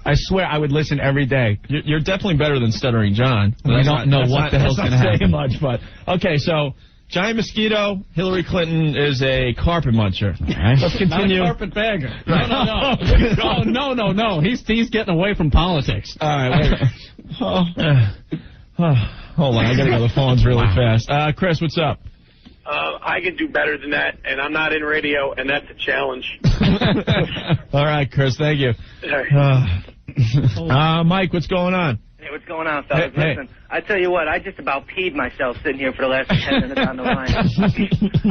I swear I would listen every day. You're definitely better than Stuttering John. I don't know what the hell's going to happen. Much, but okay. So, giant mosquito. Hillary Clinton is a carpet muncher. Right. Let's continue. Not a carpet bagger. No. He's getting away from politics. All right. Wait. Hold on. I got to go. The phone's really fast. Chris, what's up? I can do better than that, and I'm not in radio, and that's a challenge. All right, Chris, thank you. Mike, what's going on? Hey, what's going on, fellas? Hey. Listen, I tell you what, I just about peed myself sitting here for the last 10 minutes on the line.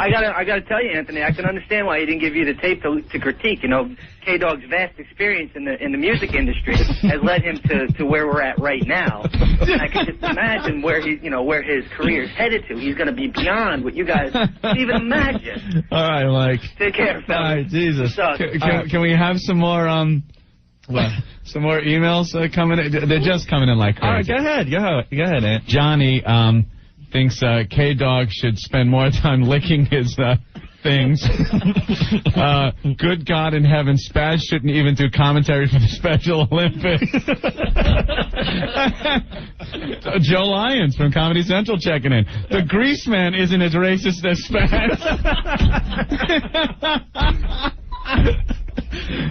I gotta tell you, Anthony, I can understand why he didn't give you the tape to critique. You know, K-Dog's vast experience in the music industry has led him to where we're at right now. And I can just imagine where his career is headed to. He's gonna be beyond what you guys can even imagine. All right, Mike. Take care, fellas. All right, Jesus. Can we have some more some more emails coming in? They're just coming in like crazy. All right, go ahead, Ant. Johnny thinks K-Dog should spend more time licking his things. Good God in heaven, Spazz shouldn't even do commentary for the Special Olympics. Joe Lyons from Comedy Central checking in. The Grease Man isn't as racist as Spazz.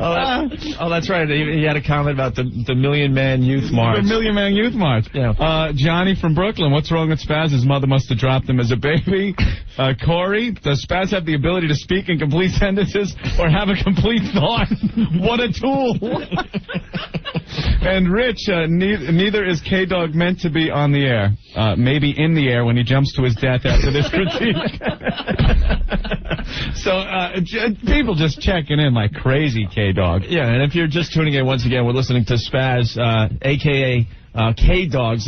Oh, that's right. He had a comment about the Million Man Youth March. The Million Man Youth March. Yeah. Johnny from Brooklyn. What's wrong with Spazz? His mother must have dropped him as a baby. Corey, does Spazz have the ability to speak in complete sentences or have a complete thought? What a tool. And Rich, neither is K-Dog meant to be on the air. Maybe in the air when he jumps to his death after this critique. So people just checking in like crazy, K-Dog. Yeah, and if you're just tuning in, once again, we're listening to Spazz, a.k.a. K-Dog's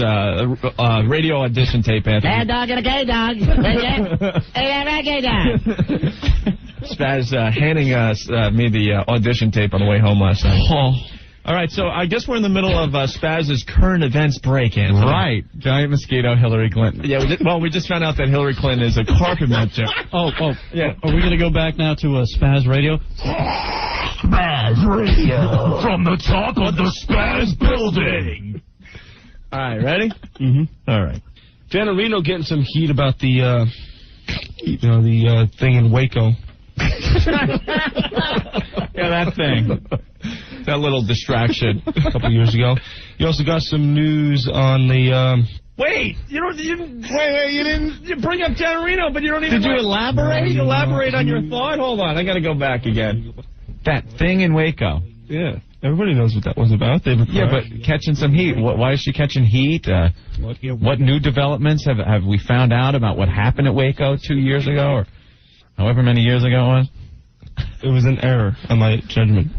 radio audition tape, Anthony. Bad dog and a K-Dog. Hey, K-Dog. Spazz handing me the audition tape on the way home last night. Oh. All right, so I guess we're in the middle of Spazz's current events break, Anthony. Right. Giant mosquito, Hillary Clinton. Yeah, we just found out that Hillary Clinton is a carpet muncher. Oh, yeah. Are we going to go back now to Spazz Radio? Spazz Radio. From the top of the Spazz building. All right, ready? Mm-hmm. All right. Dan Marino getting some heat about the thing in Waco. Yeah, that thing. That little distraction a couple years ago. You also got some news on the... Wait, you didn't bring up Dan Marino, but you don't even... Did you elaborate? Elaborate on your thought? Hold on, I got to go back again. That thing in Waco. Yeah, everybody knows what that was about. Yeah, but catching some heat. Why is she catching heat? What new developments have we found out about what happened at Waco 2 years ago? Or... however many years ago it was? It was an error on my judgment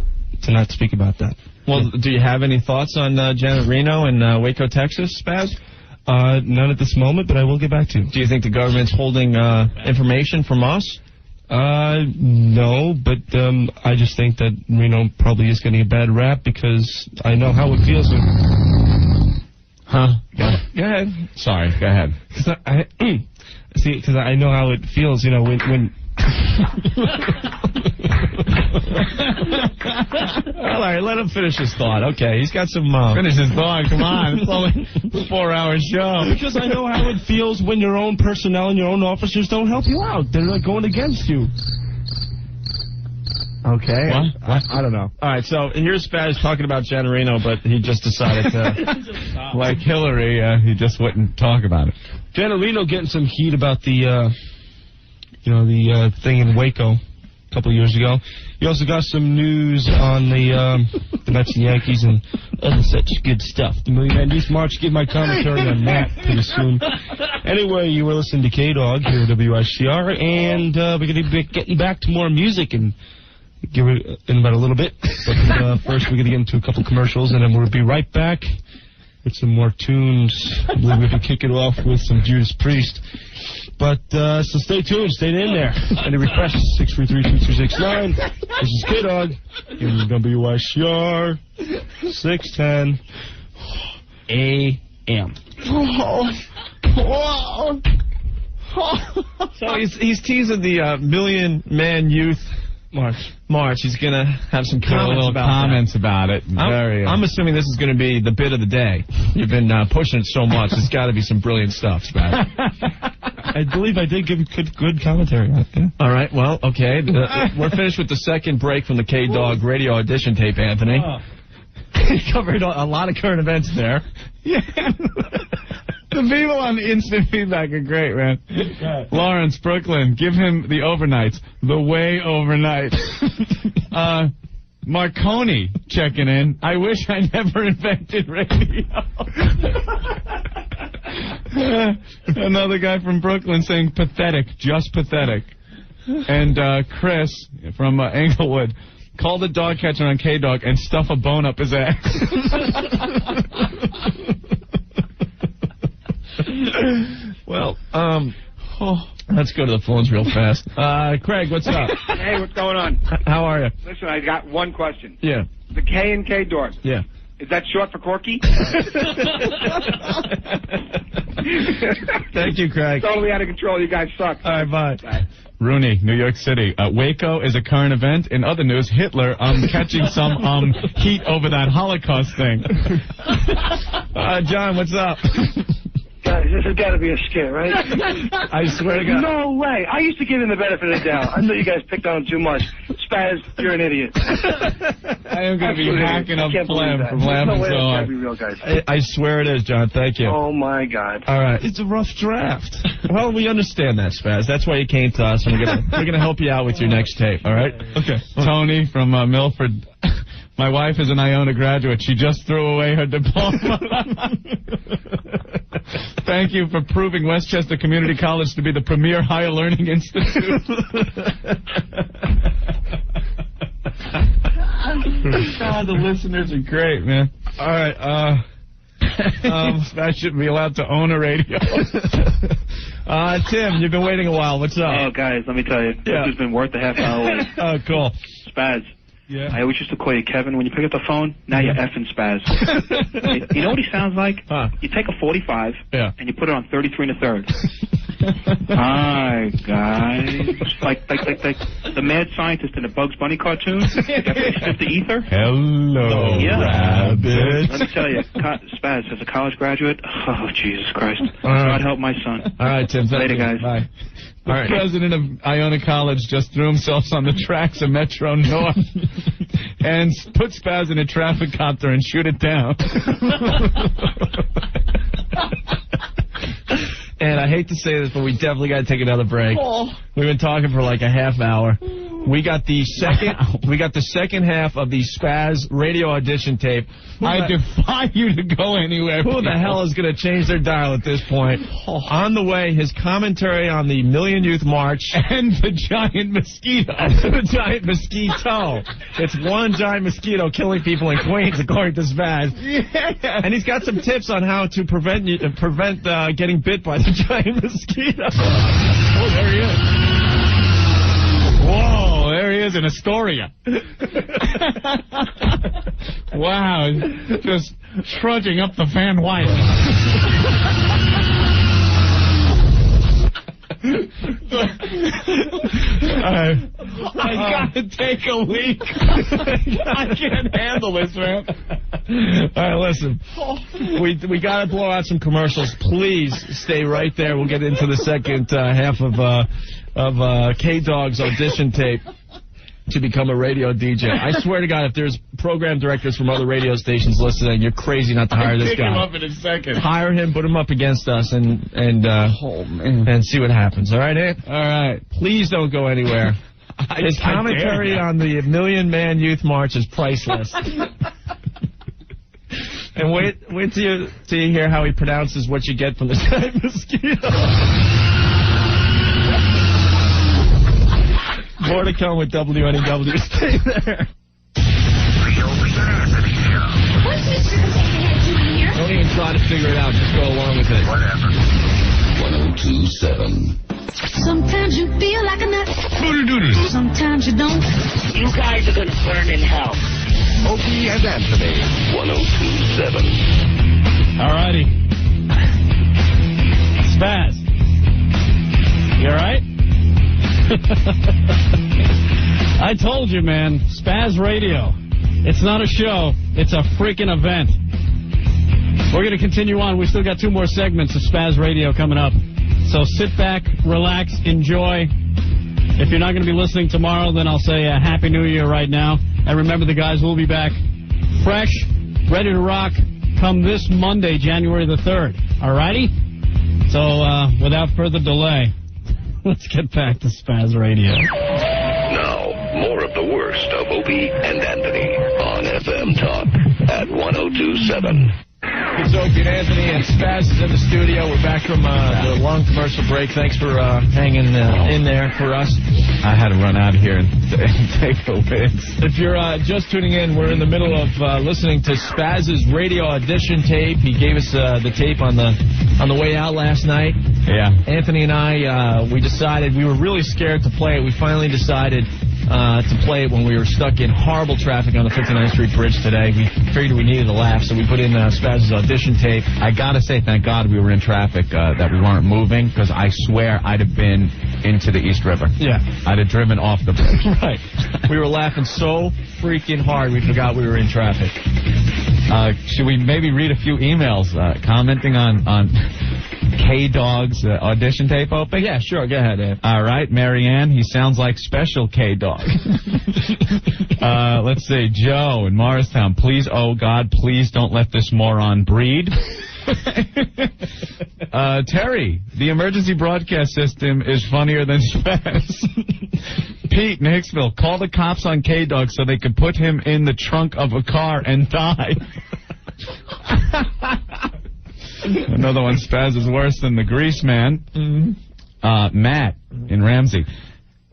to not speak about that. Well, do you have any thoughts on Janet Reno in Waco, Texas, Spazz? None at this moment, but I will get back to you. Do you think the government's holding information from us? No, but I just think that Reno probably is getting a bad rap because I know how it feels when... Huh? Go ahead. Sorry, go ahead. Because I know how it feels, you know, when All right, let him finish his thought. Okay, he's got some... Finish his thought, come on. It's only a 4-hour show. Because I know how it feels when your own personnel and your own officers don't help you out. They're like going against you. Okay. What? I don't know. All right, so here's Spazz talking about Janet Reno, but he just decided to... like Hillary, he just wouldn't talk about it. Janet Reno getting some heat about the, the thing in Waco a couple of years ago. You also got some news on the Mets and Yankees and other such good stuff. The Million Man Youth March. Give my commentary on that pretty soon. Anyway, you were listening to K-Dog here at WICR, and we're going to be getting back to more music and give it in about a little bit. But first, we're going to get into a couple commercials, and then we'll be right back with some more tunes. I believe we can kick it off with some Judas Priest. But, so stay tuned. Stay in there. Any requests? 633-2269. This is K-Dog in WICR 610 AM. So he's teasing the Million Man Youth March. He's going to have some comments about it. I'm assuming this is going to be the bit of the day. You've been pushing it so much. It's got to be some brilliant stuff, Spazz. I believe I did give good commentary on it. Yeah. All right, well, okay. We're finished with the second break from the K-Dog radio audition tape, Anthony. He covered a lot of current events there. Yeah. The people on instant feedback are great, man. Lawrence, Brooklyn, give him the overnights. The way overnight. Marconi checking in. I wish I never invented radio. Another guy from Brooklyn saying pathetic, just pathetic. And Chris from Englewood, call the dog catcher on K-Dog and stuff a bone up his ass. Well, let's go to the phones real fast. Craig, what's up? Hey, what's going on? How are you? Listen, I got one question. Yeah. The K and K Dog. Yeah. Is that short for Corky? Thank you, Craig. Totally out of control. You guys suck. All right, bye. Rooney, New York City. Waco is a current event. In other news, Hitler catching some heat over that Holocaust thing. John, what's up? Guys, this has got to be a skit, right? I swear to God. No way. I used to give him the benefit of the doubt. I know you guys picked on him too much. Spazz, you're an idiot. I am going to be hacking up Phlegm from laughing so hard. Be real, guys. I swear it is, John. Thank you. Oh, my God. All right. It's a rough draft. Well, we understand that, Spazz. That's why you came to us, and we're gonna help you out with your next tape, all right? Okay. Tony from Milford. My wife is an Iona graduate. She just threw away her diploma. Thank you for proving Westchester Community College to be the premier higher learning institute. God, the listeners are great, man. All right, I shouldn't be allowed to own a radio. Tim, you've been waiting a while. What's up? Oh, guys, let me tell you. This has been worth a half hour wait. Oh, cool. Spazz. Yeah. I always used to call you Kevin. When you pick up the phone, now you're effing Spazz. You know what he sounds like? Huh. You take a 45 and you put it on 33 1/3. Hi, guys. Like the mad scientist in the Bugs Bunny cartoon. After he sniffed the ether. Hello, rabbit. Let me tell you, Spazz, as a college graduate, oh, Jesus Christ. God help my son. All right, Tim. Later, guys. Bye. The president of Iona College just threw himself on the tracks of Metro North and put Spazz in a traffic copter and shoot it down. And I hate to say this, but we definitely got to take another break. We've been talking for like a half hour. We got the second half of the Spazz radio audition tape. I defy you to go anywhere. Who the hell is going to change their dial at this point? On the way, his commentary on the Million Youth March and the giant mosquito. The giant mosquito. It's one giant mosquito killing people in Queens, according to Spazz. Yeah. And he's got some tips on how to prevent getting bit by the giant mosquito. Oh, there he is. Whoa, there he is in Astoria. Wow, just trudging up the Van Wyck. I gotta take a leak. I can't handle this, man. All right, listen. We gotta blow out some commercials. Please stay right there. We'll get into the second half of K-Dog's audition tape to become a radio DJ. I swear to God, if there's program directors from other radio stations listening, you're crazy not to hire this guy. Pick him up in a second. Hire him, put him up against us, and see what happens. All right, Ant? All right. Please don't go anywhere. His commentary on the Million Man Youth March is priceless. And wait till you hear how he pronounces what you get from the giant mosquito. More to come with WNEW. Stay there. Don't even try to figure it out. Just go along with it. Whatever. 1027. Sometimes you feel like a nut. Sometimes you don't. You guys are going to burn in hell. Opie and Anthony. 1027. Alrighty. Spazz. You alright? I told you, man. Spazz Radio. It's not a show. It's a freaking event. We're going to continue on. We still got 2 more segments of Spazz Radio coming up. So sit back, relax, enjoy. If you're not going to be listening tomorrow, then I'll say Happy New Year right now. And remember, the guys will be back fresh, ready to rock, come this Monday, January the 3rd. Alrighty? So, without further delay, let's get back to Spazz Radio. Now, more of the worst of Opie and Anthony on FM Talk at 1027. It's Opie and Anthony, and Spazz is in the studio. We're back from the long commercial break. Thanks for hanging in there for us. I had to run out here and take a piss. If you're just tuning in, we're in the middle of listening to Spazz's radio audition tape. He gave us the tape on the way out last night. Yeah. Anthony and I, we decided, we were really scared to play it. We finally decided to play it when we were stuck in horrible traffic on the 59th Street Bridge today. We figured we needed a laugh, so we put in Spazz's audition tape. I gotta say, thank God we were in traffic, that we weren't moving, because I swear I'd have been into the East River. Yeah. I'd have driven off the bridge. Right. We were laughing so freaking hard we forgot we were in traffic. Should we maybe read a few emails commenting on K-Dog's audition tape open? Yeah, sure. Go ahead, Ed. All right, Marianne, he sounds like special K-Dog. Let's see, Joe in Morristown, please, oh God, please don't let this moron breed. Terry, the emergency broadcast system is funnier than Spazz. Pete in Hicksville, call the cops on K-Dog so they could put him in the trunk of a car and die. Another one, Spazz is worse than the Grease Man. Mm-hmm. Matt in Ramsey,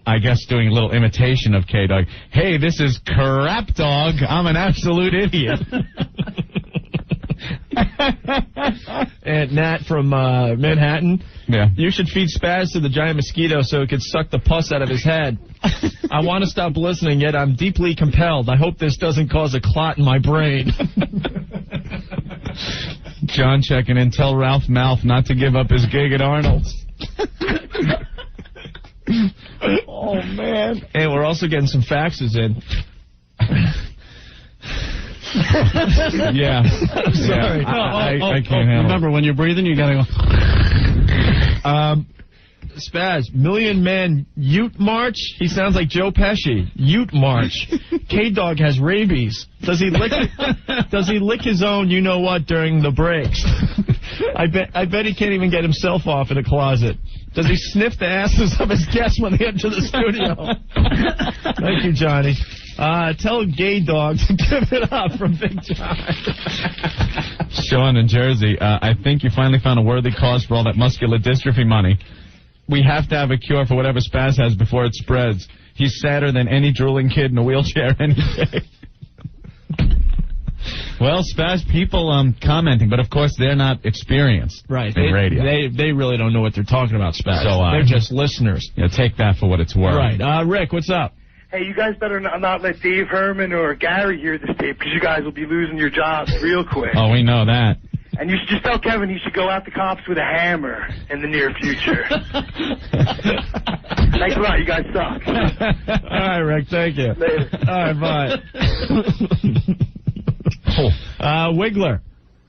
I guess doing a little imitation of K-Dog. Hey, this is crap dog. I'm an absolute idiot. And Nat from Manhattan. Yeah. You should feed Spazz to the giant mosquito so it could suck the pus out of his head. I want to stop listening, yet I'm deeply compelled. I hope this doesn't cause a clot in my brain. John checking in. Tell Ralph Malph not to give up his gig at Arnold's. Oh, man. And we're also getting some faxes in. Yeah. I'm sorry. Yeah, I can't handle it. Remember, when you're breathing, you gotta go. Spazz, Million Man Ute March? He sounds like Joe Pesci. Ute March. K-Dog has rabies. Does he lick his own you-know-what during the breaks? I bet he can't even get himself off in a closet. Does he sniff the asses of his guests when they enter the studio? Thank you, Johnny. Tell Gay Dog to give it up from Big John. Sean in Jersey, I think you finally found a worthy cause for all that muscular dystrophy money. We have to have a cure for whatever Spazz has before it spreads. He's sadder than any drooling kid in a wheelchair any day. Well, Spazz, people commenting, but of course they're not experienced in radio. They really don't know what they're talking about, Spazz. So, they're just listeners. Take that for what it's worth. Right. Rick, what's up? Hey, you guys better not let Dave Herman or Gary hear this tape, because you guys will be losing your jobs real quick. Oh, we know that. And you should just tell Kevin he should go out the cops with a hammer in the near future. Thanks a lot. You guys suck. All right, Rick. Thank you. Later. All right, bye.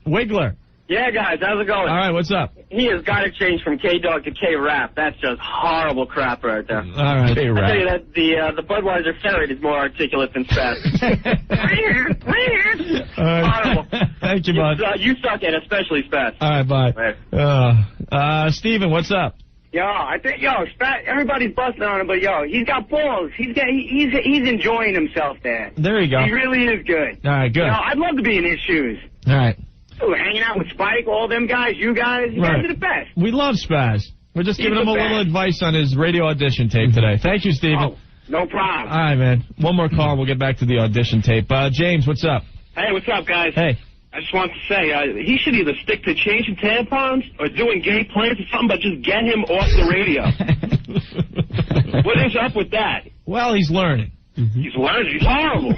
Wiggler. Yeah, guys, how's it going? All right, what's up? He has got to change from K-Dog to K-Rap. That's just horrible crap right there. All right, K-Rap. I tell you that the Budweiser ferret is more articulate than Spazz. Horrible. Thank you, bud. You suck at it, especially Spazz. All right, bye. Steven, what's up? Yo, I think Spazz, everybody's busting on him, but he's got balls. He's enjoying himself there. There you go. He really is good. All right, good. I'd love to be in his shoes. All right. Ooh, hanging out with Spike, all them guys, you guys are the best. We love Spazz. We're just giving him a little advice on his radio audition tape today. Thank you, Steven. Oh, no problem. All right, man. One more call and we'll get back to the audition tape. James, what's up? Hey, what's up, guys? Hey. I just want to say, he should either stick to changing tampons or doing gay plans or something, but just get him off the radio. What is up with that? Well, he's learning. He's learning. He's horrible.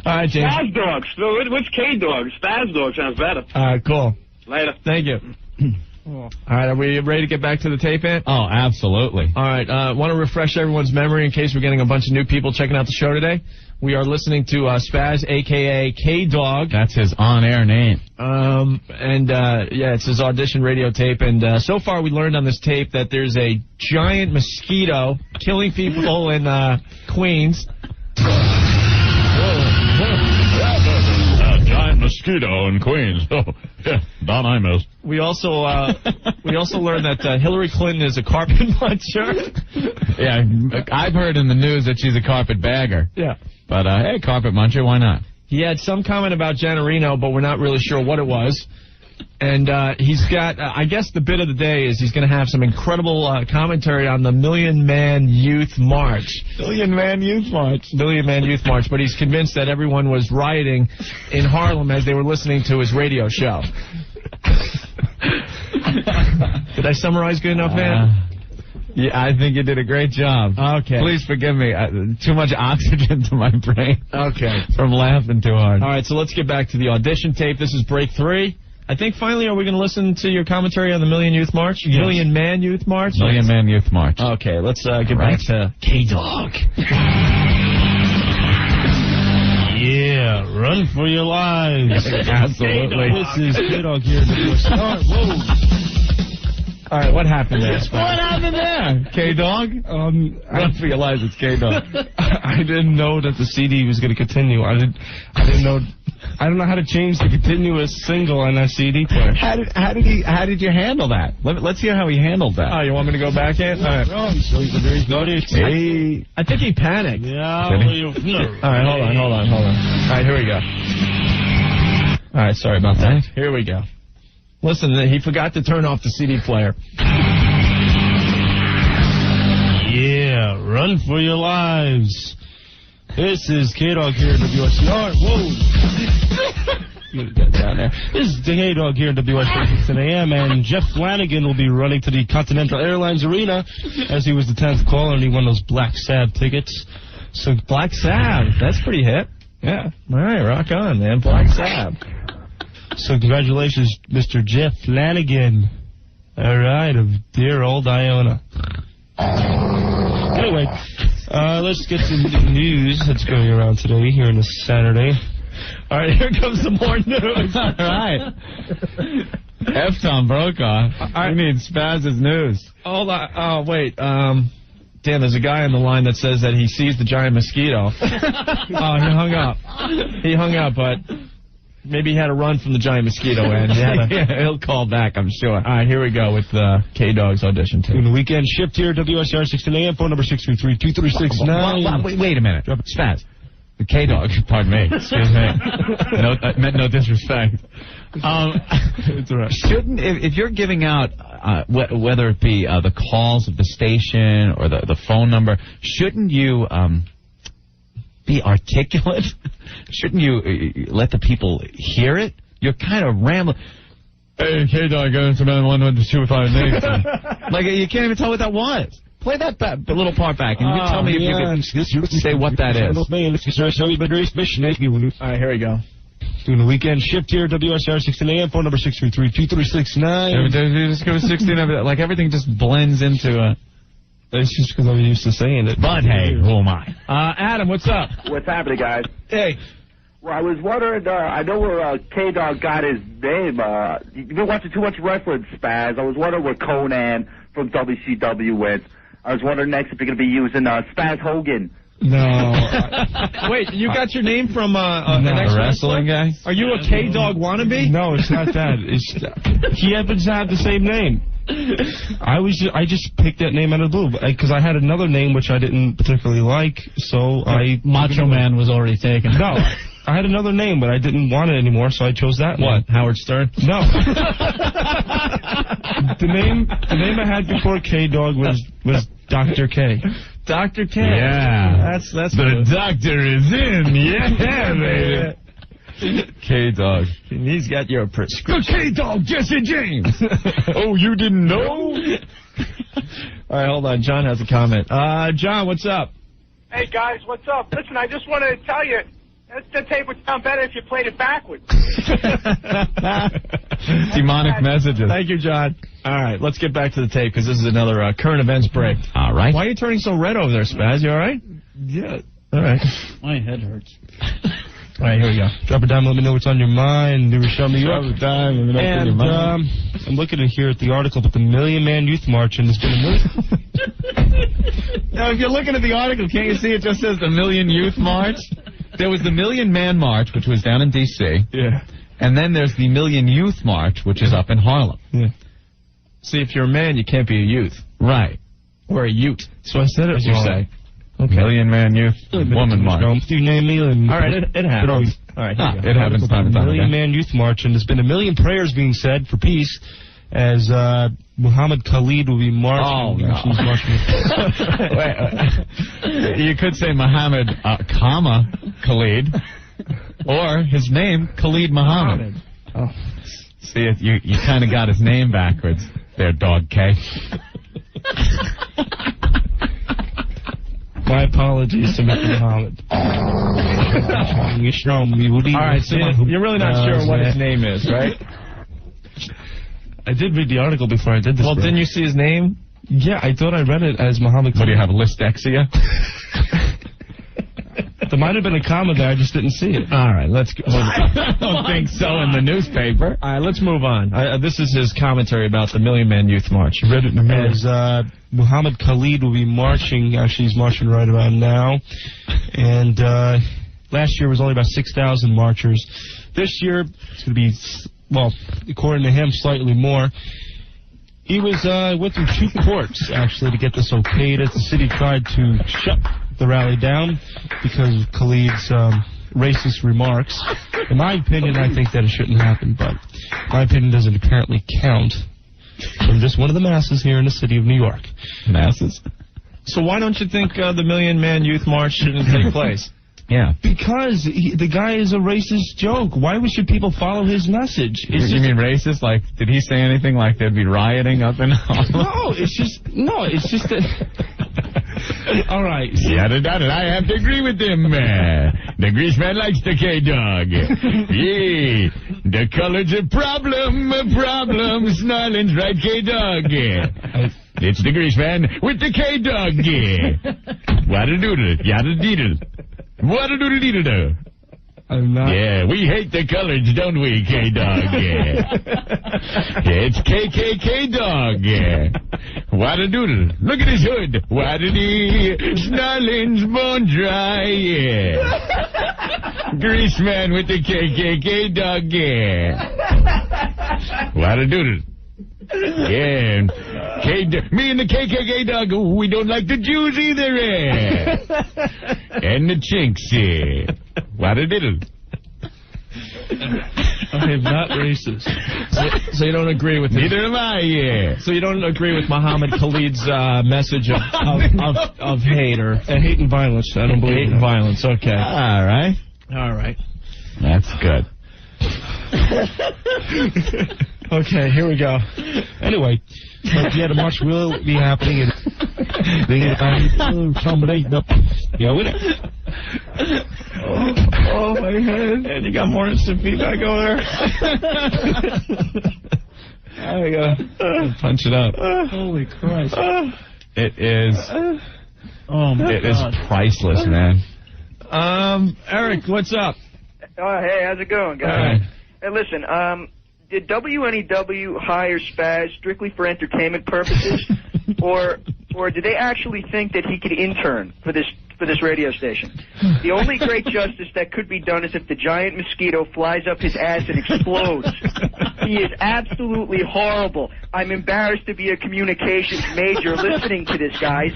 All right, James. Spazz Dog. What's K-Dog? Spazz Dog sounds better. All right, cool. Later. Thank you. All right, are we ready to get back to the tape, Ant? Oh, absolutely. All right, want to refresh everyone's memory in case we're getting a bunch of new people checking out the show today. We are listening to Spazz, a.k.a. K-Dog. That's his on-air name. It's his audition radio tape. And so far we learned on this tape that there's a giant mosquito killing people in Queens. Giant mosquito in Queens. Oh, yeah, Don Imus. We also learned that Hillary Clinton is a carpet muncher. Yeah, I've heard in the news that she's a carpet bagger. Yeah. But, hey, carpet muncher, why not? He had some comment about Giannarino, but we're not really sure what it was. And he's got, I guess the bit of the day is he's going to have some incredible commentary on the Million Man Youth March. Million Man Youth March. But he's convinced that everyone was rioting in Harlem as they were listening to his radio show. Did I summarize good enough, man? Yeah, I think you did a great job. Okay. Please forgive me. Too much oxygen to my brain. Okay. From laughing too hard. All right, so let's get back to the audition tape. This is break 3. I think finally, are we going to listen to your commentary on the Million Youth March? Yes. Million Man Youth March? Million Man Youth March. Okay, let's get back to K-Dog. Yeah, run for your lives. Absolutely. This is K-Dog here. Whoa. All right, what happened there? What happened there? K-Dog? Run for your lives, it's K-Dog. I didn't know that the CD was going to continue. I didn't know. I don't know how to change the continuous single on that CD player. How did you handle that? Let's hear how he handled that. Oh, you want me to go back in? All right. Hey. I think he panicked. Yeah. All right, hold on. All right, here we go. All right, sorry about that. Here we go. Listen, he forgot to turn off the CD player. Yeah, run for your lives. This is K-Dog here at WSCR. Whoa. Down there. This is K-Dog here at WSCR 10 a.m. and Jeff Flanagan will be running to the Continental Airlines Arena as he was the 10th caller and he won those Black Sabbath tickets. So Black Sabbath, that's pretty hip. Yeah. All right, rock on, man. Black Sabbath. So congratulations, Mr. Jeff Flanagan. All right, of dear old Iona. Anyway, let's get to the news that's going around today here on a Saturday. All right, here comes some more news. All right. F. Tom Brokaw. I need Spazz's news. Hold on. Oh, wait. Damn, there's a guy on the line that says that he sees the giant mosquito. Oh, he hung up. But... Maybe he had a run from the giant mosquito, and he'll call back, I'm sure. All right, here we go with K-Dog's audition tape. Doing the weekend shift here, WSR 16 a.m. Phone number 633-2369. Wait a minute. Spazz. The K-Dog, pardon me. Excuse me. Meant no disrespect. It's all right. Shouldn't, if you're giving out, whether it be the calls of the station or the phone number, shouldn't you be articulate? Shouldn't you let the people hear it? You're kind of rambling. Hey, K-Dog, go into man 11258. Like, you can't even tell what that was. Play that little part back, and you tell me if you can say what that is. All right, here we go. Doing the weekend shift here, WSR 16 a.m. Phone number 633-2369. Just go 16. Like, everything just blends into It's just because I'm used to saying it. But hey, who am I? Adam, what's up? What's happening, guys? Hey. Well, I was wondering, I know where K-Dog got his name. You've been watching too much wrestling, Spazz. I was wondering where Conan from WCW went. I was wondering next if you're going to be using Spazz Hogan. No. Wait, you got your name from an ex-wrestling guy? Are you a K-Dog wannabe? No, it's not that. He happens to have the same name. I just picked that name out of the blue because I had another name which I didn't particularly like, so Macho Man was already taken. No, I had another name, but I didn't want it anymore, so I chose that one. What? Howard Stern? No. the name I had before K-Dog was Dr. K. Dr. K. Yeah. That's the doctor is in. Yeah, baby. K-Dog. He's got your prescription. The K-Dog, Jesse James. Oh, you didn't know? All right, hold on. John has a comment. John, what's up? Hey, guys, what's up? Listen, I just wanted to tell you, the tape would sound better if you played it backwards. Demonic messages. Thank you, John. All right, let's get back to the tape because this is another current events break. All right. Why are you turning so red over there, Spazz? You all right? Yeah. All right. My head hurts. All right, here we go. Drop it down, let me know what's on your mind. New Rochelle, New York. Drop it down, let me know what's on your mind. I'm looking at here at the article about the Million Man Youth March, and there's been a million... Now, if you're looking at the article, can't you see it just says the Million Youth March? There was the Million Man March, which was down in D.C. Yeah. And then there's the Million Youth March, which is up in Harlem. Yeah. See, if you're a man, you can't be a youth. Right. Or a ute. So I said it as wrong. You say. Okay. Million Man Youth Woman March. All right, it happens. All right, it happens time to time. Million Man Youth March, and there's been a million prayers being said for peace as Muhammad Khalid will be marching. Oh, no. She's marching. You could say Muhammad, Khalid, or his name, Khalid Muhammad. Oh. See, you kind of got his name backwards there, Dog K. My apologies to Mr. Muhammad. All right, so you're really not sure what his name is, right? I did read the article before I did this. Well, didn't you see his name? Yeah, I thought I read it as Muhammad. What do you have, lystexia? There might have been a comma there, I just didn't see it. All right, let's go. I don't think so in the newspaper. All right, let's move on. This is his commentary about the Million Man Youth March. Read it in a minute. As Muhammad Khalid will be marching. Actually, he's marching right about now. And last year was only about 6,000 marchers. This year, it's going to be, well, according to him, slightly more. He went through 2 courts, actually, to get this okayed, as the city tried to shut the rally down because of Khalid's racist remarks. In my opinion, I think that it shouldn't happen, but my opinion doesn't apparently count. I'm just one of the masses here in the city of New York. Masses? So why don't you think the Million Man Youth March shouldn't take place? Yeah. Because the guy is a racist joke. Why should people follow his message? You mean racist? Like, did he say anything like there'd be rioting up in Harlem? No, it's just that... All right. Yeah, I have to agree with him. The greaseman likes the K-Dog. Yeah, the color's a problem, snarling's right, K-Dog. It's the greaseman with the K-Dog. Wada-doodle, yada-deedle. Wada-doodle-deedle-do. I'm not. Yeah, we hate the colors, don't we, K-Dog? It's KKK-Dog. Wada-doodle. Look at his hood. Wada-dee. Snarling's bone dry. grease man with the KKK dog, yeah. Whatadoodle. Yeah, me and the KKK dog, we don't like the Jews either, eh? And the chinks, yeah. Whatadoodle. I am not racist. So you don't agree with Neither am I, yeah. So you don't agree with Muhammad Khalid's message of hate or hate and violence? I don't believe hate and violence. Okay. All right. All right. That's good. Okay, here we go. Anyway, yeah, the march will be happening in somebody. Yeah, with it. Oh, my head. And you got more instant feedback over there. There we go. Punch it up. Holy Christ. It is. Oh, my It God. is priceless, man. Eric, what's up? Oh, hey, how's it going, guys? Right. Hey, listen, did WNEW hire Spazz strictly for entertainment purposes, or did they actually think that he could intern for this radio station? The only great justice that could be done is if the giant mosquito flies up his ass and explodes. He is absolutely horrible. I'm embarrassed to be a communications major listening to this, guys.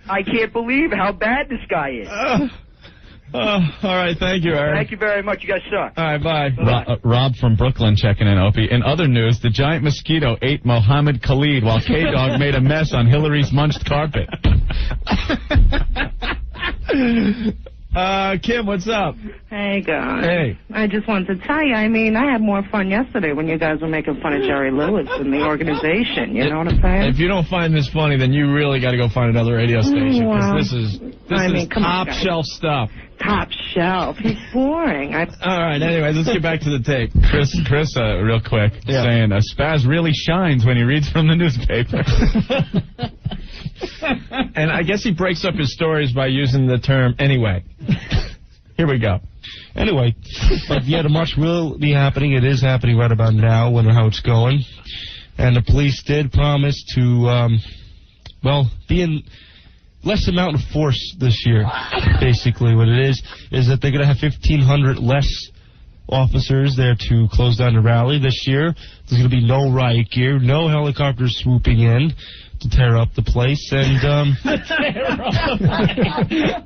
I can't believe how bad this guy is. All right, thank you, Eric. Thank you very much. You guys suck. All right, bye. Rob from Brooklyn checking in, Opie. In other news, the giant mosquito ate Mohammed Khalid while K-Dog made a mess on Hillary's munched carpet. Kim, what's up? Hey, guys. Hey. I just wanted to tell you, I mean, I had more fun yesterday when you guys were making fun of Jerry Lewis and the organization. You know what I'm saying? If you don't find this funny, then you really got to go find another radio station, because Well, this is come on, top guys. shelf stuff. Top shelf. He's boring. All right, anyways, let's get back to the tape. Chris, real quick, saying Spazz really shines when he reads from the newspaper. And I guess he breaks up his stories by using the term anyway. Here we go. Anyway, but yeah, the march will be happening. It is happening right about now. Wonder how it's going. And the police did promise to, be in less amount of force this year. Basically, what it is that they're going to have 1,500 less officers there to close down the rally this year. There's going to be no riot gear, no helicopters swooping in to tear up the place, and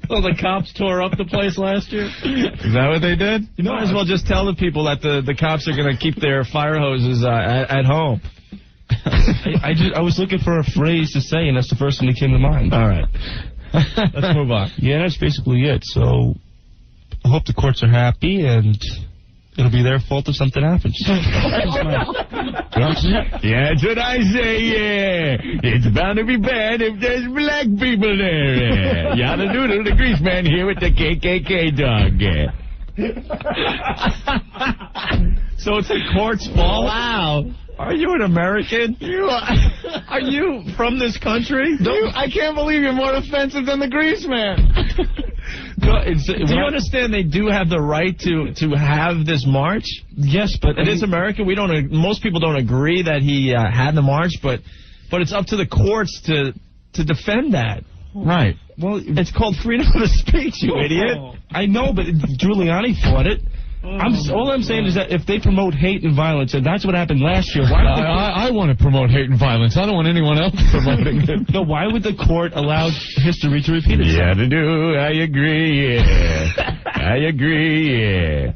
well, the cops tore up the place last year. Is that what they did? You might as well just tell the people that the cops are going to keep their fire hoses at home. I was looking for a phrase to say, and that's the first thing that came to mind. All right. Let's move on. Yeah, that's basically it. So I hope the courts are happy, and it'll be their fault if something happens. Yeah, that's what I say, yeah. It's bound to be bad if there's black people there. Yada doodle, the grease man here with the KKK dog. So it's the court's fault? Wow. Are you an American? Are you from this country? I can't believe you're more offensive than the grease man. Do you understand they do have the right to have this march? Yes, but it is America. Most people don't agree that he had the march, but it's up to the courts to defend that. Right. Well, it's called freedom of speech, you idiot. I know, but Giuliani fought it. All I'm saying is that if they promote hate and violence, and that's what happened last year, why? I want to promote hate and violence. I don't want anyone else promoting it. No, why would the court allow history to repeat itself? Yeah, to do. I agree. Yeah. I agree. Yeah.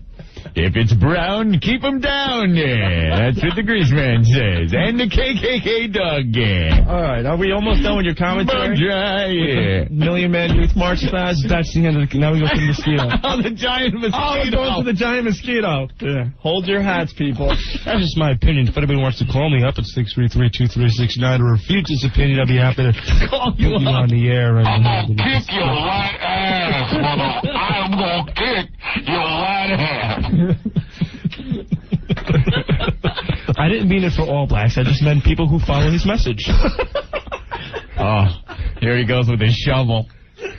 If it's brown, keep them down. Yeah. That's what the grease man says. And the KKK dog. Yeah. All right, are we almost done with your commentary? Yeah. Million Man Youth March Spazz. That's the end of the. Now we go to the mosquito. Oh, the giant mosquito. Oh, we're going to the giant mosquito. Yeah. Hold your hats, people. That's just my opinion. If anybody wants to call me up at 633-2369 to refute this opinion, I'd be happy to call put you on the air. I'm going to kick your right ass, mother. I'm going to kick your right ass. I didn't mean it for all blacks. I just meant people who follow his message. Oh, here he goes with his shovel,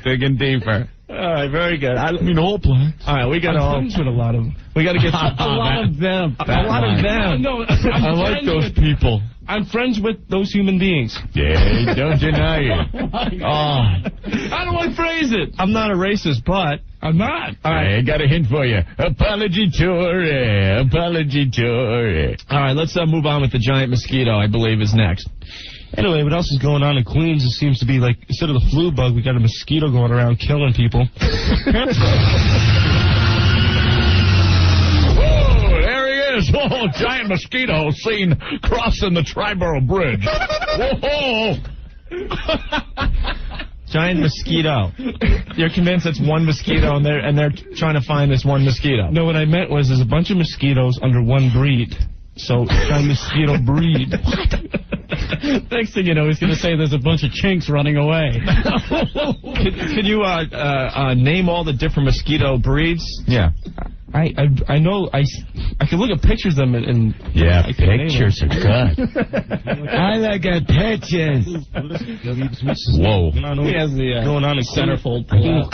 digging deeper. All right, very good. I mean, all blacks. All right, we got to with a lot of them. We got to get a lot of them. A lot of them. No, I like those people. I'm friends with those human beings. Yeah, don't deny it. How do I phrase it? I'm not a racist, but I'm not. All right, I got a hint for you. Apology tour. Apology tour. All right, let's move on with the giant mosquito, I believe, is next. Anyway, what else is going on in Queens? It seems to be like, instead of the flu bug, we got a mosquito going around killing people. Oh, giant mosquito seen crossing the Triborough Bridge. Whoa! Giant mosquito. You're convinced it's one mosquito, and they're trying to find this one mosquito. No, what I meant was there's a bunch of mosquitoes under one breed. So, giant mosquito breed. Next thing you know, he's going to say there's a bunch of chinks running away. Could you name all the different mosquito breeds? Yeah. I know, I can look at pictures of them and yeah, pictures are good. I like at pictures. Whoa. He has the going on in centerfold. All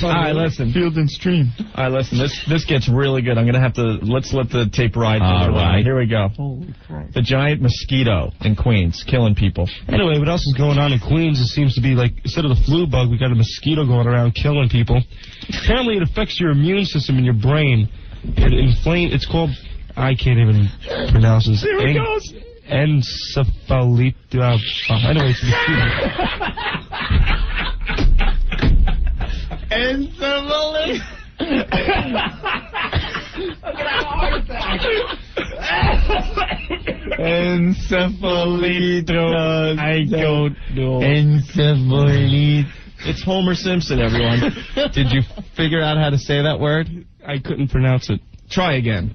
right, listen. Field and Stream. All right, listen. This gets really good. I'm gonna have to let's let the tape ride. All right. Here we go. Holy Christ. The giant mosquito in Queens, killing people. Anyway, what else is going on in Queens? It seems to be like, instead of the flu bug, we got a mosquito going around killing people. Apparently, it affects your immune system in your brain. It inflames. It's called. I can't even pronounce this. Here it goes. Encephalite. Anyway, it's a mosquito. Encephalite. I'm gonna have a heart attack. Encephalito. I don't know. Encephalite. It's Homer Simpson, everyone. Did you figure out how to say that word? I couldn't pronounce it. Try again.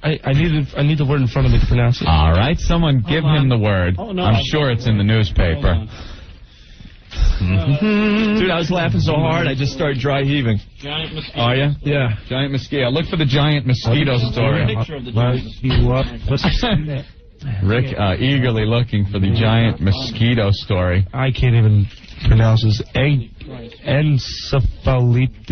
I need the word in front of me to pronounce it. All right, someone give him the word. Oh, no. I'm sure it's in the newspaper. Dude, I was laughing so hard, I just started dry heaving. Giant mosquito. Are you? Yeah. Giant mosquito. Look for the giant mosquito story. Picture of the giant mosquito. Rick eagerly looking for the giant mosquito story. I can't even pronounce this. Encephalite.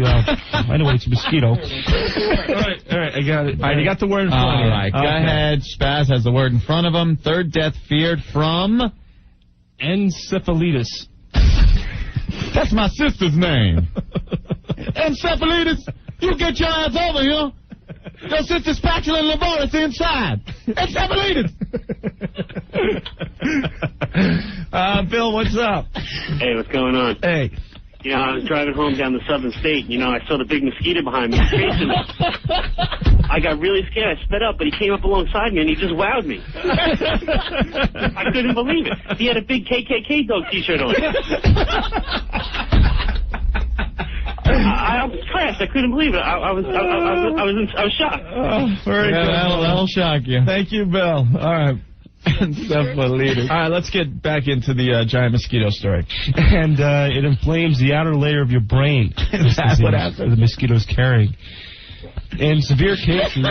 Anyway, it's a mosquito. All right, I got it. All right, you got the word in front of you. All right, go ahead. Spazz has the word in front of him. Third death feared from encephalitis. That's my sister's name. Encephalitis. You get your ass over here. Your sister's spatula and laboratory inside. Encephalitis. Bill, what's up? Hey, what's going on? Hey. You know, I was driving home down the southern state, and, I saw the big mosquito behind me chasing me. I got really scared. I sped up, but he came up alongside me, and he just wowed me. I couldn't believe it. He had a big KKK dog T-shirt on. I was crashed. I couldn't believe it. I was shocked. Oh, very good. That'll shock you. Thank you, Bill. All right. All right, let's get back into the giant mosquito story. And it inflames the outer layer of your brain. That's what the mosquito's carrying. In severe cases,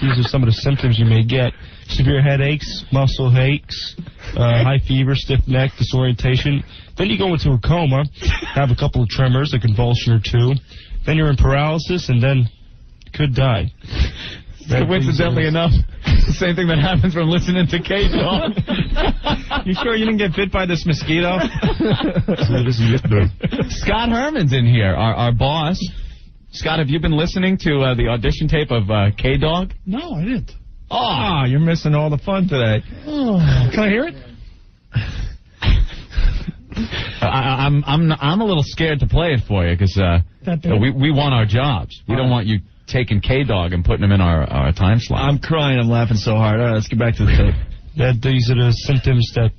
these are some of the symptoms you may get. Severe headaches, muscle aches, high fever, stiff neck, disorientation. Then you go into a coma, have a couple of tremors, a convulsion or two. Then you're in paralysis, and then you could die. Coincidentally enough, the same thing that happens from listening to K-Dog. You sure you didn't get bit by this mosquito? Scott Herman's in here, our boss. Scott, have you been listening to the audition tape of K-Dog? No, I didn't. Oh, you're missing all the fun today. Oh, can I hear it? I'm a little scared to play it for you because we want our jobs. We don't want you taking K-Dog and putting him in our time slot. I'm crying. I'm laughing so hard. All right, let's get back to the tape. These are the symptoms that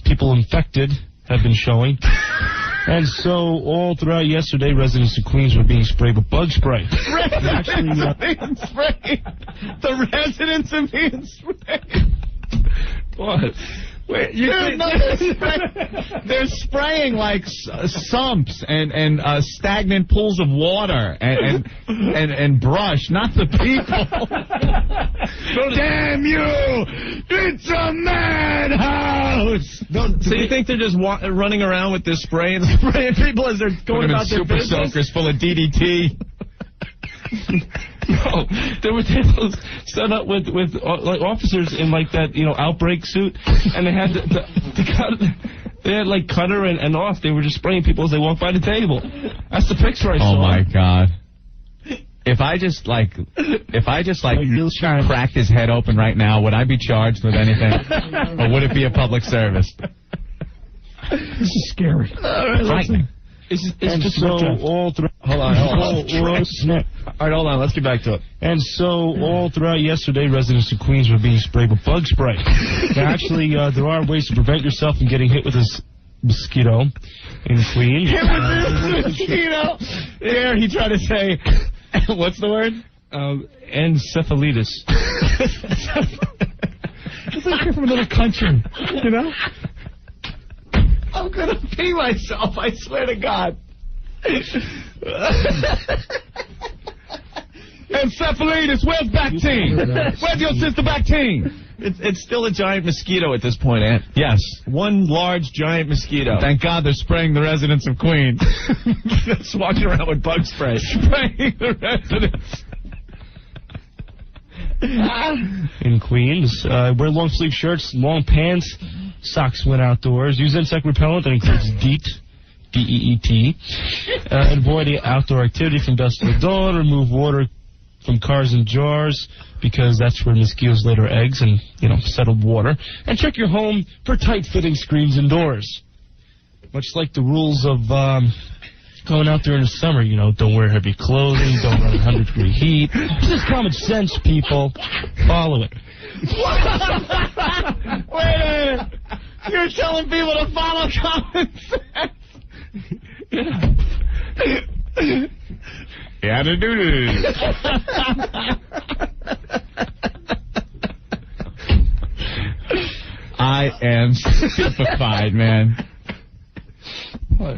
people infected have been showing. And so all throughout yesterday, residents of Queens were being sprayed with bug spray. Being sprayed. The residents are being sprayed. What? Wait, they're spraying like sumps and stagnant pools of water and brush, not the people. Damn you! It's a madhouse! So you think they're just running around with this spray and spraying people as they're going about their super business? soakers full of DDT. No, there were tables set up with like officers in like that outbreak suit, and they had They had like Cutter and Off. They were just spraying people as they walked by the table. That's the picture I saw. Oh my God. If I just cracked his head open right now, would I be charged with anything? Or would it be a public service? This is scary. Frightening. It's just so all through. Hold on. All right, hold on. Let's get back to it. And so all throughout yesterday, residents of Queens were being sprayed with bug spray. Now, actually, there are ways to prevent yourself from getting hit with this mosquito in Queens. Hit with this mosquito. There, he tried to say, what's the word? Encephalitis. It's like you're from another country, you know? I'm gonna pee myself, I swear to God. Encephalitis, where's Bactine? Where's your sister Bactine? It's still a giant mosquito at this point, Ant. Yes. One large giant mosquito. Thank God they're spraying the residents of Queens. Just walking around with bug spray. Spraying the residents. In Queens, wear long sleeve shirts, long pants, socks when outdoors. Use insect repellent that includes DEET, D-E-E-T. Avoid outdoor activity from dusk till dawn. Remove water from cars and jars because that's where mosquitoes lay their eggs and, settled water. And check your home for tight-fitting screens indoors. Much like the rules of going out there in the summer, don't wear heavy clothing, don't run 100-degree heat. Just common sense, people. Follow it. Wait a minute. You're telling people to follow common sense. Yeah, to do this. I am stupefied, man. What?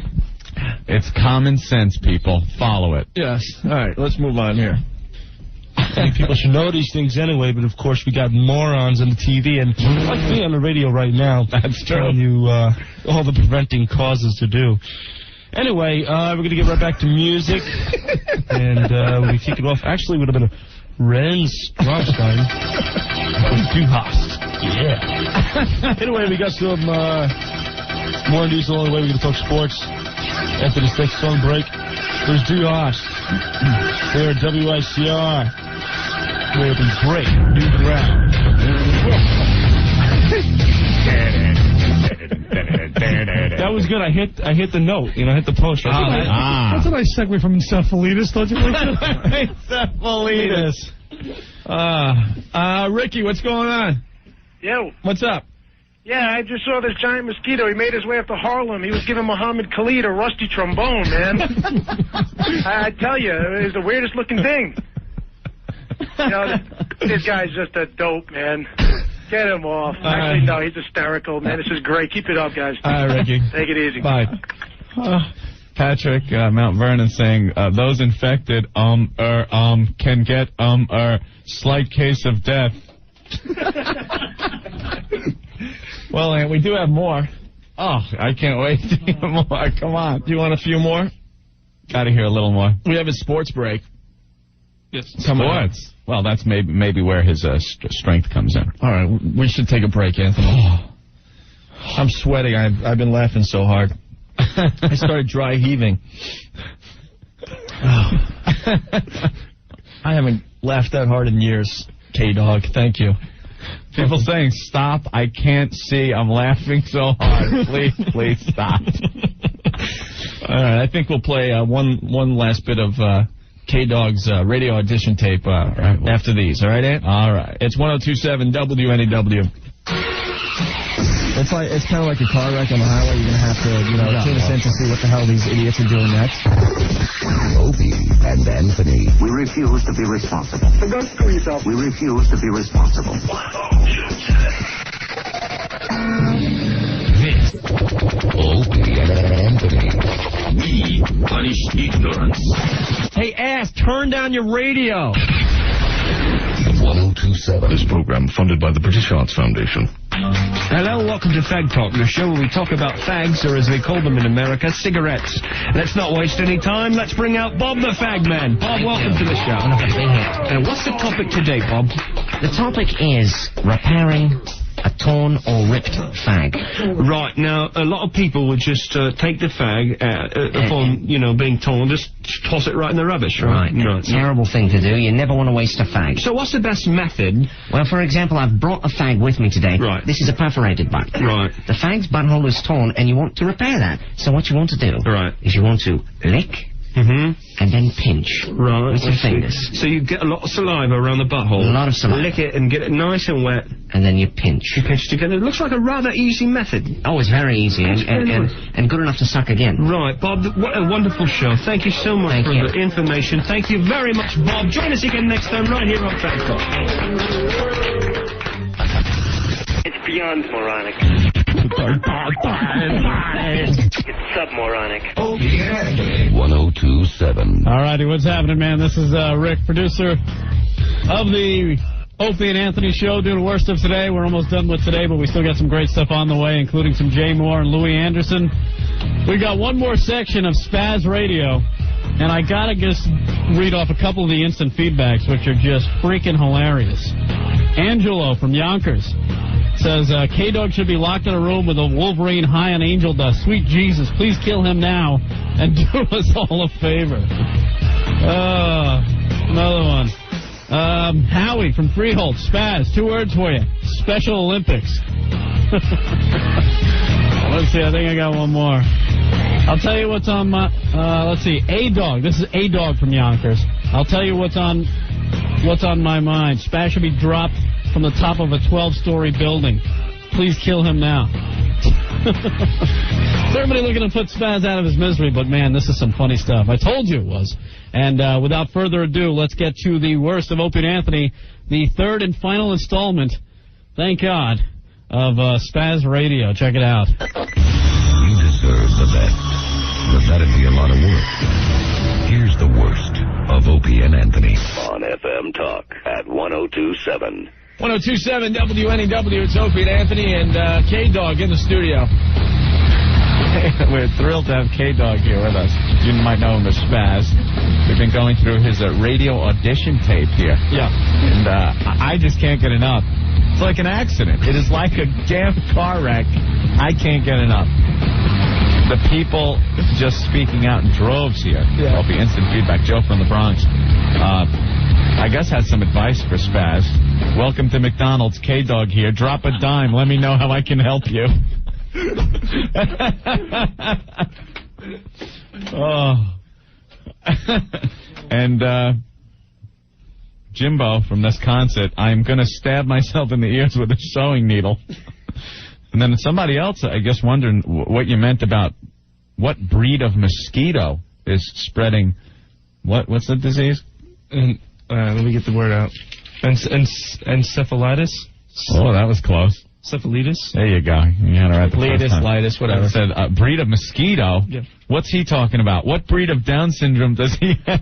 It's common sense, people. Follow it. Yes. All right, let's move on here. I think people should know these things anyway, but of course we got morons on the TV and like me on the radio right now. That's true. Telling you all the preventing causes to do. Anyway, we're going to get right back to music. And we kick it off. Actually, it would have been a Renz Rammstein. Du hast. Yeah. Anyway, we got some more news along the way. We're going to talk sports. After this next song break, there's Du hast. Here at WICR. Where we break new ground. That was good. I hit the note. I hit the post. That's a nice segue from encephalitis, don't you think? Encephalitis. Ricky, what's going on? Yo. What's up? Yeah, I just saw this giant mosquito. He made his way up to Harlem. He was giving Muhammad Khalid a rusty trombone, man. I tell you, it was the weirdest looking thing. This guy's just a dope, man. Get him off. Actually, no, he's hysterical, man. This is great. Keep it up, guys. All right, Ricky. Take it easy. Bye. Patrick, Mount Vernon saying, those infected, can get, slight case of death. Well, Aunt, we do have more. Oh, I can't wait to hear more. Come on. Do you want a few more? Got to hear a little more. We have a sports break. Yes. Sports. Well, that's maybe where his strength comes in. All right, we should take a break, Anthony. I'm sweating. I've been laughing so hard. I started dry heaving. I haven't laughed that hard in years, K-Dog. Thank you. People saying, stop, I can't see, I'm laughing so hard. Please stop. All right, I think we'll play one last bit of K-Dog's radio audition tape after these. All right, Ant? All right. It's 102.7 WNEW. It's kind of like a car wreck on the highway. You're going to have to, tune us in to see what the hell these idiots are doing next. Opie and Anthony. We refuse to be responsible. So go screw yourself. We refuse to be responsible. This Opie and Anthony. We punish ignorance. Hey, ass, turn down your radio. 102.7. This program funded by the British Arts Foundation. Hello, welcome to Fag Talk, the show where we talk about fags, or as they call them in America, cigarettes. Let's not waste any time. Let's bring out Bob the Fag Man. Bob, welcome to the show. What's the topic today, Bob? The topic is repairing a torn or ripped fag. Right, now, a lot of people would just take the fag upon, being torn, just toss it right in the rubbish, right? Terrible thing to do. You never want to waste a fag. So what's the best method? Well, for example, I've brought a fag with me today. Right. This is a perforated butt. Right. The fag's butthole is torn, and you want to repair that. So what you want to do is you want to lick and then pinch with your fingers. So you get a lot of saliva around the butthole. A lot of saliva. Lick it and get it nice and wet. And then you pinch. You pinch together. It looks like a rather easy method. Oh, it's very easy and good enough to suck again. Right, Bob, what a wonderful show. Thank you so much for the information. Thank you very much, Bob. Join us again next time right here on Track Talk. It's beyond moronic. It's submoronic. 1027. All righty, what's happening, man? This is Rick, producer of the Opie and Anthony show, doing the worst of today. We're almost done with today, but we still got some great stuff on the way, including some Jay Moore and Louis Anderson. We got one more section of Spazz Radio, and I gotta just read off a couple of the instant feedbacks, which are just freaking hilarious. Angelo from Yonkers says, K-Dog should be locked in a room with a Wolverine high on angel dust. Sweet Jesus, please kill him now and do us all a favor. Another one. Howie from Freehold, Spazz, 2 words for you. Special Olympics. Let's see, I think I got one more. I'll tell you what's on my, let's see, A-Dog. This is A-Dog from Yonkers. I'll tell you what's on my mind. Spazz should be dropped from the top of a 12-story building. Please kill him now. So everybody looking to put Spazz out of his misery, but man, this is some funny stuff. I told you it was. And without further ado, let's get to the worst of Opie and Anthony, the third and final installment, thank God, of Spazz Radio. Check it out. You deserve the best, but that'd be a lot of work. Here's the worst of Opie and Anthony on FM Talk at 1027. 1027 WNEW, it's Opie and Anthony and K-Dog in the studio. We're thrilled to have K-Dog here with us. You might know him as Spazz. We've been going through his radio audition tape here. Yeah. And I just can't get enough. It's like an accident. It is like a damn car wreck. I can't get enough. The people just speaking out in droves here. Yeah. Opie, instant feedback. Joe from the Bronx. I guess has some advice for Spazz. Welcome to McDonald's. K-Dog here. Drop a dime. Let me know how I can help you. And Jimbo from this concert, I'm going to stab myself in the ears with a sewing needle. And then somebody else, I guess, wondering what you meant about what breed of mosquito is spreading. What's the disease? Let me get the word out. Encephalitis? Oh, that was close. Cephalitis? There you go. You had it right the first time. Litis, whatever. I said breed of mosquito. Yeah. What's he talking about? What breed of Down syndrome does he have?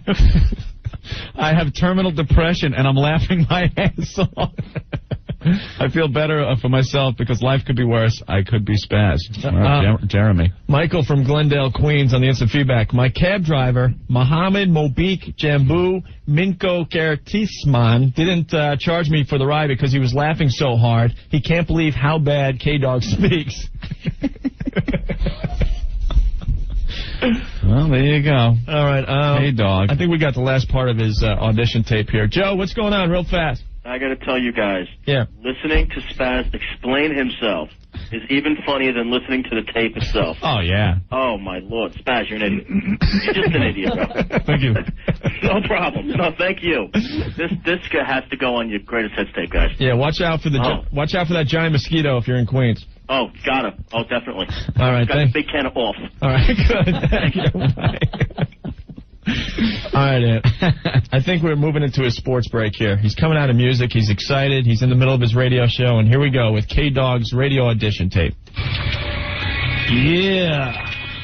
I have terminal depression, and I'm laughing my ass off. I feel better for myself because life could be worse. I could be Spazz. Jeremy. Michael from Glendale, Queens on the instant feedback. My cab driver, Mohammed Mobik Jambu Minko Karatisman, didn't charge me for the ride because he was laughing so hard. He can't believe how bad K-Dog speaks. Well, there you go. All right. K-Dog. I think we got the last part of his audition tape here. Joe, what's going on real fast? I got to tell you guys, listening to Spazz explain himself is even funnier than listening to the tape itself. Oh, yeah. Oh, my Lord. Spazz, you're an idiot. You're just an idiot, bro. Thank you. No problem. No, thank you. This has to go on your greatest hits tape, guys. Yeah, watch out for watch out for that giant mosquito if you're in Queens. Oh, got it. Oh, definitely. All right, got a big can of off. All right, good. Thank you. All right, Ed. I think we're moving into a sports break here. He's coming out of music. He's excited. He's in the middle of his radio show. And here we go with K-Dog's radio audition tape. Yeah.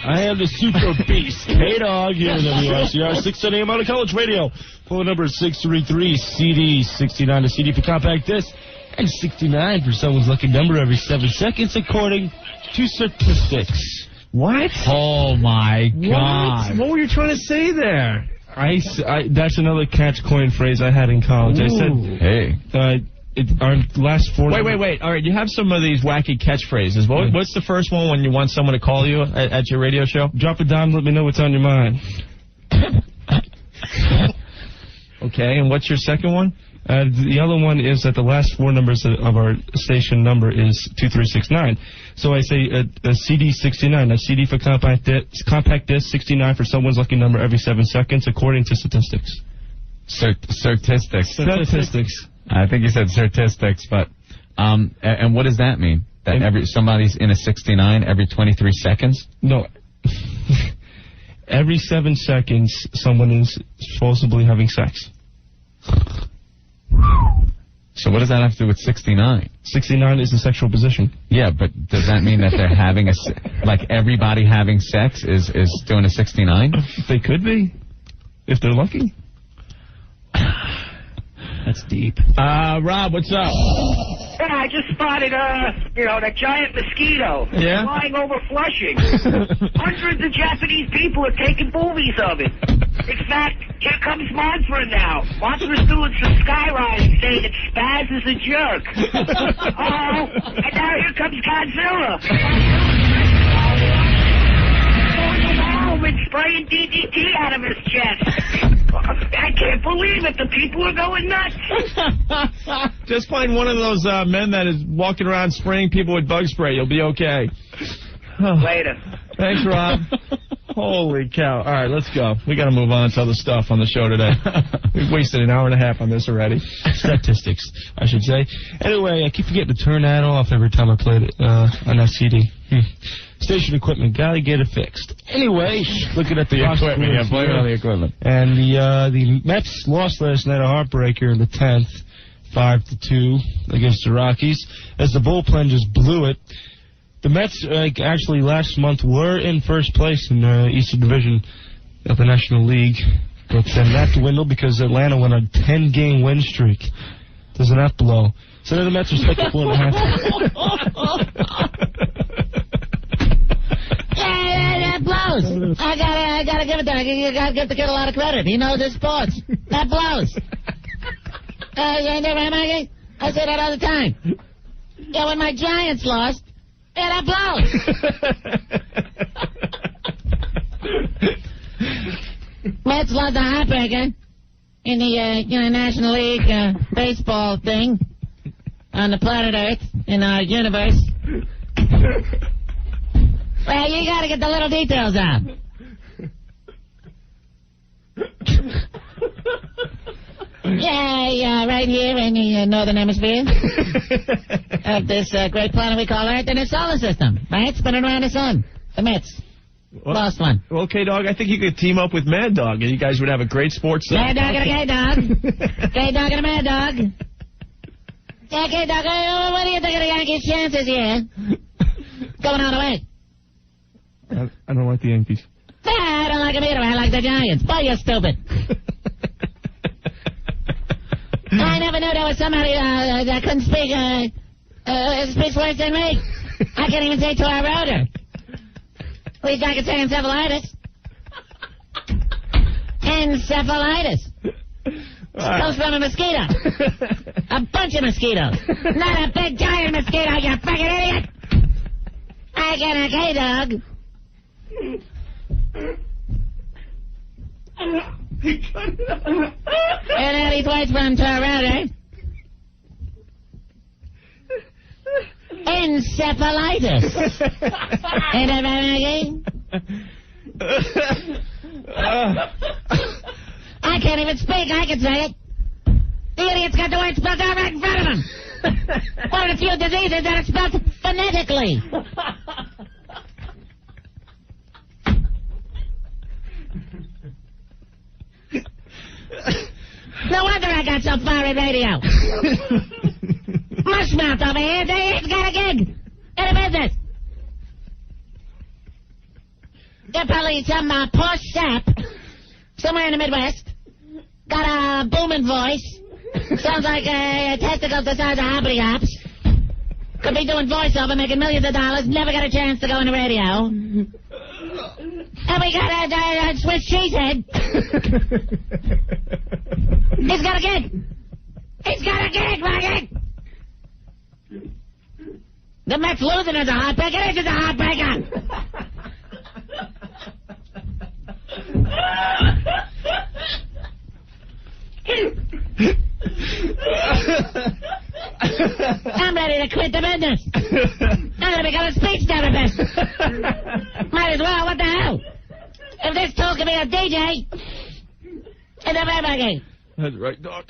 I am the super beast. K-Dog here in WSCR 610 AM on college radio. Phone number is 633-CD, 69 to CD for compact disc, and 69 for someone's lucky number every 7 seconds, according to statistics. What? Oh, my God. What were you trying to say there? That's another catch coin phrase I had in college. Ooh. I said, hey. our last 4 Wait. All right, you have some of these wacky catchphrases. What's the first one when you want someone to call you at your radio show? Drop it down, let me know what's on your mind. Okay, and what's your second one? The other one is that the last 4 numbers of our station number is 2369. So I say a CD 69, a CD for compact disc 69 for someone's lucky number every 7 seconds, according to statistics. Statistics. I think you said statistics, but and what does that mean? That somebody's in a 69 every 23 seconds? No. Every 7 seconds, someone is supposedly having sex. So what does that have to do with 69? 69 is the sexual position. Yeah, but does that mean that they're having like everybody having sex is doing a 69? They could be, if they're lucky. That's deep. Rob, what's up? Hey, I just spotted, that giant mosquito flying over Flushing. Hundreds of Japanese people are taking movies of it. In fact, here comes Monster now. Monster's doing some skywriting saying that Spazz is a jerk. And now here comes Godzilla. And spraying DDT out of his chest. I can't believe it. The people are going nuts. Just find one of those men that is walking around spraying people with bug spray. You'll be okay. Later. Thanks, Rob. Holy cow. All right, let's go. We got to move on to other stuff on the show today. We've wasted an hour and a half on this already. Statistics, I should say. Anyway, I keep forgetting to turn that off every time I played it on that CD. Station equipment, gotta get it fixed. Anyway, looking at the equipment, blame it on the equipment. And the Mets lost last night a heartbreaker, the 10th, 5-2 against the Rockies, as the bullpen just blew it. The Mets, actually last month, were in first place in the Eastern Division of the National League, but then that dwindled because Atlanta went on a 10-game win streak. Doesn't that blow? So then the Mets are stuck at 4.5. That blows. I gotta give it to him. You gotta give the kid a lot of credit. He knows his sports. That blows. I say that all the time. Yeah, when my Giants lost, that blows. Mets lost a heartbreaker in the National League baseball thing on the planet Earth in our universe. Well, you gotta get the little details out. Yeah, right here in the Northern Hemisphere of this great planet we call Earth and its solar system, right? Spinning around the sun. The Mets. Lost one. Well, K-Dog, I think you could team up with Mad Dog, and you guys would have a great sports... Mad Dog and a K-Dog. K-Dog and a Mad Dog. Yeah, K-Dog, what do you think of the Yankees' chances here? Going on away. I don't like the Yankees. I don't like them either. I like the Giants. Boy, you're stupid. I never knew there was somebody that couldn't speak speaks worse than me. I can't even say to our router. At least I can say encephalitis. Encephalitis. Comes from a mosquito. A bunch of mosquitoes. Not a big giant mosquito, you fucking idiot. I get a K-Dog. And then he twice from Toronto. Encephalitis. Ain't that right, I can't even speak. I can say it. The idiot's got the word spelled out right in front of him. One of the few diseases that are spelled phonetically. No wonder I got so far in radio. Mushmouth over here, he's got a gig in a business. They're probably some poor sap somewhere in the Midwest. Got a booming voice. Sounds like testicles the size of hoppity hops. Could be doing voiceover, making millions of dollars. Never got a chance to go on the radio. And we got a Swiss cheesehead. He's got a gig. He's got a gig, Rocket. The Mets losing is a heartbreaker. This is a heartbreaker. I'm ready to quit the business. I'm going to become a speech therapist. Might as well. What the hell? If this tool can be a DJ, it's a everything. That's right, dog.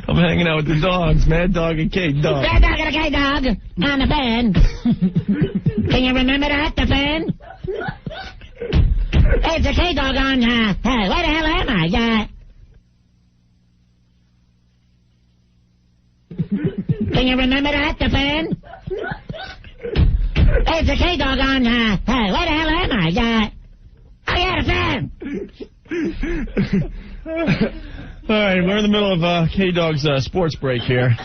I'm hanging out with the dogs, Mad Dog and K-Dog. Mad Dog and a K-Dog on the fan. Can you remember that, the fan? Hey, it's a K-Dog on, where the hell am I? Can you remember that, the fan? Hey, it's a K-Dog on, where the hell am I? Oh, yeah, the fan. All right, we're in the middle of K-Dog's sports break here.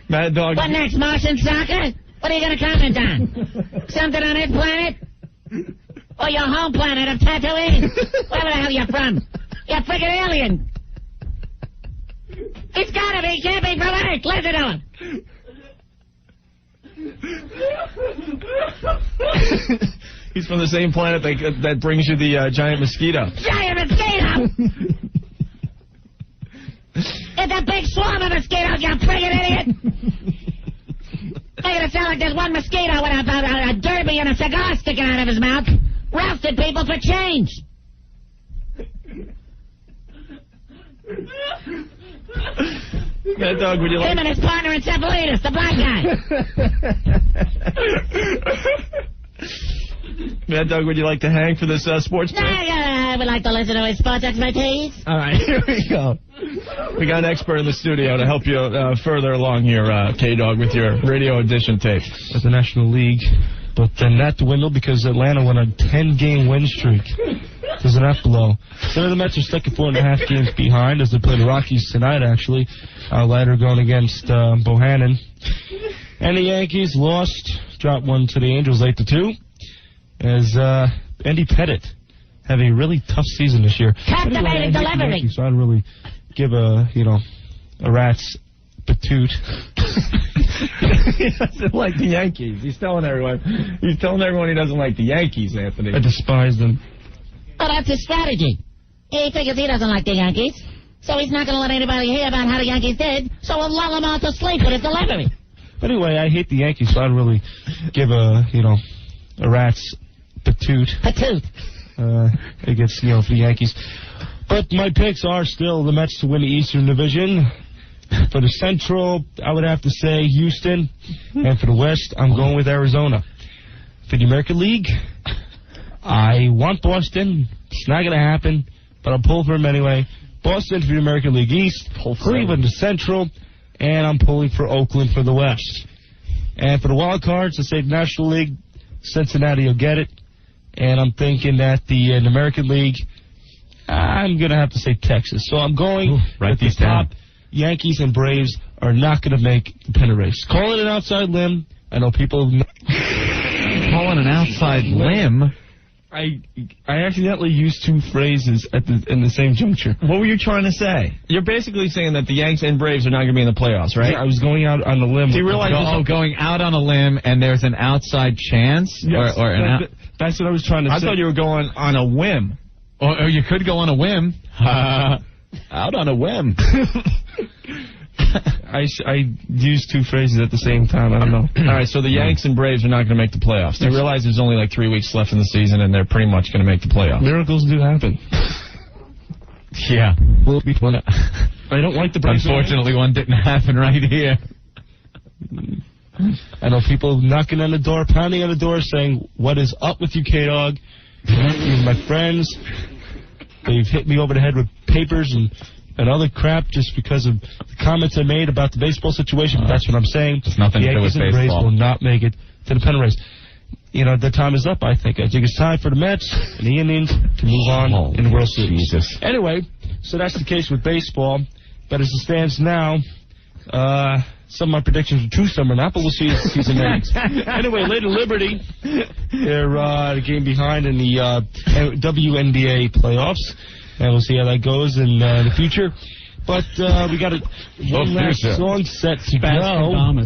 Mad Dog. What next, Martian soccer? What are you going to comment on? Something on his planet? Or your home planet of Tatooine? Wherever the hell you're from. You're a freaking alien. It's gotta be. He can't be from Earth. Listen to him. He's from the same planet that brings you the giant mosquito. Giant mosquito! It's a big swarm of mosquitoes, you friggin' idiot! Making it sound like there's one mosquito with a derby and a cigar sticking out of his mouth. Roasted people for change. Mad Dog, would you like... Him and his partner in Cephalitis, the black guy. Mad Dog, would you like to hang for this sports break? I would like to listen to his sports expertise. All right, here we go. We got an expert in the studio to help you further along here, K-Dog, with your radio audition tape. At the National League, but then that dwindled because Atlanta went on a 10-game win streak. Does not blow. So the Mets are stuck at 4.5 games behind as they play the Rockies tonight, actually. Later going against Bohannon. And the Yankees lost, dropped one to the Angels 8-2. As Andy Pettit have a really tough season this year. Captivating delivery. So I'd really give a rat's patoot. He doesn't like the Yankees. He's telling everyone he doesn't like the Yankees, Anthony. I despise them. Well, that's his strategy. He figures he doesn't like the Yankees, so he's not going to let anybody hear about how the Yankees did, so we'll lull him all to sleep with his delivery. But anyway, I hate the Yankees, so I'd really give a rat's patoot. Patoot. Against, for the Yankees. But my picks are still the Mets to win the Eastern Division. For the Central, I would have to say Houston. And for the West, I'm going with Arizona. For the American League, I want Boston. It's not going to happen, but I'll pull for them anyway. Boston for the American League East, Cleveland to Central, and I'm pulling for Oakland for the West. And for the wild cards, I say the National League, Cincinnati will get it. And I'm thinking that the American League, I'm going to have to say Texas. So I'm going with the top. Yankees and Braves are not going to make the pennant race. Calling an outside limb. I know people... Calling an outside limb? I accidentally used two phrases in the same juncture. What were you trying to say? You're basically saying that the Yanks and Braves are not going to be in the playoffs, right? Yeah, I was going out on the limb. Do you realize going out on a limb and there's an outside chance? Yes, that's what I was trying to say. I thought you were going on a whim. Or you could go on a whim. Out on a whim. I used two phrases at the same time. I don't know. All right, so the Yanks and Braves are not going to make the playoffs. You realize there's only like 3 weeks left in the season, and they're pretty much going to make the playoffs. Miracles do happen. Yeah. I don't like the Braves. Unfortunately, one didn't happen right here. I know people knocking on the door, pounding on the door, saying, "What is up with you, K-Dog?" These are my friends. They've hit me over the head with papers and other crap just because of the comments I made about the baseball situation. But that's what I'm saying. It's nothing to do with baseball. The Yankees and Braves will not make it to the pennant race. The time is up, I think. I think it's time for the Mets and the Indians to move on in the World Series. Jesus. Anyway, so that's the case with baseball. But as it stands now, some of my predictions are true, some are not, but we'll see as the season ends. Anyway, Lady Liberty, they're a game behind in the WNBA playoffs, and we'll see how that goes in the future. But we got one last song set to go.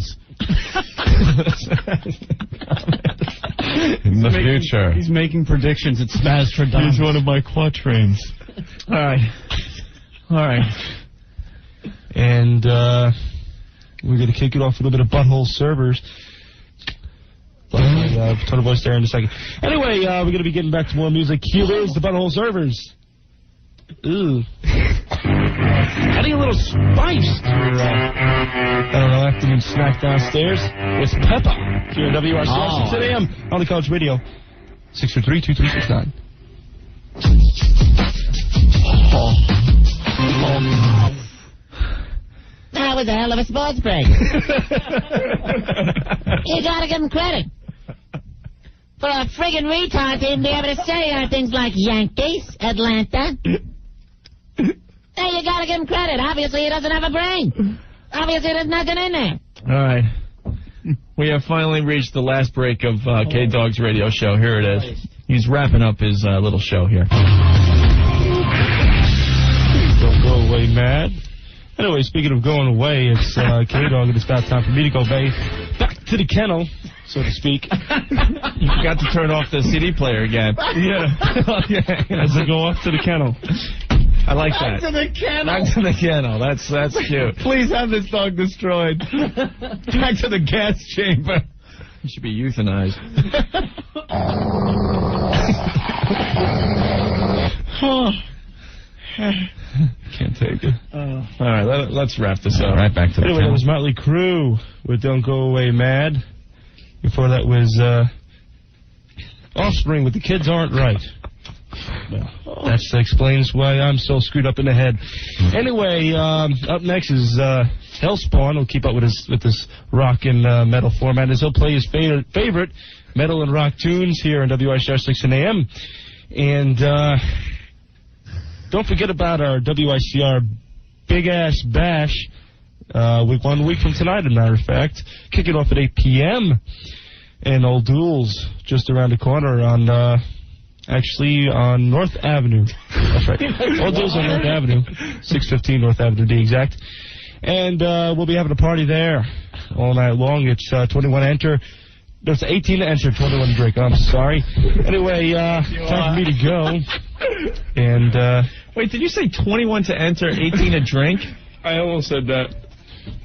In the future. He's making predictions at Spazz for Dummies. He's one of my quatrains. All right. And we're going to kick it off with a bit of Butthole Servers. Ton of voice there in a second. Anyway, we're going to be getting back to more music. Here is the Butthole Servers. Ooh. Adding a little spice to your, afternoon snack downstairs with Peppa here at WRC 6 a.m. on the College Radio. 643-2369. That was a hell of a sports break. You gotta give him credit. For a friggin' retard to even be able to say things like Yankees, Atlanta. Hey, you gotta give him credit. Obviously, he doesn't have a brain. Obviously, there's nothing in there. All right. We have finally reached the last break of K-Dog's radio show. Here it is. He's wrapping up his little show here. Don't go away, mad. Anyway, speaking of going away, it's K-Dog, and it's about time for me to go back to the kennel, so to speak. You forgot to turn off the CD player again. Yeah. As I go off to the kennel. I like that. Back to the kennel. Back to the kennel. That's cute. Please have this dog destroyed. Back to the gas chamber. He should be euthanized. Can't take it. All right, let's wrap this up. Right back to the Anyway, that was Motley Crue with Don't Go Away Mad. Before that was Offspring with The Kids Aren't Right. That explains why I'm so screwed up in the head. Anyway, up next is Hellspawn. He'll keep up with this rock and metal format as he'll play his favorite metal and rock tunes here on WICR 6 a.m. And don't forget about our WICR Big Ass Bash. 1 week from tonight, as a matter of fact. Kick it off at 8 p.m. And Old Duels just around the corner on... actually, on North Avenue. That's right. All those on North Avenue. 615 North Avenue, to be exact. And we'll be having a party there all night long. It's 21 to enter. No, it's 18 to enter, 21 to drink. I'm sorry. Anyway, time for me to go. And, wait, did you say 21 to enter, 18 to drink? I almost said that.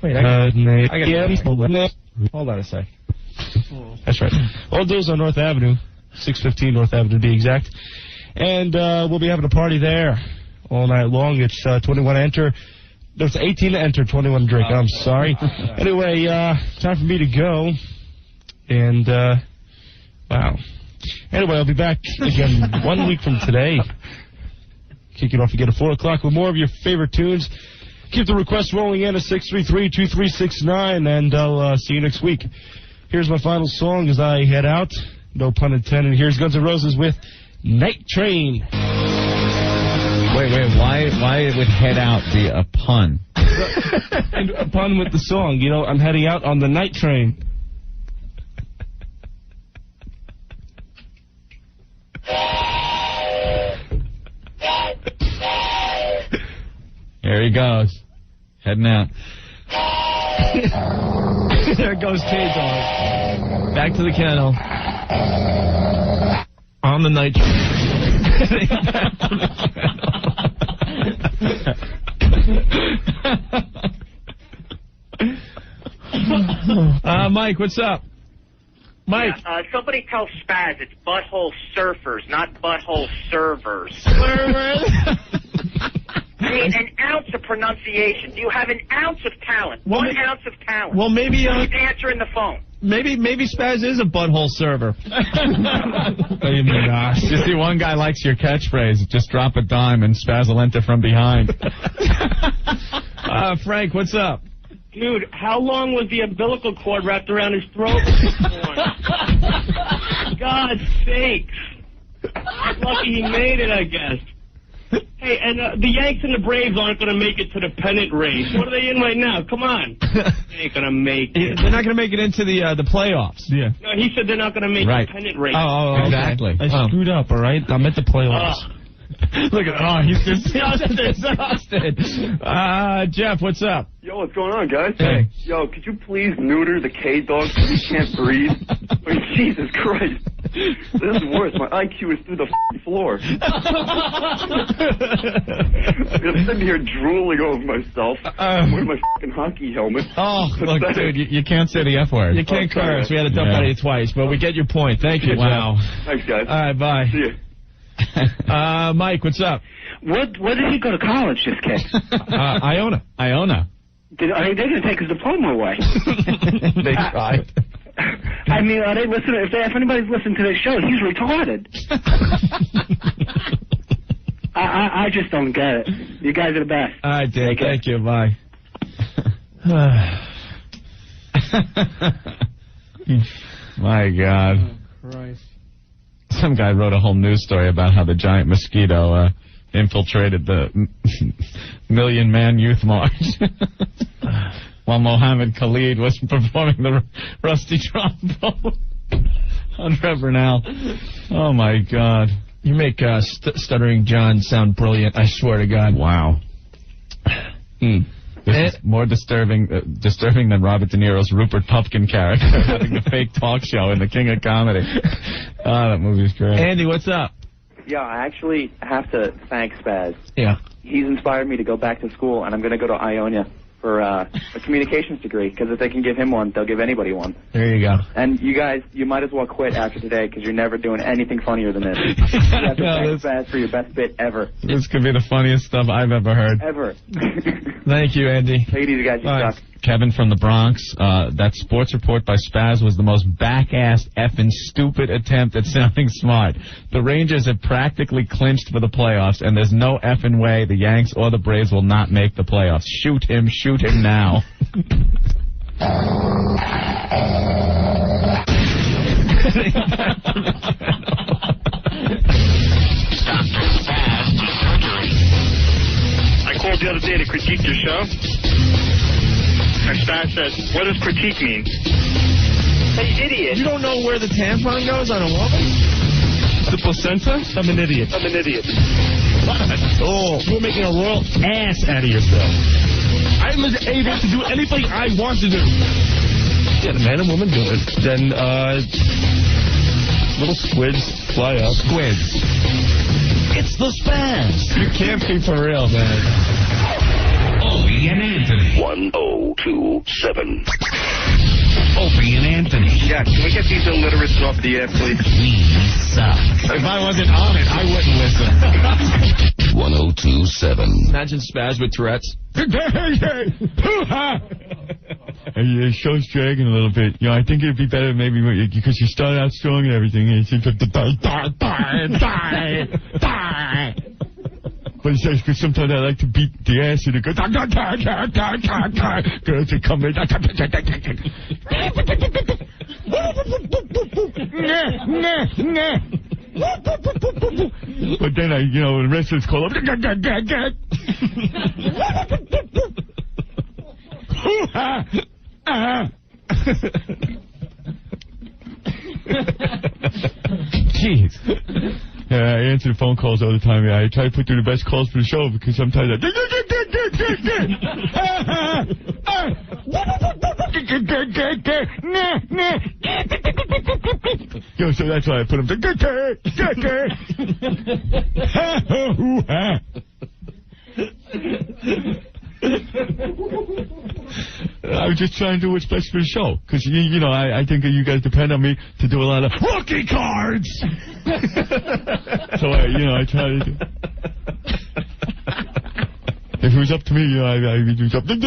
Wait, hold on a sec. That's right. All those on North Avenue. 615 North Avenue, to be exact. And we'll be having a party there all night long. It's 21 to enter. No, it's 18 to enter, 21 to drink. I'm sorry. Anyway, time for me to go. And, wow. Anyway, I'll be back again 1 week from today. Kick it off again at 4 o'clock with more of your favorite tunes. Keep the requests rolling in at 633-2369, and I'll see you next week. Here's my final song as I head out. No pun intended. Here's Guns N' Roses with Night Train. Wait, why it would head out be a pun? A pun with the song. You know, I'm heading out on the night train. Here he goes. Heading out. There goes K-Dog. Back to the kennel. On the night train. Mike, what's up? Mike. Yeah, somebody tell Spazz it's butthole surfers, not butthole servers. I mean, an ounce of pronunciation. Do you have an ounce of talent? Well, 1 ounce of talent. Well, maybe... He's answering the phone. Maybe Spazz is a butthole server. You see, one guy likes your catchphrase. Just drop a dime and Spazz will enter from behind. Frank, what's up? Dude, how long was the umbilical cord wrapped around his throat? God's sakes. Lucky he made it, I guess. Hey, and the Yanks and the Braves aren't going to make it to the pennant race. What are they in right now? Come on. They ain't going to make it. They're not going to make it into the playoffs. Yeah. No, he said they're not going to make the pennant race. Oh, exactly. I screwed up, all right? I'm at the playoffs. Look at he's exhausted. Jeff, what's up? Yo, what's going on, guys? Hey. Yo, could you please neuter the K-dog so he can't breathe? I mean, Jesus Christ. This is worse. My IQ is through the floor. I'm sitting here drooling over myself. I'm wearing my fucking hockey helmet. Oh, look, dude, you can't say the F word. You can't curse. We had to dump out of you twice, but we get your point. Thank you, Wow. Jeff. Thanks, guys. All right, bye. See ya. Mike, what's up? Where did he go to college, this kid? Iona. They're going to take his diploma away. They tried. I mean, are they listening? If anybody's listening to this show, he's retarded. I just don't get it. You guys are the best. All right, Dave. Thank you. Bye. My God. Oh, Christ. Some guy wrote a whole news story about how the giant mosquito infiltrated the Million-Man Youth March while Mohammed Khalid was performing the rusty trombone on Reverend Al. Oh, my God. You make Stuttering John sound brilliant, I swear to God. Wow. This is more disturbing than Robert De Niro's Rupert Pupkin character having the fake talk show in The King of Comedy. Oh, that movie's great. Andy, what's up? Yeah, I actually have to thank Spazz. Yeah. He's inspired me to go back to school, and I'm going to go to Iona for a communications degree, because if they can give him one, they'll give anybody one. There you go. And you guys, you might as well quit after today, because you're never doing anything funnier than this. You have to thank Spazz for your best bit ever. This could be the funniest stuff I've ever heard. Ever. Thank you, Andy. Take it easy, guys. You suck. Kevin from the Bronx, that sports report by Spazz was the most back-assed, effing stupid attempt at sounding smart. The Rangers have practically clinched for the playoffs, and there's no effing way the Yanks or the Braves will not make the playoffs. Shoot him now. I called the other day to critique your show. And Spazz said, what does critique mean? Hey, idiot. You don't know where the tampon goes on a woman? The placenta? I'm an idiot. Oh, you're making a royal ass out of yourself. I'm able to do anything I want to do. Yeah, the man and woman do it. Then, little squids fly up. Squids. It's the Spazz. You can't be for real, man. Opie and Anthony. 1027. Opie and Anthony. Yeah, can we get these illiterates off the air, please? We suck. If I wasn't on it, I wouldn't listen. 1027. Imagine Spazz with Tourette's. The show's dragging a little bit. You know, I think it'd be better maybe because you start out strong and everything, and it seems like But it's just because sometimes I like to beat the ass and it goes, girls are coming. But then when the wrestlers call up, Jeez. Yeah, I answer the phone calls all the time. Yeah, I try to put through the best calls for the show because sometimes so that's why I put them. I was just trying to do what's best for the show. Because, I think you guys depend on me to do a lot of rookie cards. So, I try to do. If it was up to me, I would do something.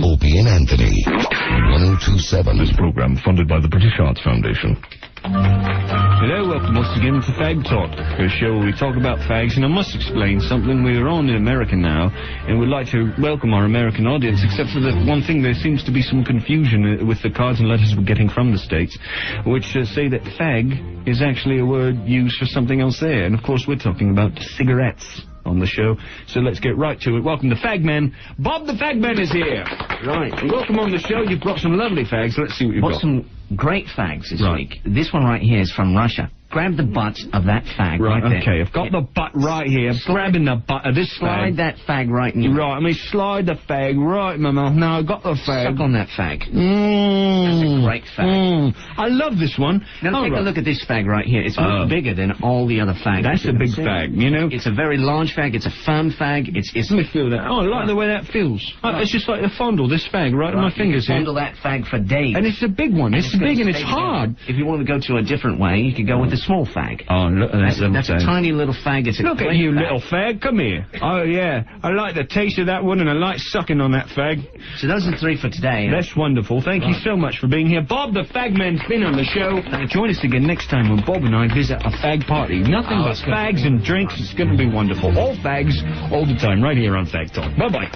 Opie and Anthony. 1027. This program funded by the British Arts Foundation. Hello, welcome once again to Fag Talk, a show where we talk about fags, and I must explain something. We're on in America now, and we'd like to welcome our American audience, except for that one thing, there seems to be some confusion with the cards and letters we're getting from the States, which say that fag is actually a word used for something else there, and of course we're talking about cigarettes. on the show. So let's get right to it. Welcome to Fagman. Bob the Fagman is here. Right. Welcome on the show. You've brought some lovely fags. Let's see what you've got. Some great fags this week. This one right here is from Russia. Grab the butt of that fag right there. Okay, I've got the butt right here. Grabbing the butt of this fag. Slide that fag right in your Right, I mean, slide the fag right in my mouth. Now, I've got the fag. Suck on that fag. That's a great fag. I love this one. Now, take a look at this fag right here. It's much bigger than all the other fags. That's a big fag, you know? It's a very large fag. It's a firm fag. It's Let me feel that. Oh, I like the way that feels. It's just like to fondle this fag right on my fingers here. Fondle that fag for days. And it's a big one. It's big and it's hard. If you want to go to a different way, you could go with the small fag. Oh, look at that little That's a tiny little fag. It's a Look at you, little fag. Come here. Oh, yeah. I like the taste of that one, and I like sucking on that fag. So those are 3 for today. That's wonderful. Thank you so much for being here. Bob the Fagman's been on the show. Join us again next time when Bob and I visit a fag party. Nothing but fags and drinks. It's going to be wonderful. All fags, all the time, right here on Fag Talk. Bye-bye.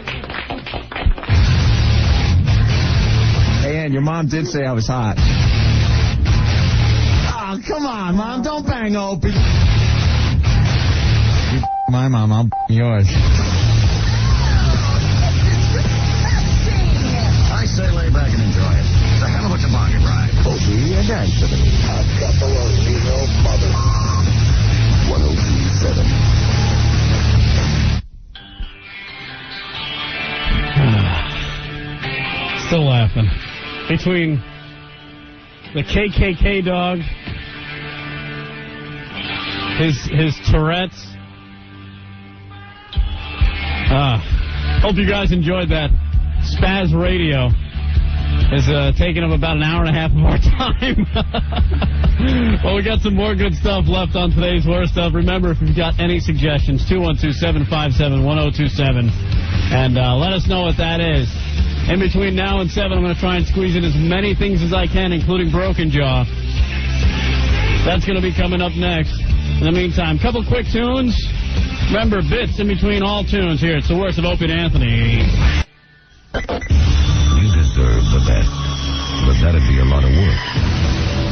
Hey, Ann, your mom did say I was hot. Oh, come on, Mom. Don't bang Opie. You my mom, I'll yours. I say lay back and enjoy it. It's a hell of a toboggan ride. Opie and Anthony. I've got the road, you know, mother. 1027. Still laughing. Between the KKK dog, his Tourette's. Hope you guys enjoyed that. Spazz Radio is taking up about an hour and a half of our time. Well, we got some more good stuff left on today's worst stuff. Remember, if you've got any suggestions, 212-757-1027, and let us know what that is. In between now and 7, I'm going to try and squeeze in as many things as I can, including Broken Jaw. That's going to be coming up next. In the meantime, couple quick tunes. Remember, bits in between all tunes here. It's the worst of Opie and Anthony. You deserve the best, but that'd be a lot of work.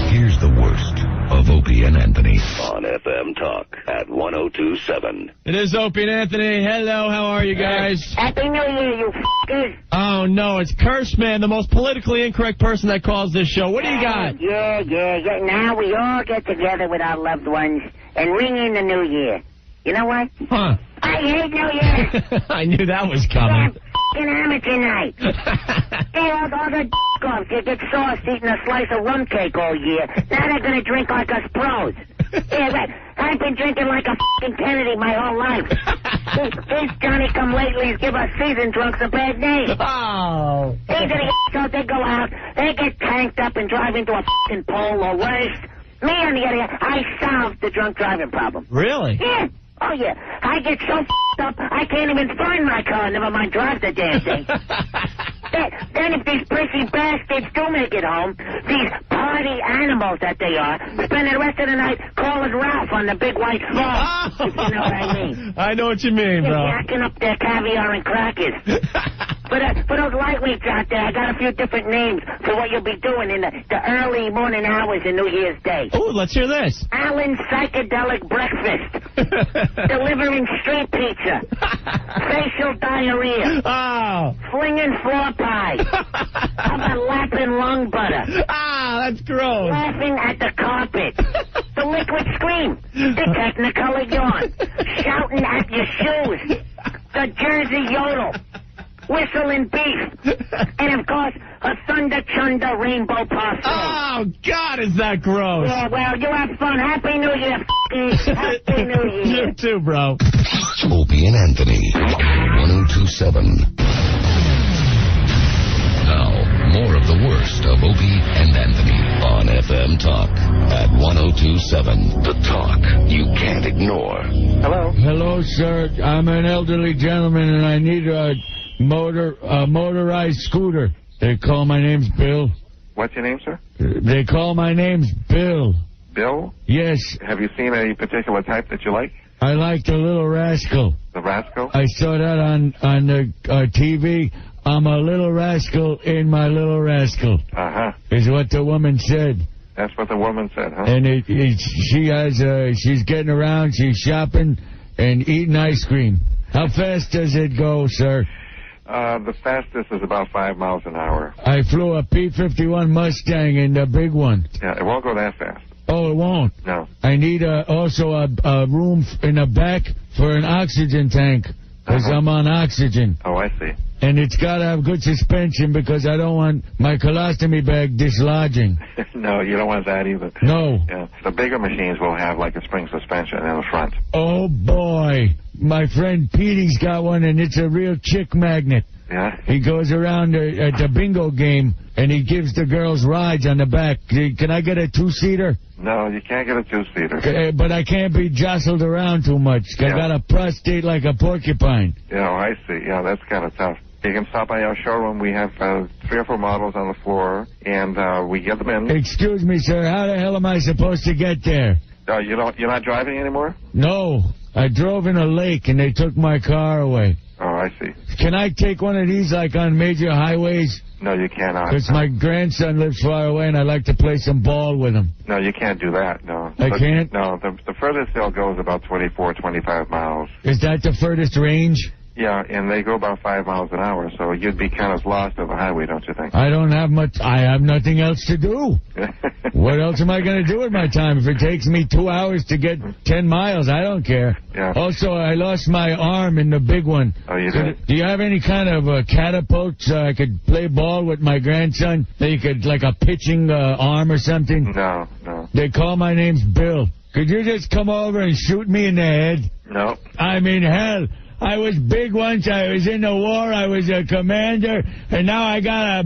Here's the worst of Opie and Anthony on FM Talk at 1027. It is Opie and Anthony. Hello, how are you guys? Happy New Year, you f***ers. Oh, no, it's Curse Man, the most politically incorrect person that calls this show. What do you got? Yeah. Now we all get together with our loved ones and ring in the New Year. You know what? Huh. I hate New Year. I knew that was coming. F***ing amateur night. Hey, all the d***offs, you get sauce eating a slice of rum cake all year. Now they're going to drink like us pros. Yeah, right. I've been drinking like a f***ing Kennedy my whole life. These Johnny-come-latelys give us seasoned drunks a bad name. Oh. These are the assholes, they go out, they get tanked up and drive into a f***ing pole or worse. Me, on the other hand, I solved the drunk driving problem. Really? Yeah. Oh, yeah. I get so f***ed up, I can't even find my car, never mind drive the damn thing. Then if these prissy bastards do make it home, these party animals that they are, spend the rest of the night calling Ralph on the big white phone, if you know what I mean. I know what you mean, bro. Jacking up their caviar and crackers. For those lightweights out there, I got a few different names for what you'll be doing in the early morning hours in New Year's Day. Oh, let's hear this. Alan's Psychedelic Breakfast. Delivering street pizza. Facial diarrhea. Oh. Flinging floor pie. How about lapping lung butter? Ah, that's gross. Laughing at the carpet. The liquid scream. The Technicolor yawn. Shouting at your shoes. The Jersey yodel. Whistling beef. And, of course, a Thunder Chunder rainbow parfait. Oh, God, is that gross. Yeah, well, you have fun. Happy New Year, f***ing. Happy New Year. You too, bro. Opie and Anthony, 1027. Now, more of the worst of Opie and Anthony on FM Talk at 1027. The talk you can't ignore. Hello? Hello, sir. I'm an elderly gentleman, and I need a motorized scooter. They call my name's Bill. What's your name, sir? They call my name's Bill. Bill? Yes. Have you seen a particular type that you like? I like the Little Rascal. The Rascal? I saw that on the TV. I'm a little rascal in my Little Rascal. Uh-huh. Is what the woman said. That's what the woman said, huh? And she's getting around, she's shopping, and eating ice cream. How fast does it go, sir? The fastest is about 5 miles an hour. I flew a P-51 Mustang in the big one. Yeah, it won't go that fast. Oh, it won't? No. I need also a room in the back for an oxygen tank, because I'm on oxygen. Oh, I see. And it's got to have good suspension because I don't want my colostomy bag dislodging. No, you don't want that either. No. Yeah. The bigger machines will have like a spring suspension in the front. Oh, boy. My friend Petey's got one, and it's a real chick magnet. Yeah? He goes around at the bingo game, and he gives the girls rides on the back. Can I get a two-seater? No, you can't get a two-seater. But I can't be jostled around too much. I got a prostate like a porcupine. Yeah, I see. Yeah, that's kind of tough. You can stop by our showroom. We have 3 or 4 models on the floor, and we get them in. Excuse me, sir. How the hell am I supposed to get there? You're not driving anymore? No. I drove in a lake, and they took my car away. Oh, I see. Can I take one of these, like, on major highways? No, you cannot. Because my grandson lives far away, and I'd like to play some ball with him. No, you can't do that, no. I can't? No, the furthest they'll go is about 24, 25 miles. Is that the furthest range? Yeah, and they go about 5 miles an hour, so you'd be kind of lost on the highway, don't you think? I don't have much. I have nothing else to do. What else am I going to do with my time? If it takes me 2 hours to get 10 miles, I don't care. Yeah. Also, I lost my arm in the big one. Oh, you did? Do you have any kind of catapult so I could play ball with my grandson? That you could, like a pitching arm or something? No, no. They call my name's Bill. Could you just come over and shoot me in the head? No. I mean, hell. I was big once. I was in the war. I was a commander. And now I got to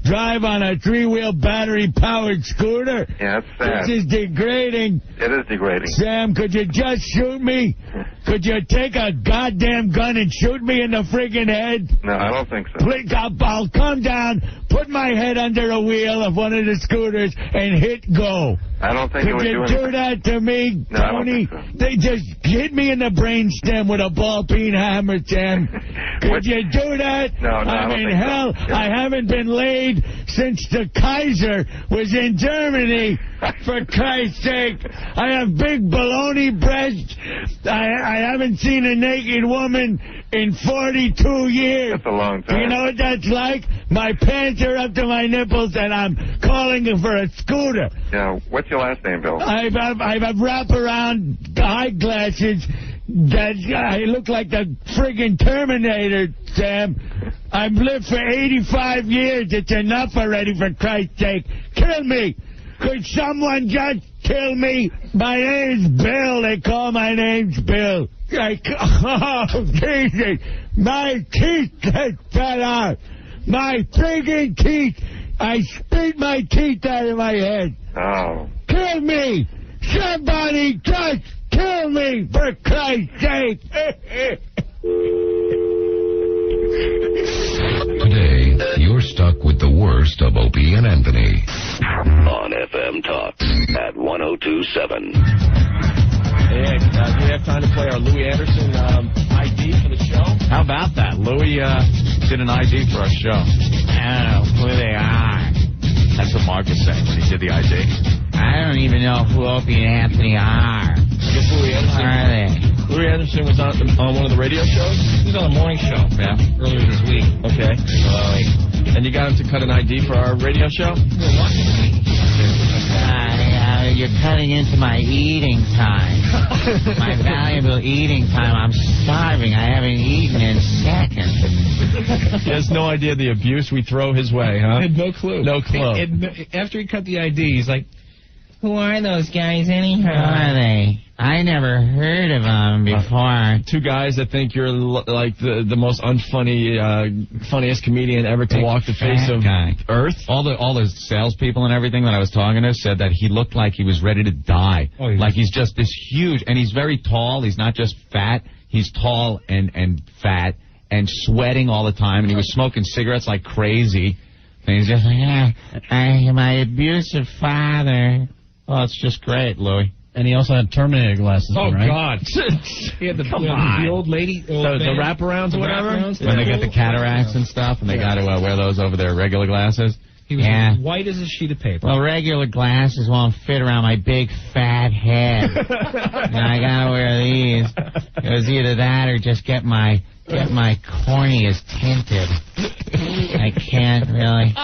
drive on a 3-wheel battery-powered scooter. Yeah, that's sad. This is degrading. It is degrading. Sam, could you just shoot me? Could you take a goddamn gun and shoot me in the friggin' head? No, I don't think so. Please, I'll come down, put my head under a wheel of one of the scooters, and hit go. I don't think it would do anything. Could you do that to me, No, Tony? I don't think so. They just hit me in the brainstem with a ball-peen hammer, Sam. Could you do that? No, I don't mean, think so. hell, Yeah. I haven't been laid since the Kaiser was in Germany, for Christ's sake. I have big baloney breasts. I haven't seen a naked woman in 42 years. That's a long time. You know what that's like? My pants are up to my nipples, and I'm calling for a scooter. Yeah, what's your last name, Bill? I have wraparound eyeglasses that I look like the friggin' Terminator, Sam. I've lived for 85 years. It's enough already, for Christ's sake. Kill me. Could someone just kill me? My name's Bill. They call my name's Bill. Oh, Jesus. My teeth just fell out. My friggin' teeth. I spit my teeth out of my head. Oh. Kill me! Somebody just kill me, for Christ's sake! Today, you're stuck with the worst of Opie and Anthony. On FM Talk at 102.7. Hey, do we have time to play our Louis Anderson ID for the show? How about that? Louis did an ID for our show. I don't know who they are. That's what Mark is saying when he did the ID. I don't even know who Opie and Anthony are. I guess Louis Anderson. Where are they? Louis Anderson was on one of the radio shows? He was on a morning show. Yeah. Earlier this week. Okay. And you got him to cut an ID for our radio show? You're cutting into my eating time. My valuable eating time. I'm starving. I haven't eaten in seconds. He has no idea the abuse we throw his way, huh? I had no clue. No clue. After he cut the ID, he's like, who are those guys anyhow? Who are they? I never heard of them before. Two guys that think you're like the most unfunny, funniest comedian ever to walk the face of Earth. All the salespeople and everything that I was talking to said that he looked like he was ready to die. Oh, yeah. Like he's just this huge, and he's very tall. He's not just fat. He's tall and fat and sweating all the time, and he was smoking cigarettes like crazy. And he's just like, my abusive father. Oh, it's just great, Louis. And he also had Terminator glasses on, right? God. He had the old lady. The wraparounds or whatever? When they get the cataracts and stuff, and they got to wear those over their regular glasses. He was as white as a sheet of paper. Well, regular glasses won't fit around my big fat head. Now I gotta wear these. It was either that or just get my corneas tinted. I can't really.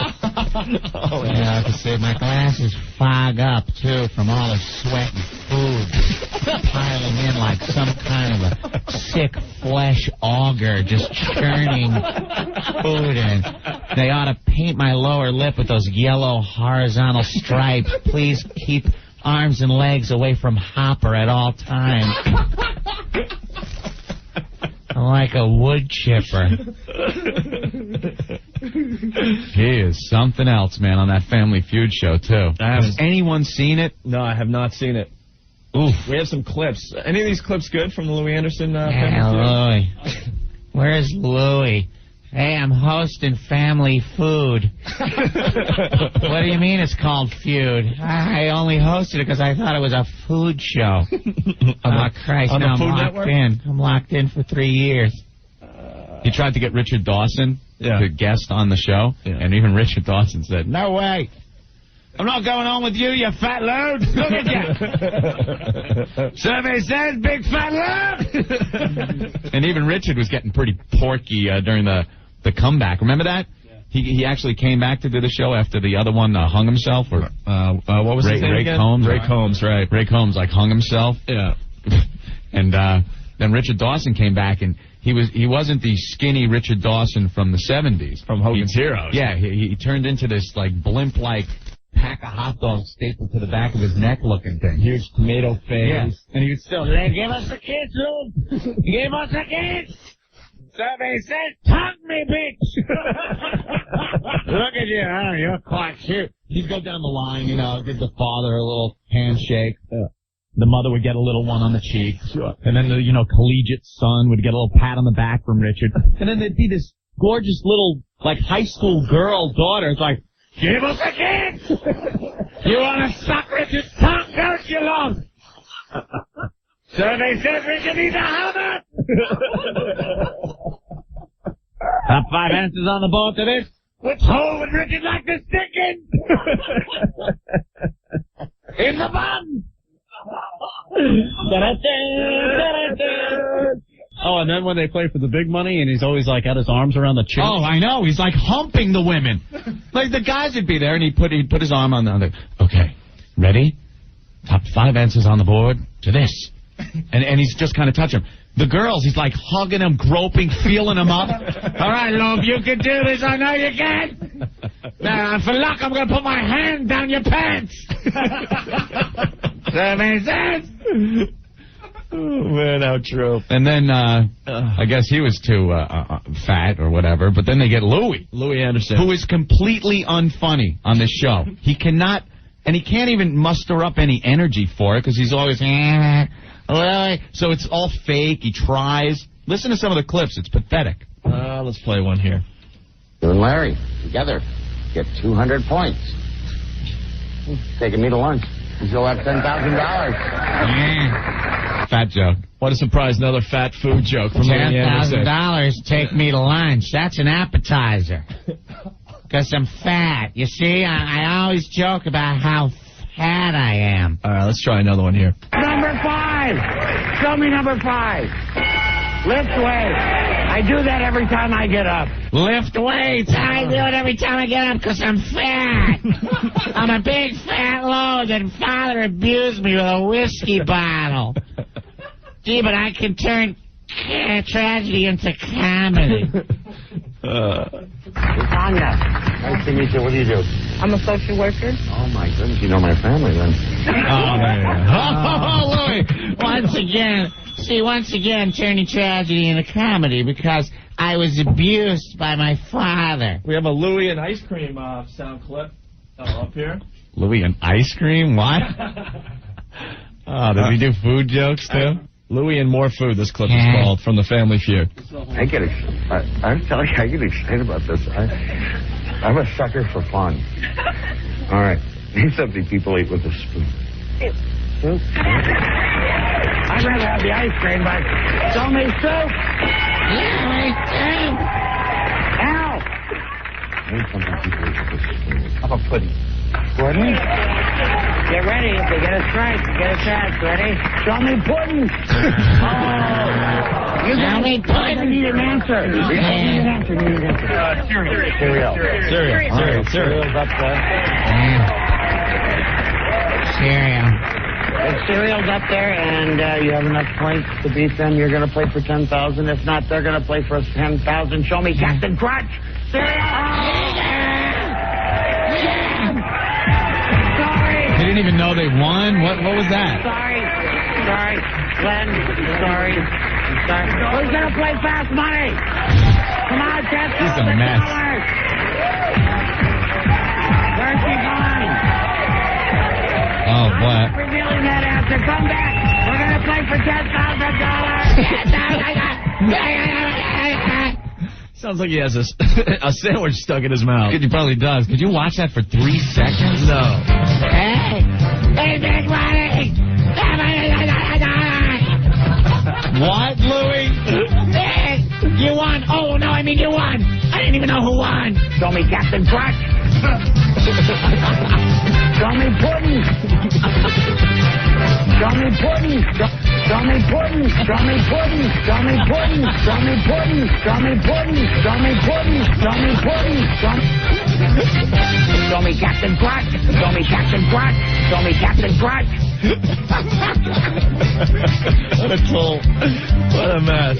My glasses fog up too from all the sweat and food piling in like some kind of a sick flesh auger, just churning food in. They ought to paint my lower lip with those yellow horizontal stripes. Please keep arms and legs away from Hopper at all times. I'm like a wood chipper. He is something else, man, on that Family Feud show, too. Has anyone seen it? No, I have not seen it. Oof. We have some clips. Any of these clips good from the Louis Anderson Family Feud? Louis. Where's Louis? Hey, I'm hosting Family Food. What do you mean it's called Feud? I only hosted it because I thought it was a food show. Christ, on now the Food I'm locked Network? in. I'm locked in for 3 years. He tried to get Richard Dawson to guest on the show, and even Richard Dawson said, "No way. I'm not going on with you, you fat load. Look at you. Survey says big fat load." And even Richard was getting pretty porky during the comeback. Remember that? Yeah. He actually came back to do the show after the other one hung himself. Or what was his name Ray again? Combs. Ray Combs, right. Ray Combs, hung himself. Yeah. And then Richard Dawson came back, and he wasn't the skinny Richard Dawson from the 70s. From Hogan's Heroes. Yeah, he turned into this, blimp-like pack of hot dogs stapled to the back of his neck looking thing. Huge tomato face. Yeah. And he was still, Give us the kids, Lou. Give us the kids. Survey says, tongue me, bitch. Look at you, huh? You're quite cute. He'd go down the line, give the father a little handshake. The mother would get a little one on the cheek. Sure. And then the, collegiate son would get a little pat on the back from Richard. And then there'd be this gorgeous little, high school girl daughter. It's like, give us a kiss! You want to suck Richard's tongue, don't you, love? Survey says Richard needs a helmet! Top 5 answers on the board to this. Which hole would Richard like to stick in? In the bum! Oh, and then when they play for the big money, and he's always got his arms around the chick. Oh, I know. He's humping the women. The guys would be there, and he'd put his arm on the other. Okay, ready? Top 5 answers on the board to this. And he's just kind of touching them. The girls, he's hugging them, groping, feeling them up. All right, love, you can do this. I know you can. Now, for luck, I'm going to put my hand down your pants. Does that make sense? Oh, man, how true. And then, I guess he was too fat or whatever, but then they get Louis Anderson, who is completely unfunny on this show. He cannot, and he can't even muster up any energy for it because he's always, so it's all fake. He tries. Listen to some of the clips. It's pathetic. Let's play one here. You and Larry, together, get 200 points. Taking me to lunch. You'll have $10,000. Fat joke. What a surprise, another fat food joke from $10,000 take me to lunch. That's an appetizer. Because I'm fat. You see, I always joke about how fat I am. All right, let's try another one here. Number 5. Show me number 5. Lift weights. I do that every time I get up. Lift weights. I do it every time I get up because I'm fat. I'm a big fat load, and Father abused me with a whiskey bottle. Gee, but I can turn tragedy into comedy. Tanya, nice to meet you. What do you do? I'm a social worker. Oh, my goodness. You know my family, then. Oh, Louis. Once again, turning tragedy into comedy because I was abused by my father. We have a Louis and ice cream sound clip up here. Louis and ice cream? What? Does he do food jokes, too? Louis and more food, this clip is called, from the Family Feud. I'm telling you, I get excited about this. I'm a sucker for fun. All right. Name something people eat with a spoon. Soup? I'd rather have the ice cream, but only soup. Yeah, Al! Name something people eat with a spoon. How about pudding? Pudding? Get ready. If they get a strike, get a chance. Ready? Show me pudding. You Show me pudding. I need an answer. Cereal. Cereal's up there. Cereal. If cereal's up there and you have enough points to beat them, you're going to play for 10,000. If not, they're going to play for 10,000. Show me Captain Crunch. They didn't even know they won? What was that? Sorry, Glenn. Sorry. Who's going to play fast money? Come on, $10,000. This is a mess. Where's she going? Oh, what? Revealing that answer. Come back. We're going to play for $10,000. Sounds like he has a sandwich stuck in his mouth. He probably does. Could you watch that for 3 seconds? No. Hey, big money. What, Louie? Hey, you won. Oh, no, I mean you won. I didn't even know who won. Show me Captain Crunch. Show me pudding. Show me pudding. Show me pudding. Show me pudding. Show me pudding. Show me pudding. Show me pudding. Show me pudding. Show me pudding. Show me Captain Crunch. Show me Captain Crunch. Show me Captain Crunch. What a toll. What a mess.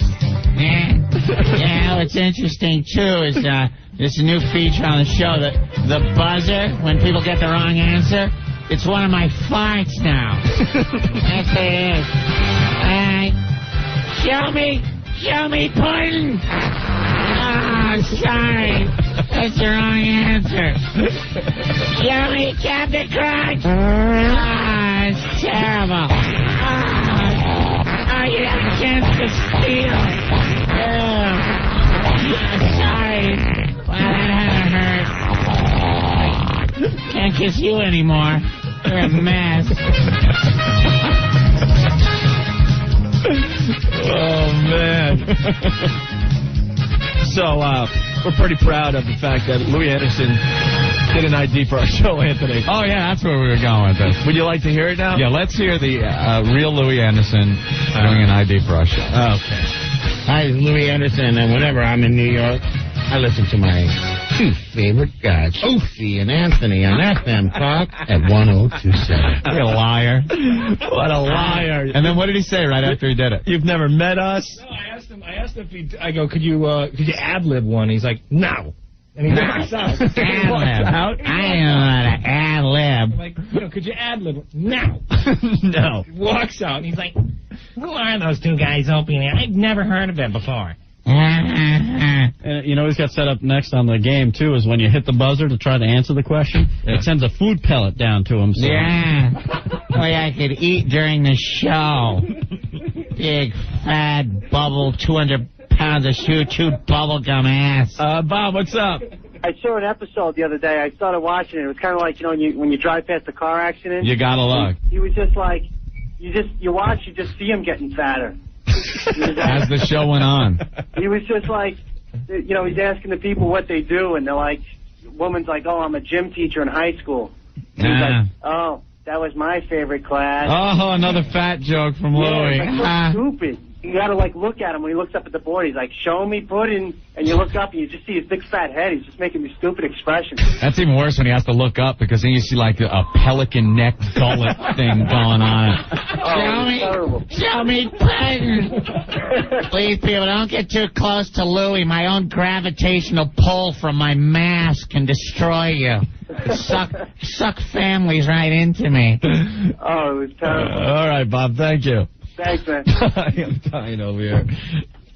Yeah, what's interesting, too, is this new feature on the show, the buzzer, when people get the wrong answer. It's one of my farts now. Yes, it is. All right. Show me pudding. Oh, sorry. That's the wrong answer. Show me Captain Crunch. Oh, it's terrible. Oh, you have a chance to steal. Oh, sorry. Well, that hurt. Can't kiss you anymore. You're a mess. Oh, man. So, we're pretty proud of the fact that Louis Anderson did an ID for our show, Anthony. Oh, yeah, that's where we were going with this. Would you like to hear it now? Yeah, let's hear the real Louis Anderson doing an ID for our show. Okay. Hi, it's Louis Anderson, and whenever I'm in New York, I listen to my two favorite guys, Opie and Anthony, on FM Talk at 1027. You're a liar. What a liar. And then what did he say right after he did it? You've never met us? No, I asked him if he. I go, could you ad-lib one? He's like, no. And he walks out. Ad-lib. I don't know how to ad-lib. Like, could you ad-lib? No. No. He walks out, and he's like, who are those two guys, Opie? I've never heard of them before. And, he's got set up next on the game, too, is when you hit the buzzer to try to answer the question, it sends a food pellet down to him. So. Yeah. Boy, I could eat during the show. Big, fat, bubble, 200 pounds of chewed bubble gum ass. Bob, what's up? I saw an episode the other day. I started watching it. It was kind of like, when you drive past a car accident. You gotta look. He was just like, you watch, you just see him getting fatter. As the show went on. He was just like, he's asking the people what they do, and they're like, woman's like, oh, I'm a gym teacher in high school. And he's like, oh, that was my favorite class. Oh, another fat joke from Louie. Yeah, so stupid. You gotta look at him when he looks up at the board. He's like, show me pudding, and you look up and you just see his big fat head. He's just making these stupid expressions. That's even worse when he has to look up, because then you see like a pelican neck gullet thing going on. Show me pudding. Please, people, don't get too close to Louie. My own gravitational pull from my mask can destroy you. Suck families right into me. Oh, it was terrible. All right, Bob, thank you. Thanks, man. I'm dying over here.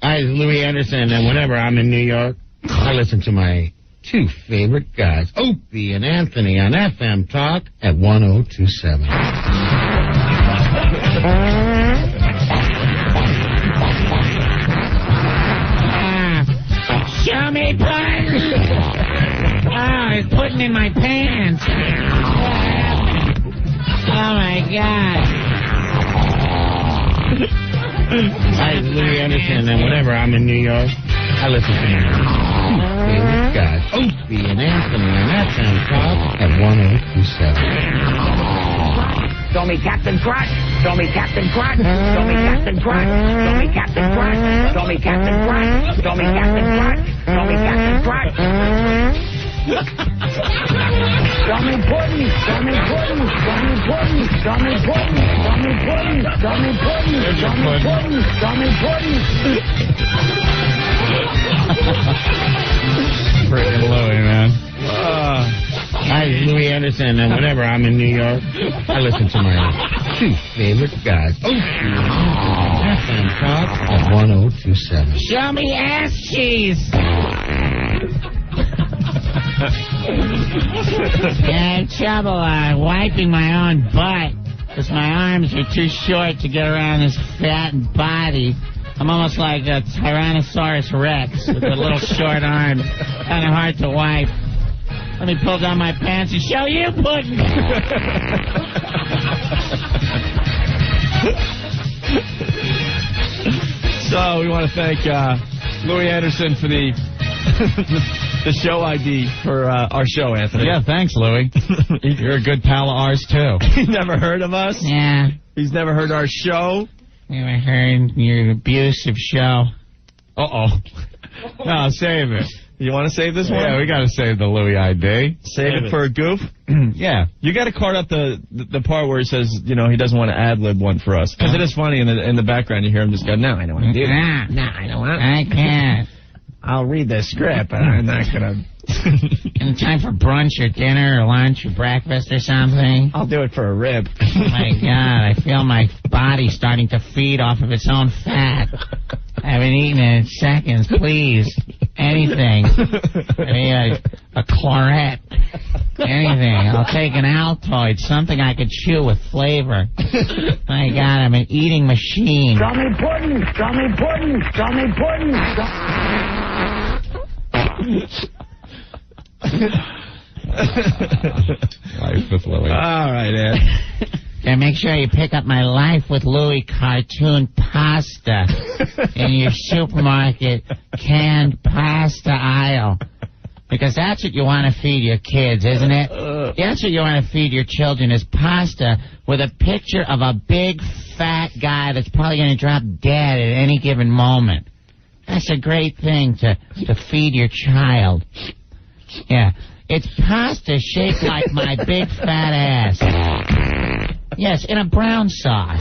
Hi, it's Louis Anderson, and whenever I'm in New York, I listen to my two favorite guys, Opie and Anthony, on FM Talk at 1027. Show me pudding. Oh, it's pudding in my pants. Oh, my God. Hi, it's Louis Anderson, and whenever I'm in New York, I listen to my favorite guys, Opie and Anthony, and that's on top at 1027. Show me Captain Crunch. Show me Captain Crunch. Show me Captain Crunch. Show me Captain Crunch. Show me Captain Crunch. Show me Captain Crunch. Show me Captain Crunch. Show me pudding. Show me pudding. Show me pudding. Show me pudding. Show me pudding. Show me pudding. Show me pudding. Show me pudding. Freaking Louie, man. Hi, Louis Anderson, and whenever I'm in New York, I listen to my two favorite guys. That's on top at 1027. Show me ass cheese. I have trouble wiping my own butt because my arms are too short to get around this fat body. I'm almost like a Tyrannosaurus Rex with a little short arm. Kind of hard to wipe. Let me pull down my pants and show you pudding. So we want to thank Louis Anderson for the show ID for our show, Anthony. Yeah, thanks, Louie. You're a good pal of ours, too. He's never heard of us? Yeah. He's never heard our show? Never heard your abusive show. Uh-oh. No, save it. You want to save this one? Yeah, we got to save the Louis ID. Save it for a goof? Yeah. You got to card up the part where he says, you know, he doesn't want to ad-lib one for us. Because it is funny in the background. You hear him just go, no, I don't want to do that. No, I don't want to. I can't. I'll read the script, but I'm not going to. Any time for brunch or dinner or lunch or breakfast or something? I'll do it for a rib. Oh, my God. I feel my body starting to feed off of its own fat. I haven't eaten in seconds. Please. Anything. I mean, a claret. Anything. I'll take an Altoid. Something I could chew with flavor. My God, I'm an eating machine. Show me pudding. Show me pudding. Show me pudding. Life with Louie. All right, Ed. And make sure you pick up my Life with Louie cartoon pasta in your supermarket canned pasta aisle. Because that's what you want to feed your kids, isn't it? That's what you want to feed your children is pasta with a picture of a big fat guy that's probably going to drop dead at any given moment. That's a great thing to feed your child. Yeah. It's pasta shaped like my big fat ass. Yes, in a brown sauce.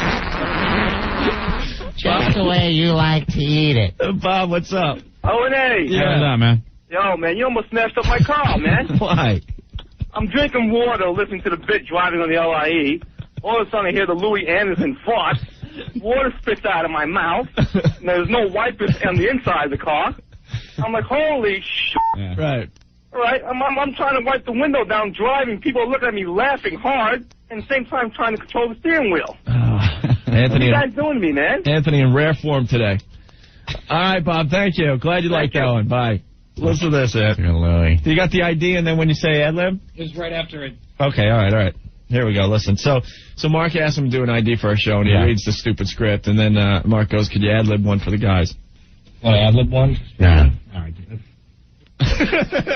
Just the way you like to eat it. Bob, what's up? O&A. Yeah, what's up, man? Yo, man, you almost smashed up my car, man. Why? I'm drinking water, listening to the bit driving on the LIE. All of a sudden I hear the Louis Anderson fart. Water spits out of my mouth. And there's no wipers on the inside of the car. I'm like, holy shit. Yeah. Right. All right, I'm trying to wipe the window down driving. People are looking at me laughing hard, and at the same time trying to control the steering wheel. Anthony, what are you guys doing to me, man? Anthony in rare form today. All right, Bob, thank you. Glad you liked that one. Bye. Listen to this, Ed. Louie. You got the ID, and then when you say ad-lib? It was right after it. Okay, all right. Here we go. Listen, so Mark asked him to do an ID for our show, and he reads the stupid script, and then Mark goes, could you ad-lib one for the guys? Want to ad-lib one? Yeah. All right.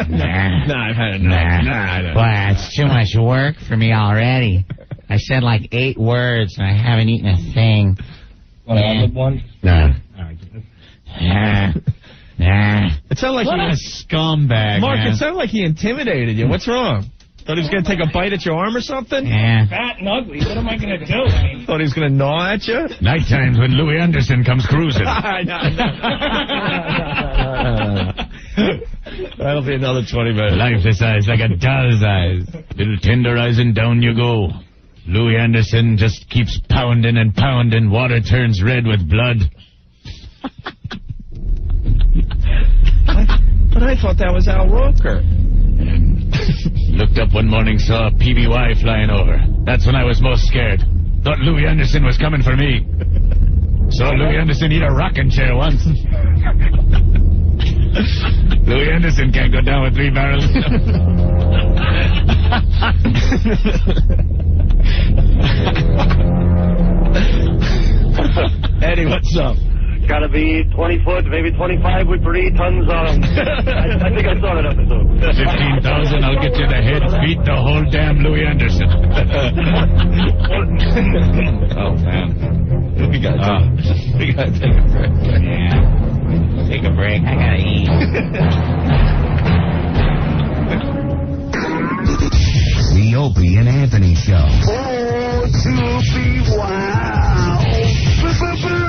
Nah, I've had enough. Nah. Boy, it's too much work for me already. I said like 8 words, and I haven't eaten a thing. Want to ad-lib one? Nah. All right. Nah. It sounded like what a scumbag, Mark, man. It sounded like he intimidated you. What's wrong? Thought he was going to take a bite at your arm or something? Yeah. Fat and ugly. What am I going to do? I mean, Thought he was going to gnaw at you? Night times when Louis Anderson comes cruising. That'll be another 20 minutes. Life is eyes like a doll's eyes. Little tender eyes and down you go. Louis Anderson just keeps pounding and pounding. Water turns red with blood. But I thought that was Al Roker. Looked up one morning, saw a PBY flying over. That's when I was most scared. Thought Louis Anderson was coming for me. Saw Louis Anderson eat a rocking chair once. Louis Anderson can't go down with 3 barrels. Eddie, what's up? It's got to be 20 foot, maybe 25 with 3 tons on them. I think I saw that episode. 15,000, I'll get you the head, feet, the whole damn Louis Anderson. Oh, man. We got to take a break. Yeah. Take a break. I gotta eat. The Opie and Anthony Show. Oh, to be wow. Boo-boo-boo.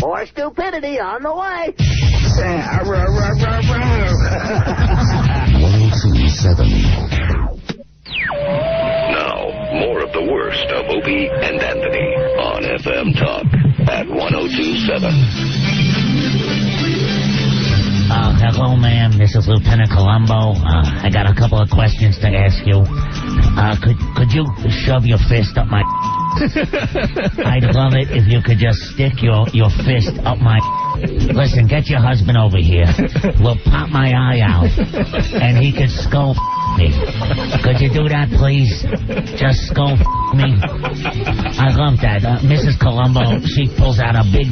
More stupidity on the way. 1027. Now, more of the worst of Opie and Anthony on FM Talk at 1027. Hello, ma'am. This is Lieutenant Columbo. I got a couple of questions to ask you. Could you shove your fist up my... I'd love it if you could just stick your fist up my... Listen, get your husband over here. We'll pop my eye out, and he could skull me. Could you do that, please? Just skull me. I love that. Mrs. Columbo, she pulls out a big...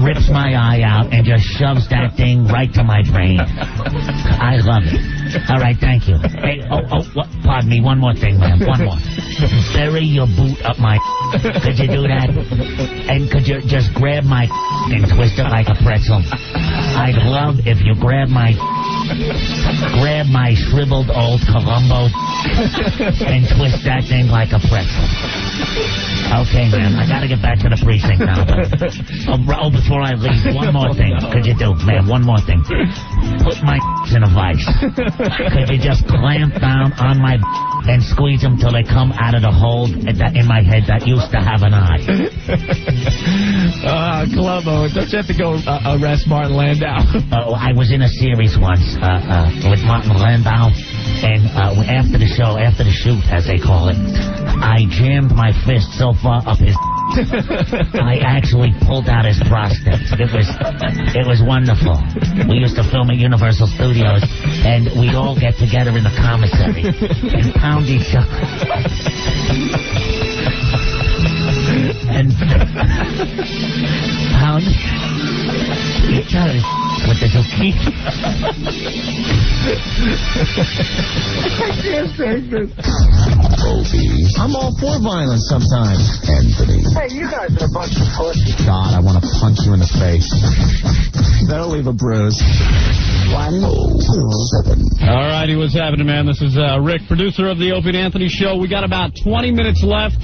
rips my eye out and just shoves that thing right to my brain. I love it. All right, thank you. Hey, pardon me, one more thing, ma'am. One more. Bury your boot up my... Could you do that? And could you just grab my... and twist it like a pretzel? I'd love if you grab my shriveled old Columbo and twist that thing like a pretzel. Okay, ma'am, I gotta get back to the precinct now. But, before I leave, one more thing. Could you do, ma'am, one more thing? Put my in a vice. Could you just clamp down on my and squeeze them till they come out of the hole in my head that used to have an eye? Columbo, don't you have to go arrest Martin Landau? I was in a series once with Martin Landau, and after the show, after the shoot, as they call it, I jammed my fist so far up his... I actually pulled out his prostate. It was wonderful. We used to film at Universal Studios, and we'd all get together in the commissary and pound each other. And pound each other with the zucchini. Opie. I'm all for violence sometimes. Anthony. Hey, you guys are a bunch of pussies. God, I want to punch you in the face. That'll leave a bruise. 107. All righty, what's happening, man? This is Rick, producer of the Opie and Anthony Show. We got about 20 minutes left.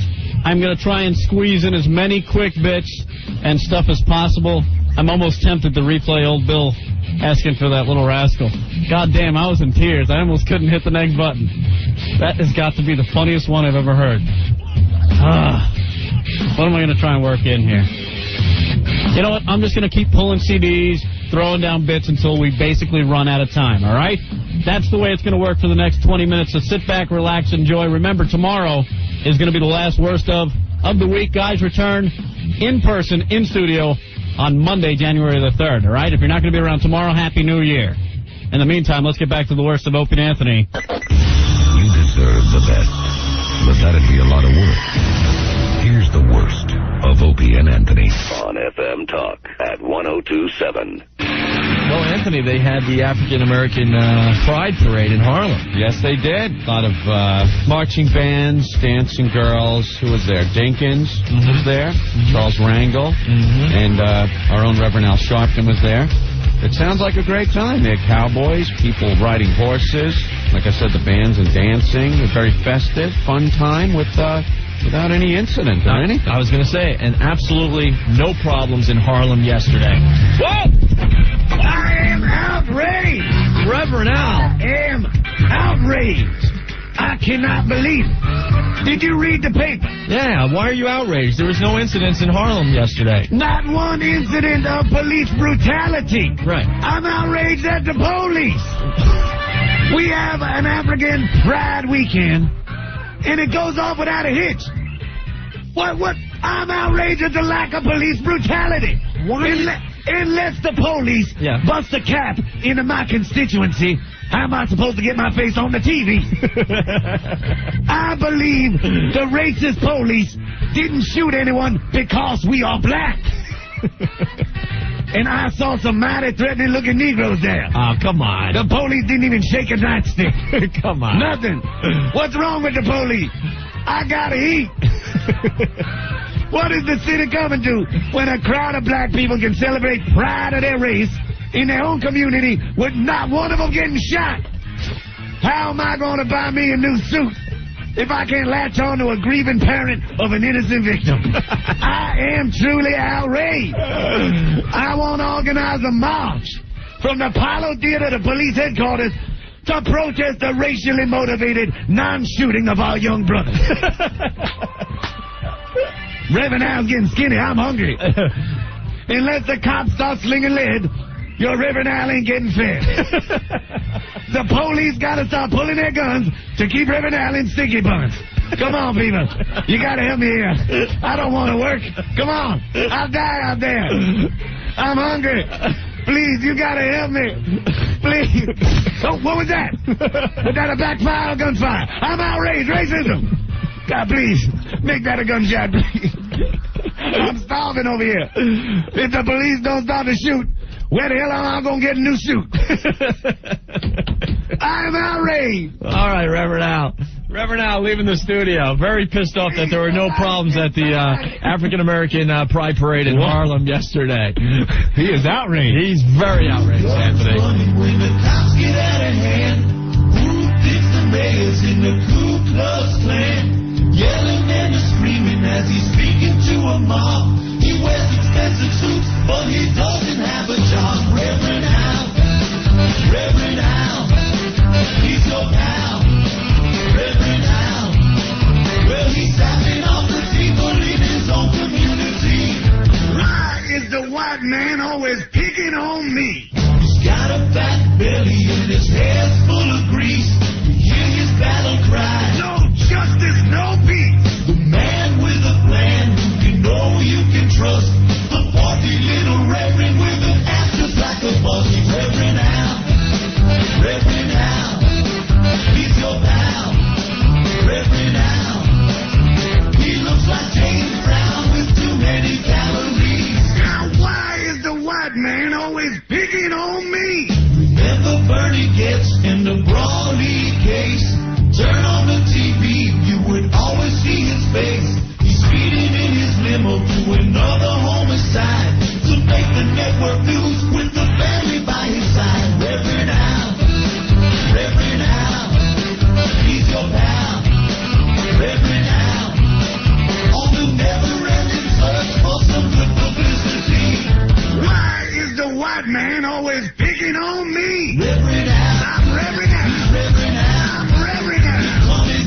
I'm going to try and squeeze in as many quick bits and stuff as possible. I'm almost tempted to replay old Bill asking for that little rascal. God damn, I was in tears. I almost couldn't hit the next button. That has got to be the funniest one I've ever heard. What am I going to try and work in here? You know what? I'm just going to keep pulling CDs, throwing down bits until we basically run out of time, all right? That's the way it's going to work for the next 20 minutes, so sit back, relax, enjoy. Remember, tomorrow is going to be the last worst of the week. Guys return in person, in studio, on Monday, January the 3rd, all right? If you're not going to be around tomorrow, Happy New Year. In the meantime, let's get back to the worst of Opie and Anthony. You deserve the best, but that'd be a lot of work. Here's the worst of Opie and Anthony on FM Talk at 1027. Well, Anthony, they had the African-American Pride Parade in Harlem. Yes, they did. A lot of marching bands, dancing girls. Who was there? Dinkins was there. Charles Rangel. And our own Reverend Al Sharpton was there. It sounds like a great time. They had cowboys, people riding horses. Like I said, the bands and dancing. A very festive, fun time without any incident or anything. I was going to say, and absolutely no problems in Harlem yesterday. Whoa! I am outraged! Reverend Al. I am outraged! I cannot believe it. Did you read the paper? Yeah, why are you outraged? There was no incidents in Harlem yesterday. Not one incident of police brutality. Right. I'm outraged at the police. We have an African Pride weekend, and it goes off without a hitch. What? I'm outraged at the lack of police brutality. Why? Unless the police bust a cap into my constituency, how am I supposed to get my face on the TV? I believe the racist police didn't shoot anyone because we are black. And I saw some mighty threatening-looking Negroes there. Oh, come on. The police didn't even shake a nightstick. Come on. Nothing. What's wrong with the police? I gotta eat. What is the city coming to when a crowd of black people can celebrate pride of their race in their own community with not one of them getting shot? How am I going to buy me a new suit if I can't latch on to a grieving parent of an innocent victim? I am truly outraged. I want to organize a march from the Apollo Theater to police headquarters to protest the racially motivated non-shooting of our young brothers. Reverend Al's getting skinny. I'm hungry. Unless the cops start slinging lead, your Reverend Al ain't getting fed. The police got to start pulling their guns to keep Reverend Al in sticky buns. Come on, people. You got to help me here. I don't want to work. Come on. I'll die out there. I'm hungry. Please, you got to help me. Please. Oh, what was that? Was that a backfire or gunfire? I'm outraged. Racism. God, please, make that a gunshot, please. I'm starving over here. If the police don't start to shoot, where the hell am I going to get a new suit? I'm outraged. All right, Reverend Al. Reverend Al leaving the studio. Very pissed off that there were no problems at the African-American Pride Parade in Harlem yesterday. He is outraged. He's very outraged, Anthony. When the cops get out of hand, who thinks the mayor's in the Ku Klux Klan? Yelling and screaming as he's speaking to a mob. He wears expensive suits, but he doesn't have a job. Reverend Al, he's your pal. Reverend Al, well, he's sapping off the people in his own community. Why is the white man always picking on me? He's got a fat belly and his hair's full of grease. You hear his battle cry. No justice, no peace. The man with a plan who you know you can trust. The party little reverend with an ass just like a bus. Reverend Al, he's your pal. Reverend Al, he looks like James Brown with too many calories. Now why is the white man always picking on me? Remember Bernie Getz in the Brawley case? Turn on the TV, you would always see his face. He's speeding in his limo to another homicide to make the network news with the family by his side. Reverend Al, he's your pal. Reverend Al, on the never-ending search for some good publicity. Why is the white man always picking on me? Reverend Al, I'm Reverend Al. he's Reverend Al.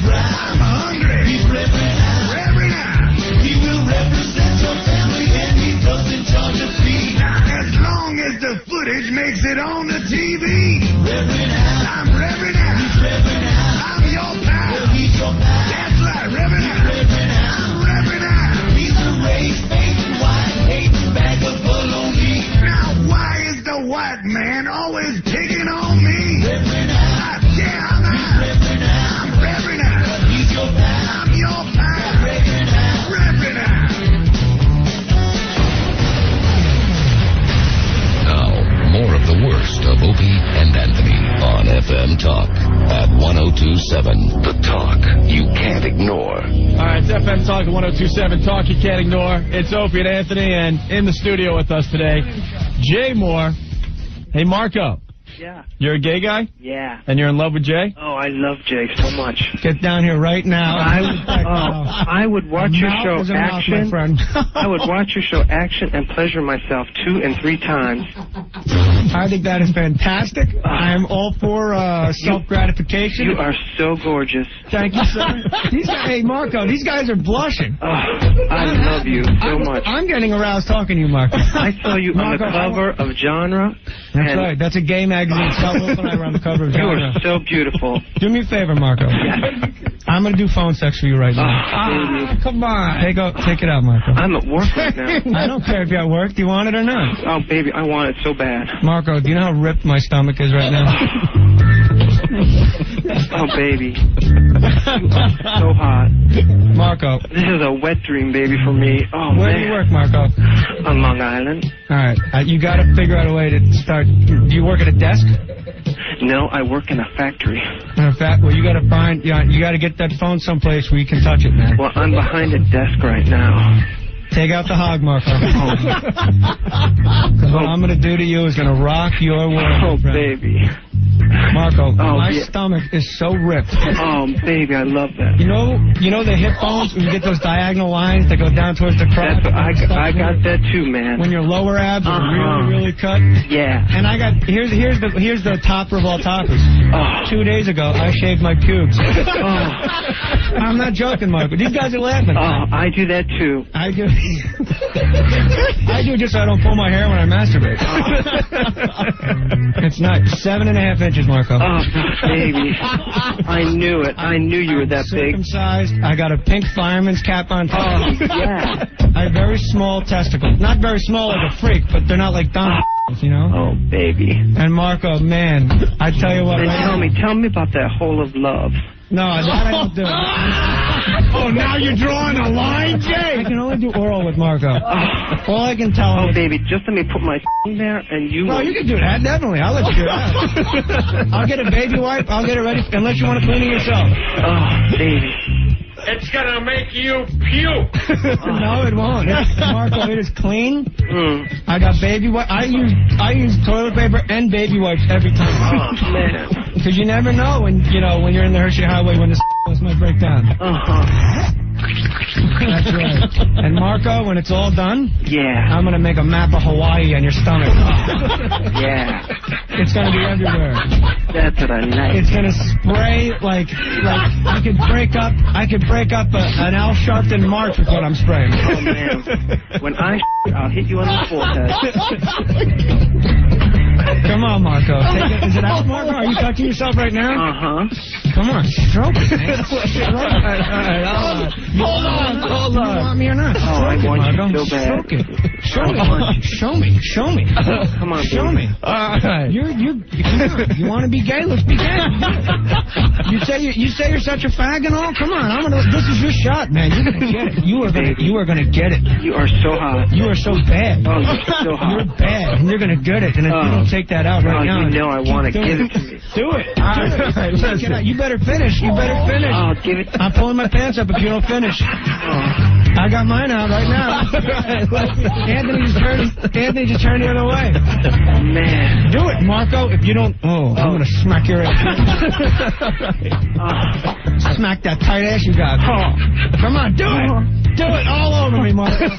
I'm hungry. He's Reverend Al. He will represent your family and he doesn't charge a fee. Now, as long as the footage makes it on the TV. Reverend Al. I'm Reverend Al. He's Reverend Al. I'm your pal. Well, he's your pal. That's right, Reverend Al. Reverend Al. I'm Reverend Al. He's a race-based white hating bag of baloney. Now, why is the white man always picking on me? Reverend Al. Yeah, I'm out. Reverend Al. I'm Reverend Al. He's your pal. I'm your pal. Reverend Al. Reverend Al. Now, more of the worst of Opie and Anthony on FM Talk at 102.7. The Talk you can't ignore. All right, it's FM Talk at 102.7. Talk you can't ignore. It's Opie and Anthony, and in the studio with us today, Jay Moore. Hey, Marco. Yeah. You're a gay guy? Yeah. And you're in love with Jay? Oh, I love Jay so much. Get down here right now. I would watch your show Action. I would watch your show Action and pleasure myself 2 and 3 times. I think that is fantastic. I'm all for self-gratification. You are so gorgeous. Thank you, sir. Hey, Marco, these guys are blushing. I love you so much. I'm getting aroused talking to you, Marco. I saw you on the cover of Genre. That's right. That's a gay magazine. Scott Wolf and I were on the cover of You Genre. are so beautiful. Do me a favor, Marco. Yes. I'm going to do phone sex for you right now. Come on. Take it out, Marco. I'm at work right now. I don't care if you're at work. Do you want it or not? Oh, baby, I want it so bad. Marco, do you know how ripped my stomach is right now? Oh, baby. So hot. Marco. This is a wet dream, baby, for me. Oh, Where man. do you work, Marco? On Long Island. All right. You got to figure out a way to start. Do you work at a desk? No, I work in a factory. In fact, well, you got to find. You got to get that phone someplace where you can touch it, man. Well, I'm behind a desk right now. Take out the hog, Marco. Because what I'm going to do to you is going to rock your world. Oh, baby. Marco, my stomach is so ripped. Oh, baby, I love that. You know the hip bones when you get those diagonal lines that go down towards the crotch? I got that too, man. When your lower abs are really cut? Yeah. And I got, here's the topper of all toppers. 2 days ago, I shaved my pubes. I'm not joking, Marco. These guys are laughing. Oh, I do that too. I do. I do just so I don't pull my hair when I masturbate. It's not 7.5 inches, Marco. Oh, baby. I knew it. I knew you were that big. Circumcised. I got a pink fireman's cap on top. Oh, yeah. I have very small testicles. Not very small like a freak, but they're not like Don, you know? Oh, baby. And Marco, man, I tell you what. Tell me about that hole of love. No, that I don't do. Oh, now you're drawing a line, Jay? I can only do oral with Marco. All I can tell him. Oh, baby, just let me put my in there and you... No, you can do that, definitely. I'll let you do that. I'll get a baby wipe. I'll get it ready, unless you want to clean it yourself. Oh, baby. It's gonna make you puke. No, it won't. Marco, it is clean. I got baby wipes. I use toilet paper and baby wipes every time. Oh, man. Because you never know when you're in the Hershey Highway when the might break down. That's right. And Marco, when it's all done, I'm gonna make a map of Hawaii on your stomach. Yeah. It's gonna be everywhere. That's what I like. It's gonna spray like I could break up an Al Sharpton march with what I'm spraying. Oh man. When I'll hit you on the forehead. Come on, Marco. Is it out, Marco? Are you touching yourself right now? Come on, stroke it, man. Hold on. You want me or not? Oh, I want Marco. you so bad. Stroke it. Show me. Come on, show me. All right. You want to be gay? Let's be gay. You say you're such a fag and all? Come on, this is your shot, man. You're gonna get it. You are gonna get it. You are so hot. You are so bad. Oh, you're so hot. You're bad, and you're gonna get it. And if you don't take that out right now, you know I want to give it to me. Do it. You better finish. Oh, give it. I'm pulling my pants up if you don't finish. I got mine out right now. Anthony just turned the other way. Oh, man. Do it, Marco. If you don't... I'm going to smack your ass. Smack that tight ass you got. Come on, do it. Do it all over me, Marco.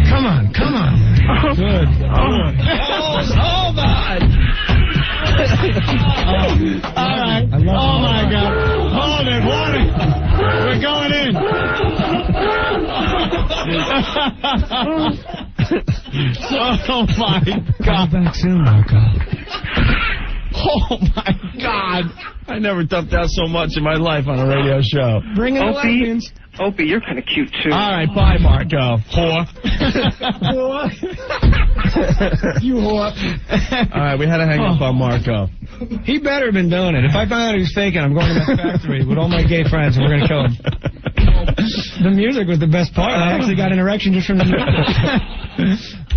Come on. Good. Hold on. All right. Oh, my God. Hold it. We're going in. Oh, my God. Come back soon, Marco. Oh, my God. I never dumped out so much in my life on a radio show. Bring in the lesbians. Opie, you're kind of cute, too. All right, bye, Marco. Whore. You whore. All right, we had to hang up on Marco. He better have been doing it. If I find out he was faking, I'm going to that factory with all my gay friends, and we're going to kill him. The music was the best part. I actually got an erection just from the music.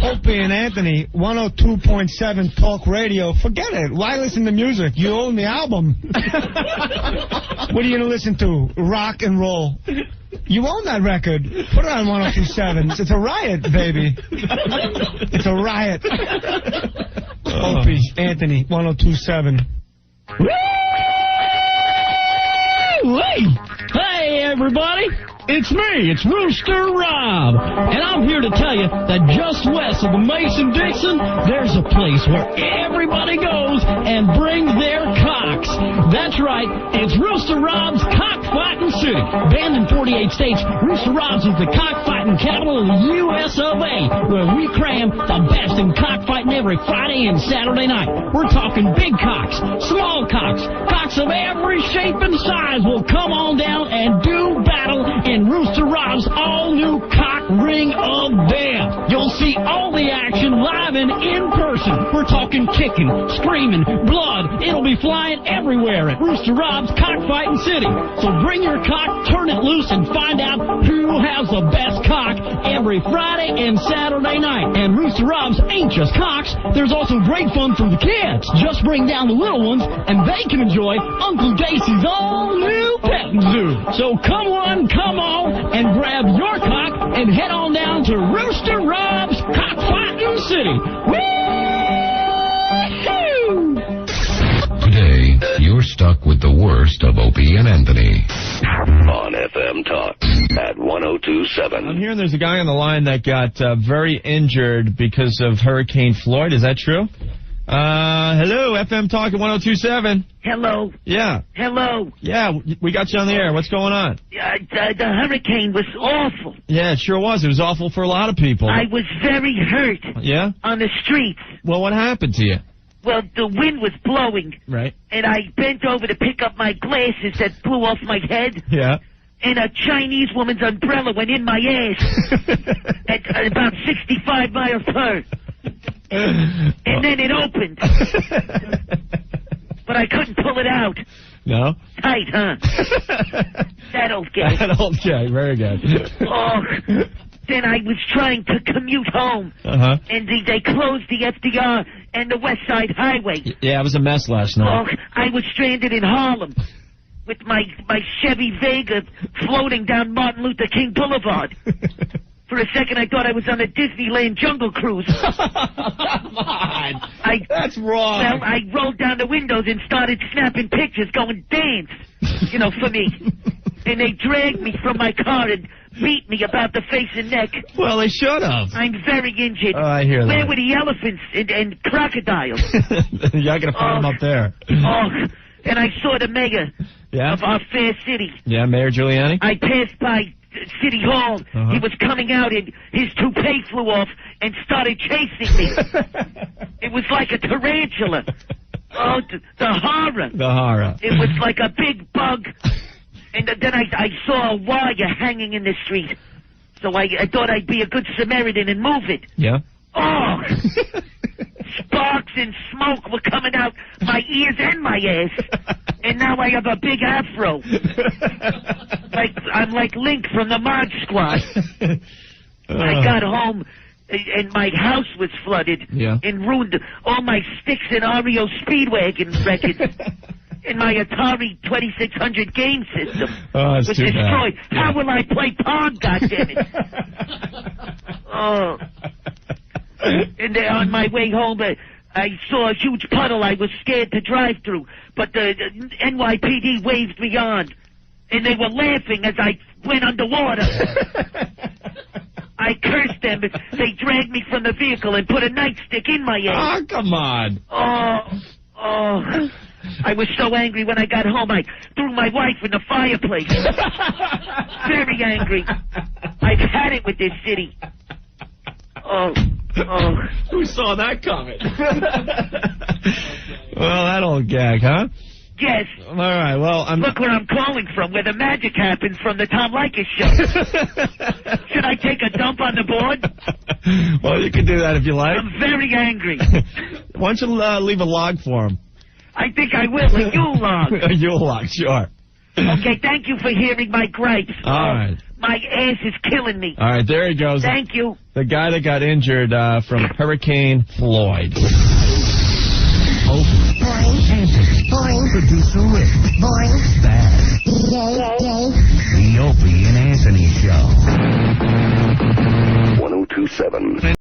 Opie and Anthony, 102.7 Talk Radio. Forget it. Why listen to music? You own the album. What are you going to listen to? Rock and roll. You own that record. Put it on 102.7. It's a riot, baby. It's a riot. Opie, Anthony, 102.7. Hey, everybody. It's me. It's Rooster Rob. And I'm here to tell you that just west of the Mason-Dixon, there's a place where everybody goes and brings their cocks. That's right. It's Rooster Rob's Cockfighting City. Banned in 48 states, Rooster Rob's is the cockfighting capital of the U.S. of A., where we cram the best in cockfighting every Friday and Saturday night. We're talking big cocks, small cocks, cocks of every shape and size will come on down and do battle in Rooster Rob's all-new cock ring of death. You'll see all the action live and in person. We're talking kicking, screaming, blood. It'll be flying everywhere at Rooster Rob's Cockfighting City. So bring your cock, turn it loose, and find out who has the best cock every Friday and Saturday night. And Rooster Rob's ain't just cocks. There's also great fun for the kids. Just bring down the little ones, and they can enjoy Uncle Dacey's all-new petting zoo. So come on, and grab your cock and head on down to Rooster Rob's Cockfighting City. Woo-hoo! Today, you're stuck with the worst of Opie and Anthony on FM Talk at 102.7. I'm hearing there's a guy on the line that got very injured because of Hurricane Floyd. Is that true? Hello, FM Talk at 102.7. Hello. Yeah. Hello. Yeah, we got you on the air. What's going on? The hurricane was awful. Yeah, it sure was. It was awful for a lot of people. I was very hurt. Yeah? On the streets. Well, what happened to you? Well, the wind was blowing. Right. And I bent over to pick up my glasses that flew off my head. Yeah. And a Chinese woman's umbrella went in my ass at about 65 miles per hour. And then it opened. But I couldn't pull it out. No? Tight, huh? That old guy. That old guy. Very good. Oh, then I was trying to commute home. Uh-huh. And they closed the FDR and the West Side Highway. Yeah, it was a mess last night. Oh, I was stranded in Harlem with my Chevy Vega floating down Martin Luther King Boulevard. For a second, I thought I was on a Disneyland Jungle Cruise. Come on. That's wrong. Well, I rolled down the windows and started snapping pictures, going, dance, for me. And they dragged me from my car and beat me about the face and neck. Well, they should have. I'm very injured. Oh, I hear that. Where were the elephants and crocodiles? You're not going to find them up there. Oh, and I saw the mayor of our fair city. Yeah, Mayor Giuliani? I passed by City Hall. Uh-huh. He was coming out and his toupee flew off and started chasing me. It was like a tarantula. Oh, the horror. The horror. It was like a big bug. And then I saw a wire hanging in the street. So I thought I'd be a good Samaritan and move it. Yeah? Oh! Sparks and smoke were coming out my ears and my ass. And now I have a big afro. I'm like Link from the Mod Squad. I got home and my house was flooded. Yeah. And ruined all my Styx and REO Speedwagon records. And my Atari 2600 game system was too bad. destroyed. How will I play Pong, goddammit? Oh. And then on my way home, I saw a huge puddle I was scared to drive through. But the NYPD waved me on. And they were laughing as I went underwater. I cursed them. They dragged me from the vehicle and put a nightstick in my ass. Oh, come on. Oh. I was so angry when I got home, I threw my wife in the fireplace. Very angry. I've had it with this city. Oh. Who saw that coming? Well, that old gag, huh? Yes. All right, well, Look where I'm calling from, where the magic happens from the Tom Leykis show. Should I take a dump on the board? Well, you can do that if you like. I'm very angry. Why don't you leave a log for him? I think I will, a Yule log. A Yule log, sure. Okay, thank you for hearing my gripes. All right. My ass is killing me. All right, there he goes. Thank you. The guy that got injured from Hurricane Floyd. Opie. Boing. Anthony. Boing. Producer Rick. Boing. Spazz. Yay. The Opie and Anthony Show. 102.7.